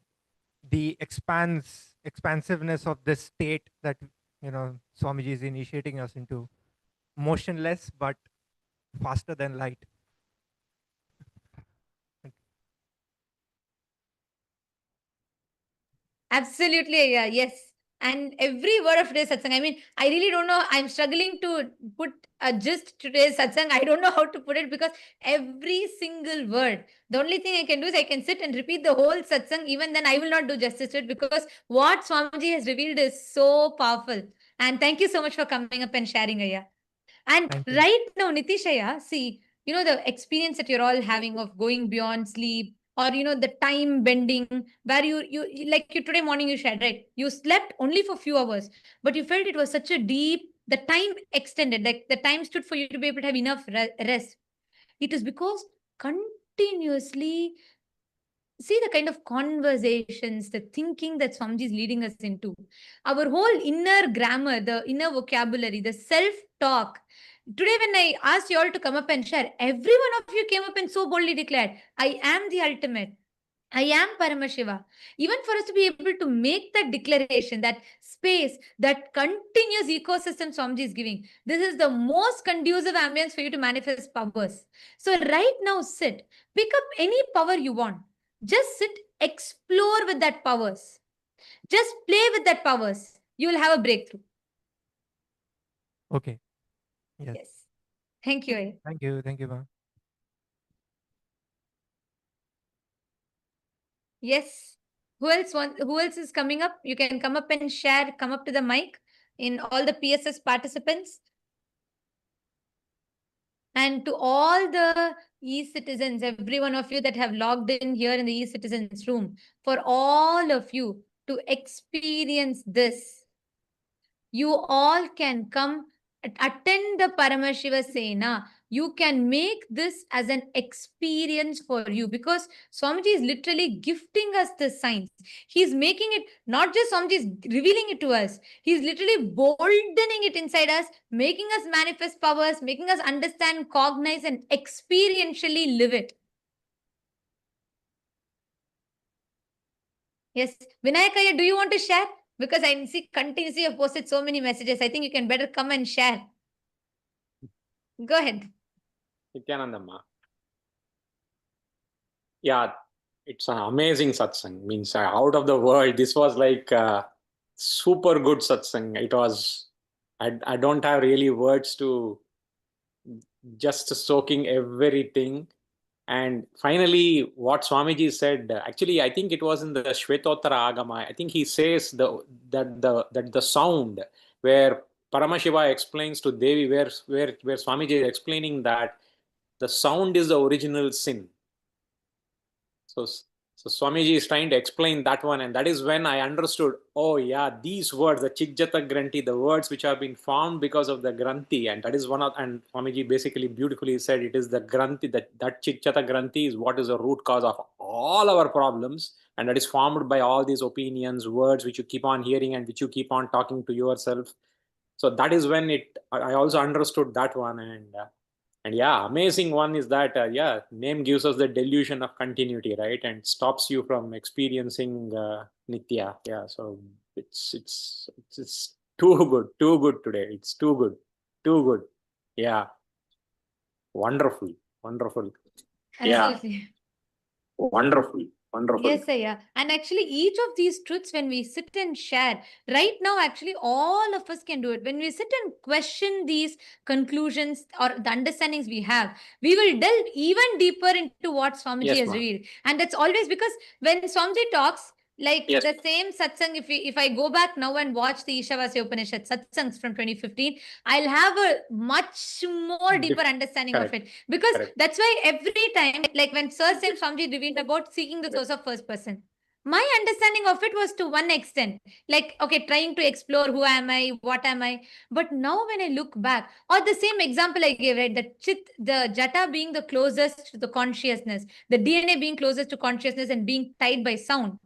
the expansiveness of this state that Swamiji is initiating us into, motionless but faster than light. Absolutely, yeah, yes. And every word of today's satsang, I mean, I really don't know. I'm struggling to put a gist to today's satsang. I don't know how to put it because every single word, the only thing I can do is I can sit and repeat the whole satsang. Even then, I will not do justice to it because what Swamiji has revealed is so powerful. And thank you so much for coming up and sharing, Aya. And Thank you. right now, Nitishaya, see, the experience that you're all having of going beyond sleep, or the time bending, where you like you today morning you shared, right? You slept only for few hours, but you felt it was such a deep, the time extended, like the time stood for you to be able to have enough rest. It is because continuously see the kind of conversations, the thinking that Swamiji is leading us into. Our whole inner grammar, the inner vocabulary, the self-talk. Today, when I asked you all to come up and share, every one of you came up and so boldly declared, I am the ultimate. I am Paramashiva. Even for us to be able to make that declaration, that space, that continuous ecosystem Swamiji is giving, this is the most conducive ambience for you to manifest powers. So right now, sit, pick up any power you want. Just sit, explore with that powers. Just play with that powers. You will have a breakthrough. Okay. Yes. Yes. Thank you. Thank you. Thank you, ma'am. Yes. Who else is coming up? You can come up and share, come up to the mic in all the PSS participants. And to all the e-citizens, every one of you that have logged in here in the e-citizens room, for all of you to experience this, you all can come attend the Paramashiva Sena. You can make this as an experience for you because Swamiji is literally gifting us the signs. He's making it, not just Swamiji is revealing it to us. He's literally boldening it inside us, making us manifest powers, making us understand, cognize, and experientially live it. Yes. Vinayakaya, do you want to share? Because I see continuously you've posted so many messages. I think you can better come and share. Go ahead. Nityanandamma. Yeah, it's an amazing satsang. Means out of the world. This was like super good satsang. It was. I don't have really words to just soaking everything. And finally, what Swamiji said. Actually, I think it was in the Shvetottara Agama. I think he says that the sound where Paramashiva explains to Devi, where Swamiji is explaining that the sound is the original sin. So Swamiji is trying to explain that one, and that is when I understood, oh yeah, these words, the Chikjata Granthi, the words which have been formed because of the Granthi, and that is one of, and Swamiji basically beautifully said it is the Granthi, that Chikjata Granthi is what is the root cause of all our problems, and that is formed by all these opinions, words which you keep on hearing and which you keep on talking to yourself. So that is when I also understood that one, and yeah, amazing one is that yeah, name gives us the delusion of continuity, right, and stops you from experiencing nitya. Yeah, so it's too good today. It's too good. Yeah, wonderful. Absolutely. Yeah, wonderful. Yes, yeah. And actually, each of these truths, when we sit and share, right now, actually, all of us can do it. When we sit and question these conclusions or the understandings we have, we will delve even deeper into what Swamiji Yes, has ma'am. revealed. And that's always because when Swamiji talks, Like Yes. the same satsang, if I go back now and watch the Ishavasya Upanishad satsangs from 2015, I'll have a much more deeper understanding Correct. of it. Because Correct. that's why every time, like when Sir Sam Swamiji revealed about seeking the source of first person, my understanding of it was to one extent, like, okay, trying to explore who am I, what am I. But now when I look back, or the same example I gave, right, the jata being the closest to the consciousness, the DNA being closest to consciousness and being tied by sound.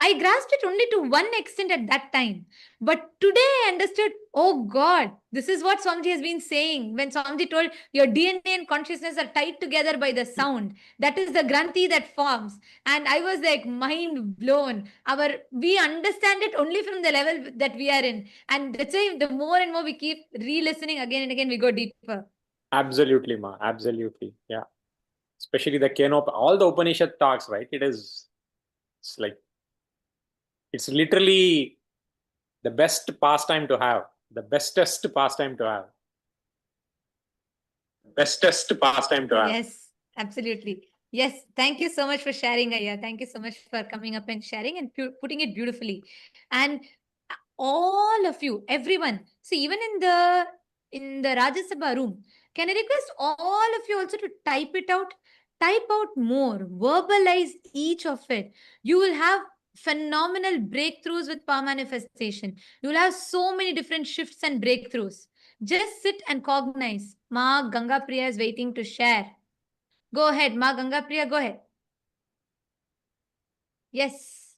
I grasped it only to one extent at that time. But today I understood, oh God, this is what Swamiji has been saying. When Swamiji told your DNA and consciousness are tied together by the sound, that is the granthi that forms. And I was like mind blown. We understand it only from the level that we are in. And that's why the more and more we keep re-listening again and again, we go deeper. Absolutely, Ma. Absolutely. Yeah. Especially the Kenop, all the Upanishad talks, right? It's like, it's literally the best pastime to have, the bestest pastime to have. Bestest pastime to have. Yes, absolutely. Yes, thank you so much for sharing, Aya. Thank you so much for coming up and sharing and putting it beautifully. And all of you, everyone, see, even in the Rajya Sabha room, can I request all of you also to type it out? Type out more, verbalize each of it. You will have phenomenal breakthroughs with power manifestation. You will have so many different shifts and breakthroughs. Just sit and cognize. Ma Ganga Priya is waiting to share. Go ahead, Ma Ganga Priya, go ahead. Yes.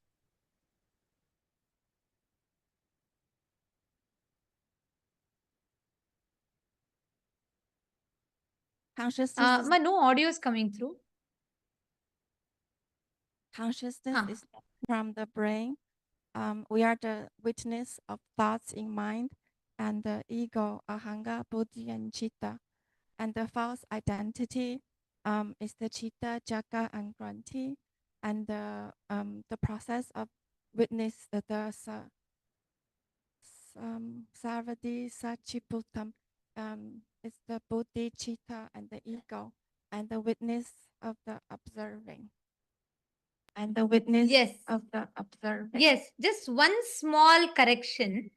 Consciousness, Ma, no audio is coming through. consciousness is from the brain. We are the witness of thoughts in mind and the ego, ahanga, buddhi, and chitta. And the false identity is the chitta, jaka, and granthi. And the process of witness the sarvadi sachiputam is the buddhi, chitta, and the ego, and the witness of the observing. And the witness of the observing. Yes, just one small correction.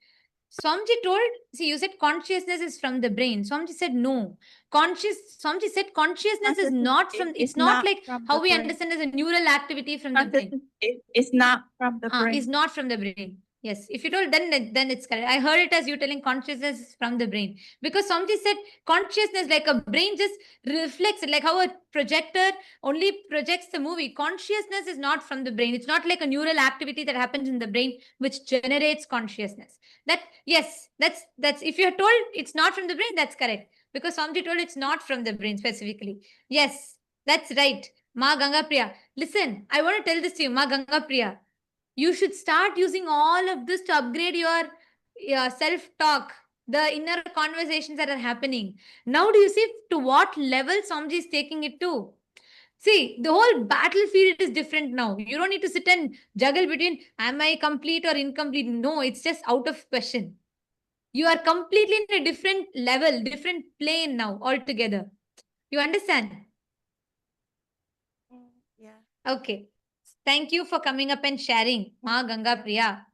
Swamiji told, see, you said consciousness is from the brain. Swamiji said no. Swamiji said consciousness is not from, it's not like how we understand as a neural activity from the brain. It's not from the brain. It's not from the brain. Yes, if you told, then it's correct. I heard it as you telling consciousness is from the brain. Because Swamiji said consciousness, like a brain just reflects it, like how a projector only projects the movie. Consciousness is not from the brain. It's not like a neural activity that happens in the brain which generates consciousness. That, yes, that's if you're told it's not from the brain, that's correct. Because Swamiji told it's not from the brain specifically. Yes, that's right. Ma Ganga Priya. Listen, I want to tell this to you, Ma Ganga Priya. You should start using all of this to upgrade your self-talk, the inner conversations that are happening. Now do you see to what level Swamiji is taking it to? See, the whole battlefield is different now. You don't need to sit and juggle between am I complete or incomplete. No, it's just out of question. You are completely in a different level, different plane now altogether. You understand? Yeah. Okay. Thank you for coming up and sharing, Ma Ganga Priya.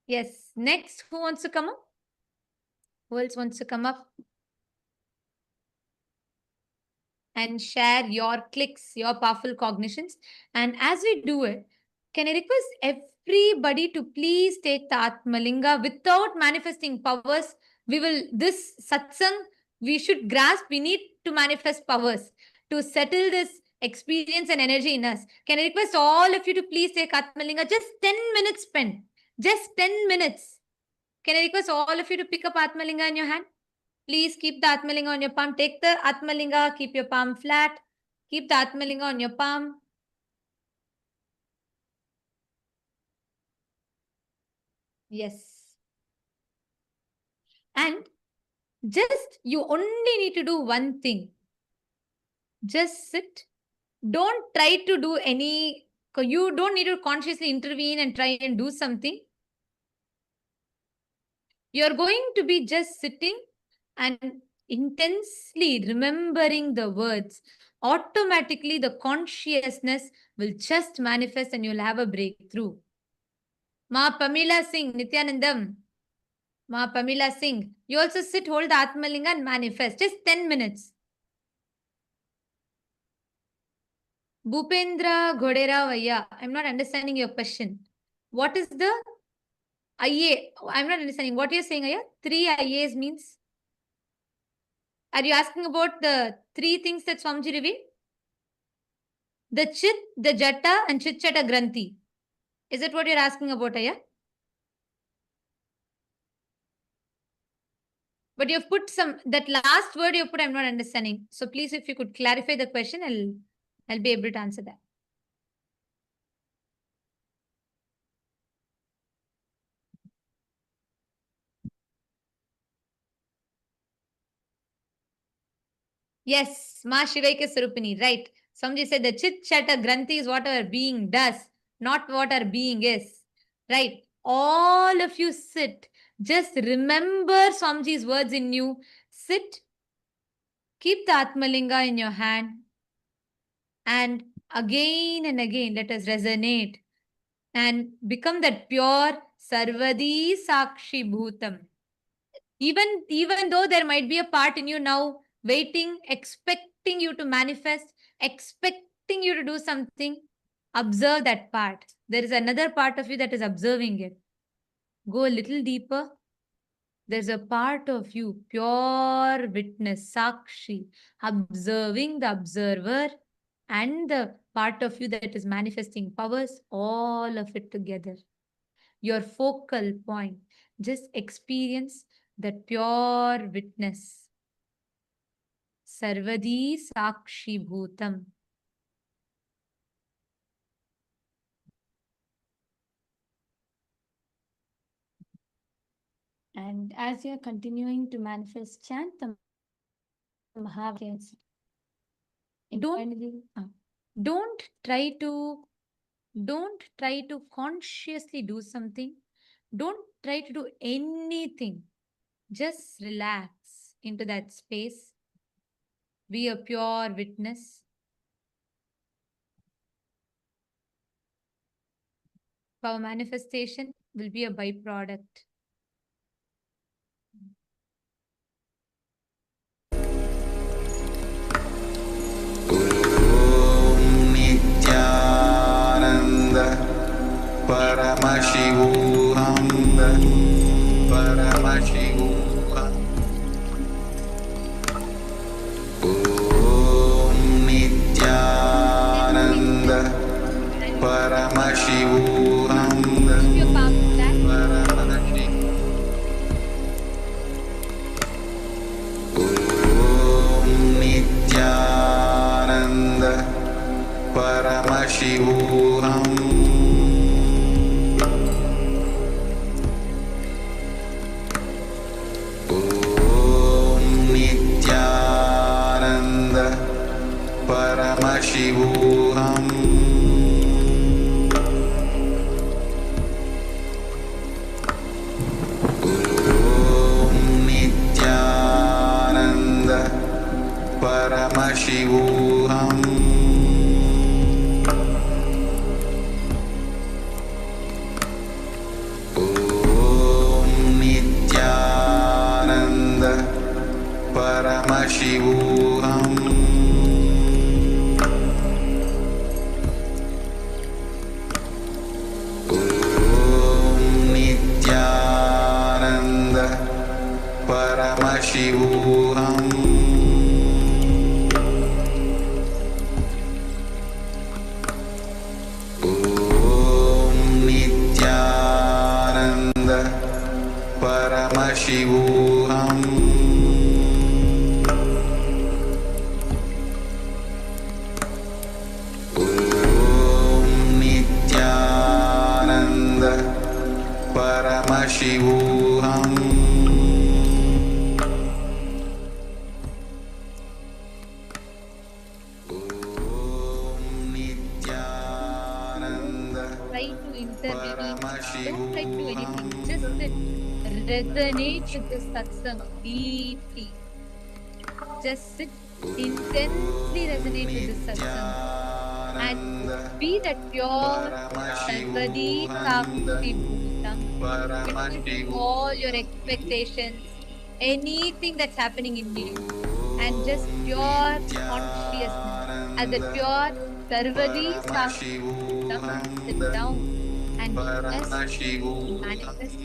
Yes. Next, who wants to come up? Who else wants to come up? And share your clicks, your powerful cognitions. And as we do it, can I request everybody to please take the Atmalinga without manifesting powers? This satsang, we should grasp, we need to manifest powers to settle this experience and energy in us. Can I request all of you to please take Atmalinga? Just 10 minutes spent. Just 10 minutes. Can I request all of you to pick up Atmalinga in your hand? Please keep the Atmalinga on your palm. Take the Atmalinga, keep your palm flat. Keep the Atmalinga on your palm. Yes. And just, you only need to do one thing. Just sit. Don't try to do you don't need to consciously intervene and try and do something. You're going to be just sitting and intensely remembering the words. automatically the consciousness will just manifest and you'll have a breakthrough. Ma Pamela Singh, Nityanandam. Ma Pamela Singh. You also sit, hold the Atmalinga and manifest. Just 10 minutes. Bhupendra Ghodera Vaya. I'm not understanding your question. What is the IA? I'm not understanding. What you're saying, Aya? 3 IAs means? Are you asking about the 3 things that Swamiji revealed? The Chit, the Jata and Chit Chata Granthi. Is that what you're asking about, Aya? But you've put that last word you put, I'm not understanding. So please, if you could clarify the question, I'll be able to answer that. Yes, Ma Shivaika Sarupini, right. Somebody said the Chit Chata Granthi is what our being does, not what our being is. Right. All of you sit. Just remember Swamiji's words in you. Sit. Keep the Atmalinga in your hand. And again and again, let us resonate and become that pure Sarvadi Sakshi Bhutam. Even though there might be a part in you now waiting, expecting you to manifest, expecting you to do something, observe that part. There is another part of you that is observing it. Go a little deeper. There's a part of you, pure witness, Sakshi, observing the observer and the part of you that is manifesting powers, all of it together. Your focal point. Just experience that pure witness. Sarvadi Sakshi Bhutam. And as you're continuing to manifest, chant the Mahavakya. Don't try to consciously do something. Don't try to do anything. Just relax into that space. Be a pure witness. Our manifestation will be a byproduct. Nityananda Paramashivoham Paramashivoham Om Nityananda Paramashivoham Om Nityananda Paramashivoham Om Nityananda Paramashivoham Om Nityananda Paramashivoham Paramashivoham Om Nityananda Paramashivoham Om Nityananda Paramashivoham Paramashivoham Om Nityananda Try to intervene. Don't try to do anything. Just resonate with the satsang deeply. Just sit intensely resonate with this satsang and be that pure Sarvadi Sakshi Bhutam, between all your expectations, anything that's happening in you, and just pure consciousness as a pure Sarvadi Sakshi Bhutam, sit down and just manifest.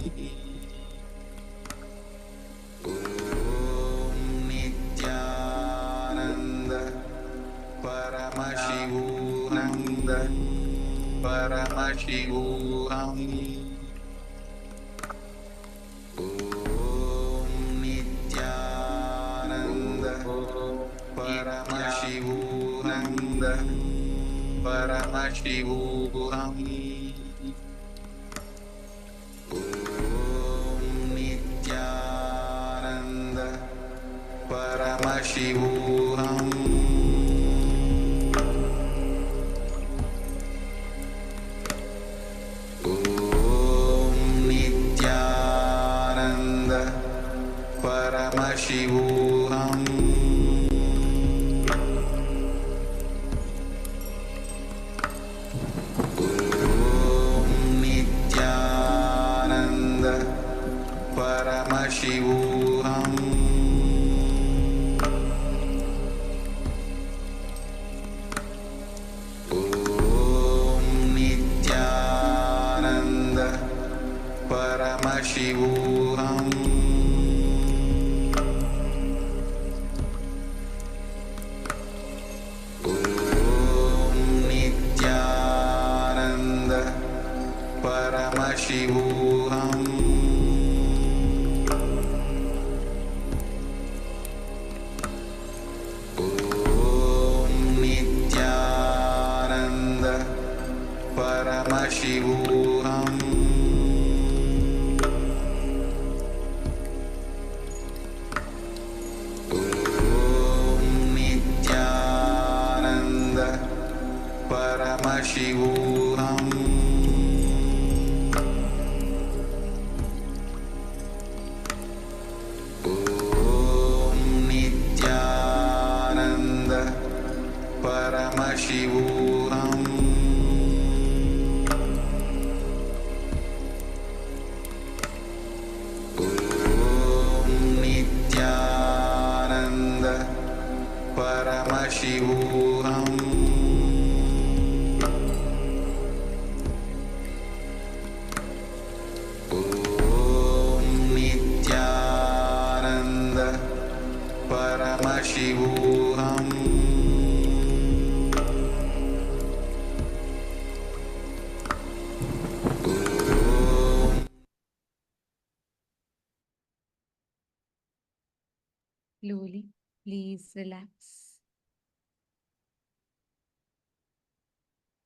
Slowly, please relax.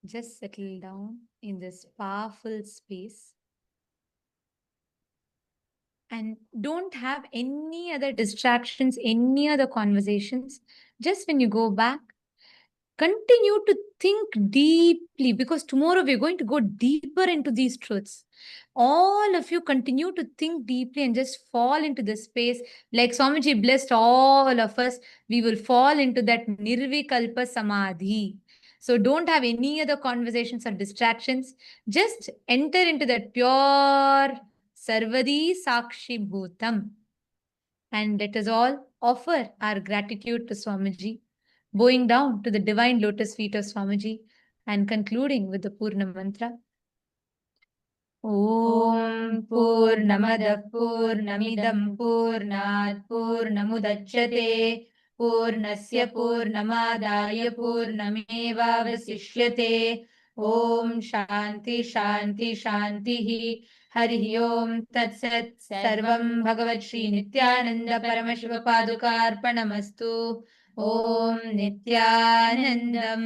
Just settle down in this powerful space and don't have any other distractions, any other conversations. Just when you go back, continue to think deeply because tomorrow we're going to go deeper into these truths. All of you continue to think deeply and just fall into the space. Like Swamiji blessed all of us, we will fall into that Nirvikalpa Samadhi. So don't have any other conversations or distractions. Just enter into that pure Sarvadi Sakshi Bhutam. And let us all offer our gratitude to Swamiji, bowing down to the divine lotus feet of Swamiji and concluding with the Purna mantra. Om Purnamada Purnamidam Purnat Purnamudachyate Purnasya Purnamadaya Purnameva Vasishyate Om Shanti Shanti Shanti Hari Om Tat Sat Sarvam Bhagavat Shri Nityananda Paramashiva Padukarpanamastu Om Nityanandam.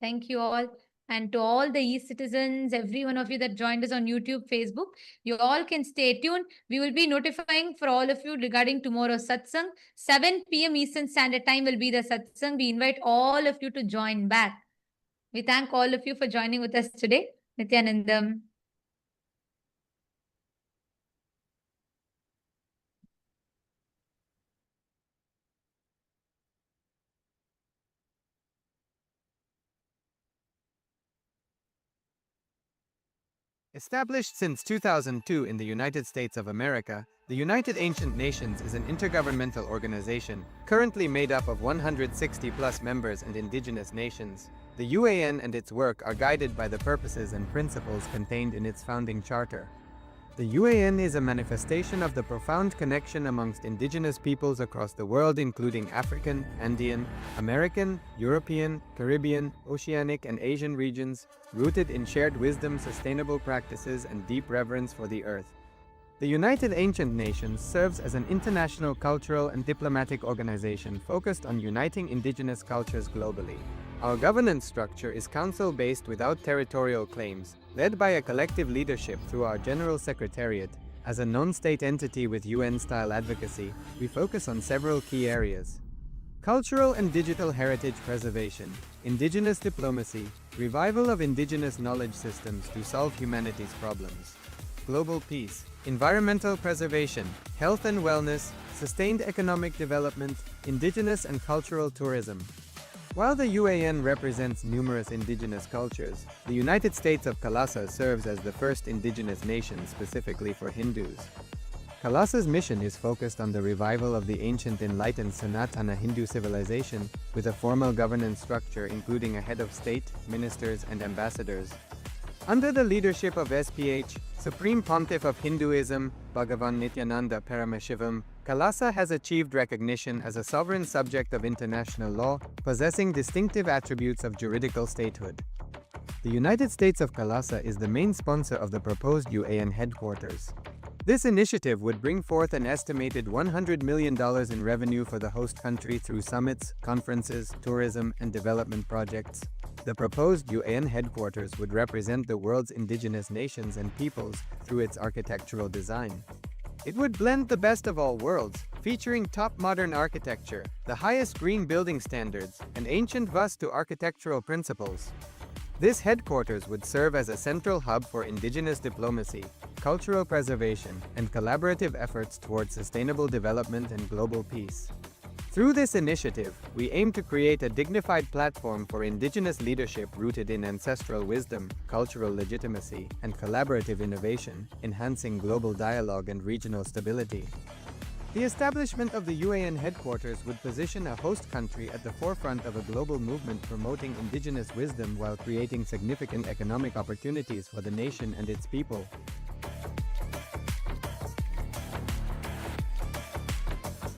Thank you all. And to all the e-citizens, every one of you that joined us on YouTube, Facebook, you all can stay tuned. We will be notifying for all of you regarding tomorrow's satsang. 7 p.m. Eastern Standard Time will be the satsang. We invite all of you to join back. We thank all of you for joining with us today. Nityanandam. Established since 2002 in the United States of America, the United Ancient Nations is an intergovernmental organization currently made up of 160+ members and indigenous nations. The UAN and its work are guided by the purposes and principles contained in its founding charter. The UAN is a manifestation of the profound connection amongst indigenous peoples across the world, including African, Andean, American, European, Caribbean, Oceanic, and Asian regions, rooted in shared wisdom, sustainable practices, and deep reverence for the earth. The United Ancient Nations serves as an international cultural and diplomatic organization focused on uniting indigenous cultures globally. Our governance structure is council-based without territorial claims, led by a collective leadership through our General Secretariat. As a non-state entity with UN-style advocacy, we focus on several key areas: cultural and digital heritage preservation, indigenous diplomacy, revival of indigenous knowledge systems to solve humanity's problems, global peace, environmental preservation, health and wellness, sustained economic development, indigenous and cultural tourism. While the UAN represents numerous indigenous cultures, the United States of Kalasa serves as the first indigenous nation specifically for Hindus. Kalasa's mission is focused on the revival of the ancient enlightened Sanatana Hindu civilization with a formal governance structure including a head of state, ministers, and ambassadors. Under the leadership of SPH, Supreme Pontiff of Hinduism, Bhagavan Nityananda Paramashivam, Kalasa has achieved recognition as a sovereign subject of international law, possessing distinctive attributes of juridical statehood. The United States of Kalasa is the main sponsor of the proposed UAN headquarters. This initiative would bring forth an estimated $100 million in revenue for the host country through summits, conferences, tourism, and development projects. The proposed UAN headquarters would represent the world's indigenous nations and peoples through its architectural design. It would blend the best of all worlds, featuring top modern architecture, the highest green building standards, and ancient Vastu architectural principles. This headquarters would serve as a central hub for indigenous diplomacy, cultural preservation, and collaborative efforts towards sustainable development and global peace. Through this initiative, we aim to create a dignified platform for indigenous leadership rooted in ancestral wisdom, cultural legitimacy, and collaborative innovation, enhancing global dialogue and regional stability. The establishment of the UAN headquarters would position a host country at the forefront of a global movement promoting indigenous wisdom while creating significant economic opportunities for the nation and its people.